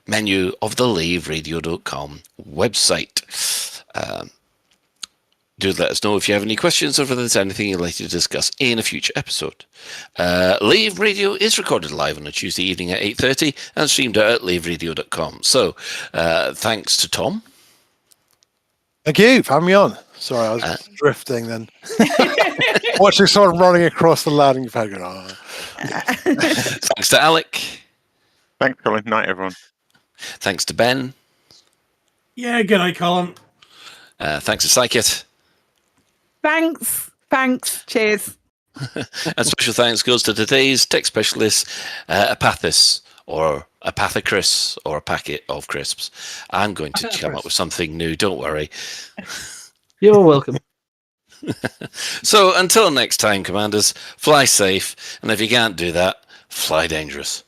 menu of the laveradio.com website. Do let us know if you have any questions or if there's anything you'd like to discuss in a future episode. Lave Radio is recorded live on a Tuesday evening at 8:30 and streamed out at laveradio.com. So, thanks to Tom. Thank you for having me on. Sorry, I was drifting then. Watching someone running across the landing pad. Thanks to Alec. Thanks, Colin. Night, everyone. Thanks to Ben. Yeah, good night, Colin. Thanks to Psychit. Thanks. Cheers. And special thanks goes to today's tech specialist, Apathis, or Apathicris, or a packet of crisps. I'm going to come up with something new, don't worry. You're welcome. So until next time, Commanders, fly safe, and if you can't do that, fly dangerous.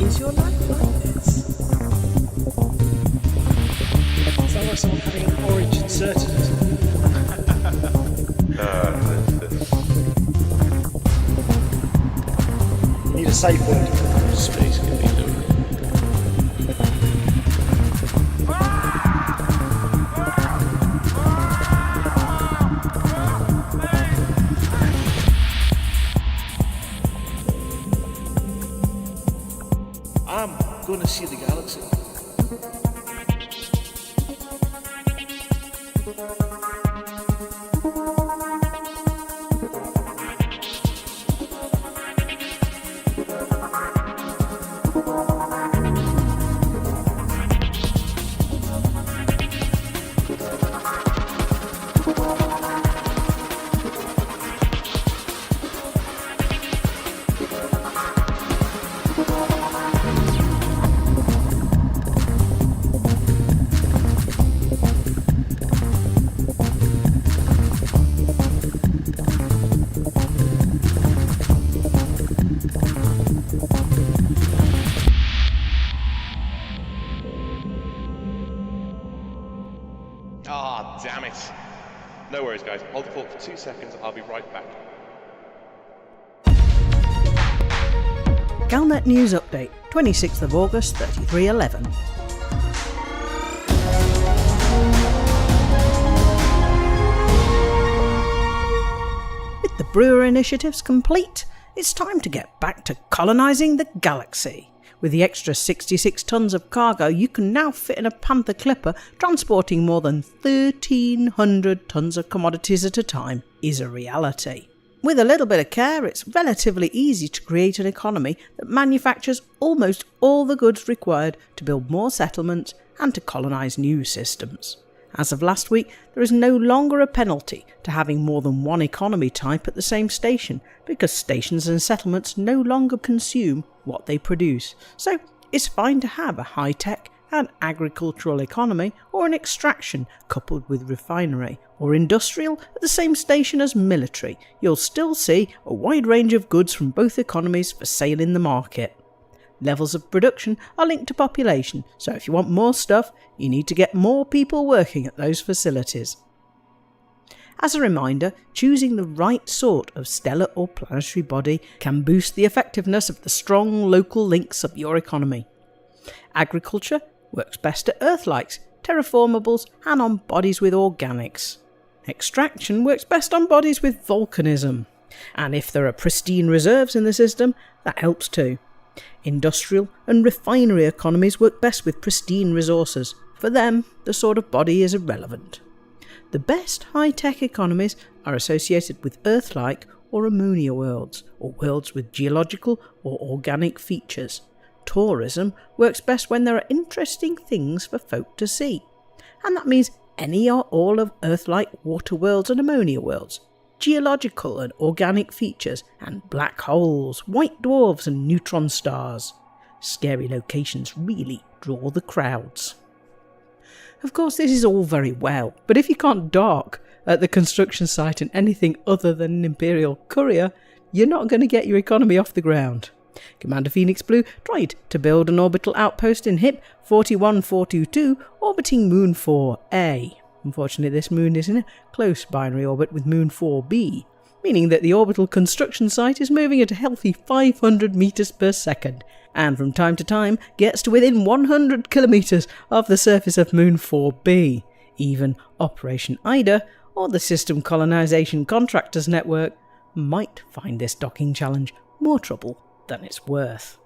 Is your life like this? Sounds like someone having an orange inserted. You need a safe word. Space can be loaded. I'm gonna see the galaxy. Ah, damn it. No worries, guys. Hold the fort for 2 seconds. I'll be right back. Galnet News Update, 26th of August, 3311. With the Brewer initiatives complete, it's time to get back to colonising the galaxy. With the extra 66 tonnes of cargo you can now fit in a Panther Clipper, transporting more than 1,300 tonnes of commodities at a time is a reality. With a little bit of care, it's relatively easy to create an economy that manufactures almost all the goods required to build more settlements and to colonise new systems. As of last week, there is no longer a penalty to having more than one economy type at the same station, because stations and settlements no longer consume what they produce. So it's fine to have a high-tech and agricultural economy, or an extraction coupled with refinery, or industrial at the same station as military. You'll still see a wide range of goods from both economies for sale in the market. Levels of production are linked to population, so if you want more stuff, you need to get more people working at those facilities. As a reminder, choosing the right sort of stellar or planetary body can boost the effectiveness of the strong local links of your economy. Agriculture works best at Earth-likes, terraformables, and on bodies with organics. Extraction works best on bodies with volcanism. And if there are pristine reserves in the system, that helps too. Industrial and refinery economies work best with pristine resources. For them, the sort of body is irrelevant. The best high-tech economies are associated with Earth-like or ammonia worlds, or worlds with geological or organic features. Tourism works best when there are interesting things for folk to see. And that means any or all of Earth-like water worlds and ammonia worlds, geological and organic features, and black holes, white dwarfs and neutron stars. Scary locations really draw the crowds. Of course, this is all very well, but if you can't dock at the construction site in anything other than an Imperial courier, you're not going to get your economy off the ground. Commander Phoenix Blue tried to build an orbital outpost in HIP 41422 orbiting Moon 4A. Unfortunately, this moon is in a close binary orbit with Moon 4b, meaning that the orbital construction site is moving at a healthy 500 meters per second, and from time to time gets to within 100 kilometers of the surface of Moon 4b. Even Operation Ida, or the System Colonization Contractors Network, might find this docking challenge more trouble than it's worth.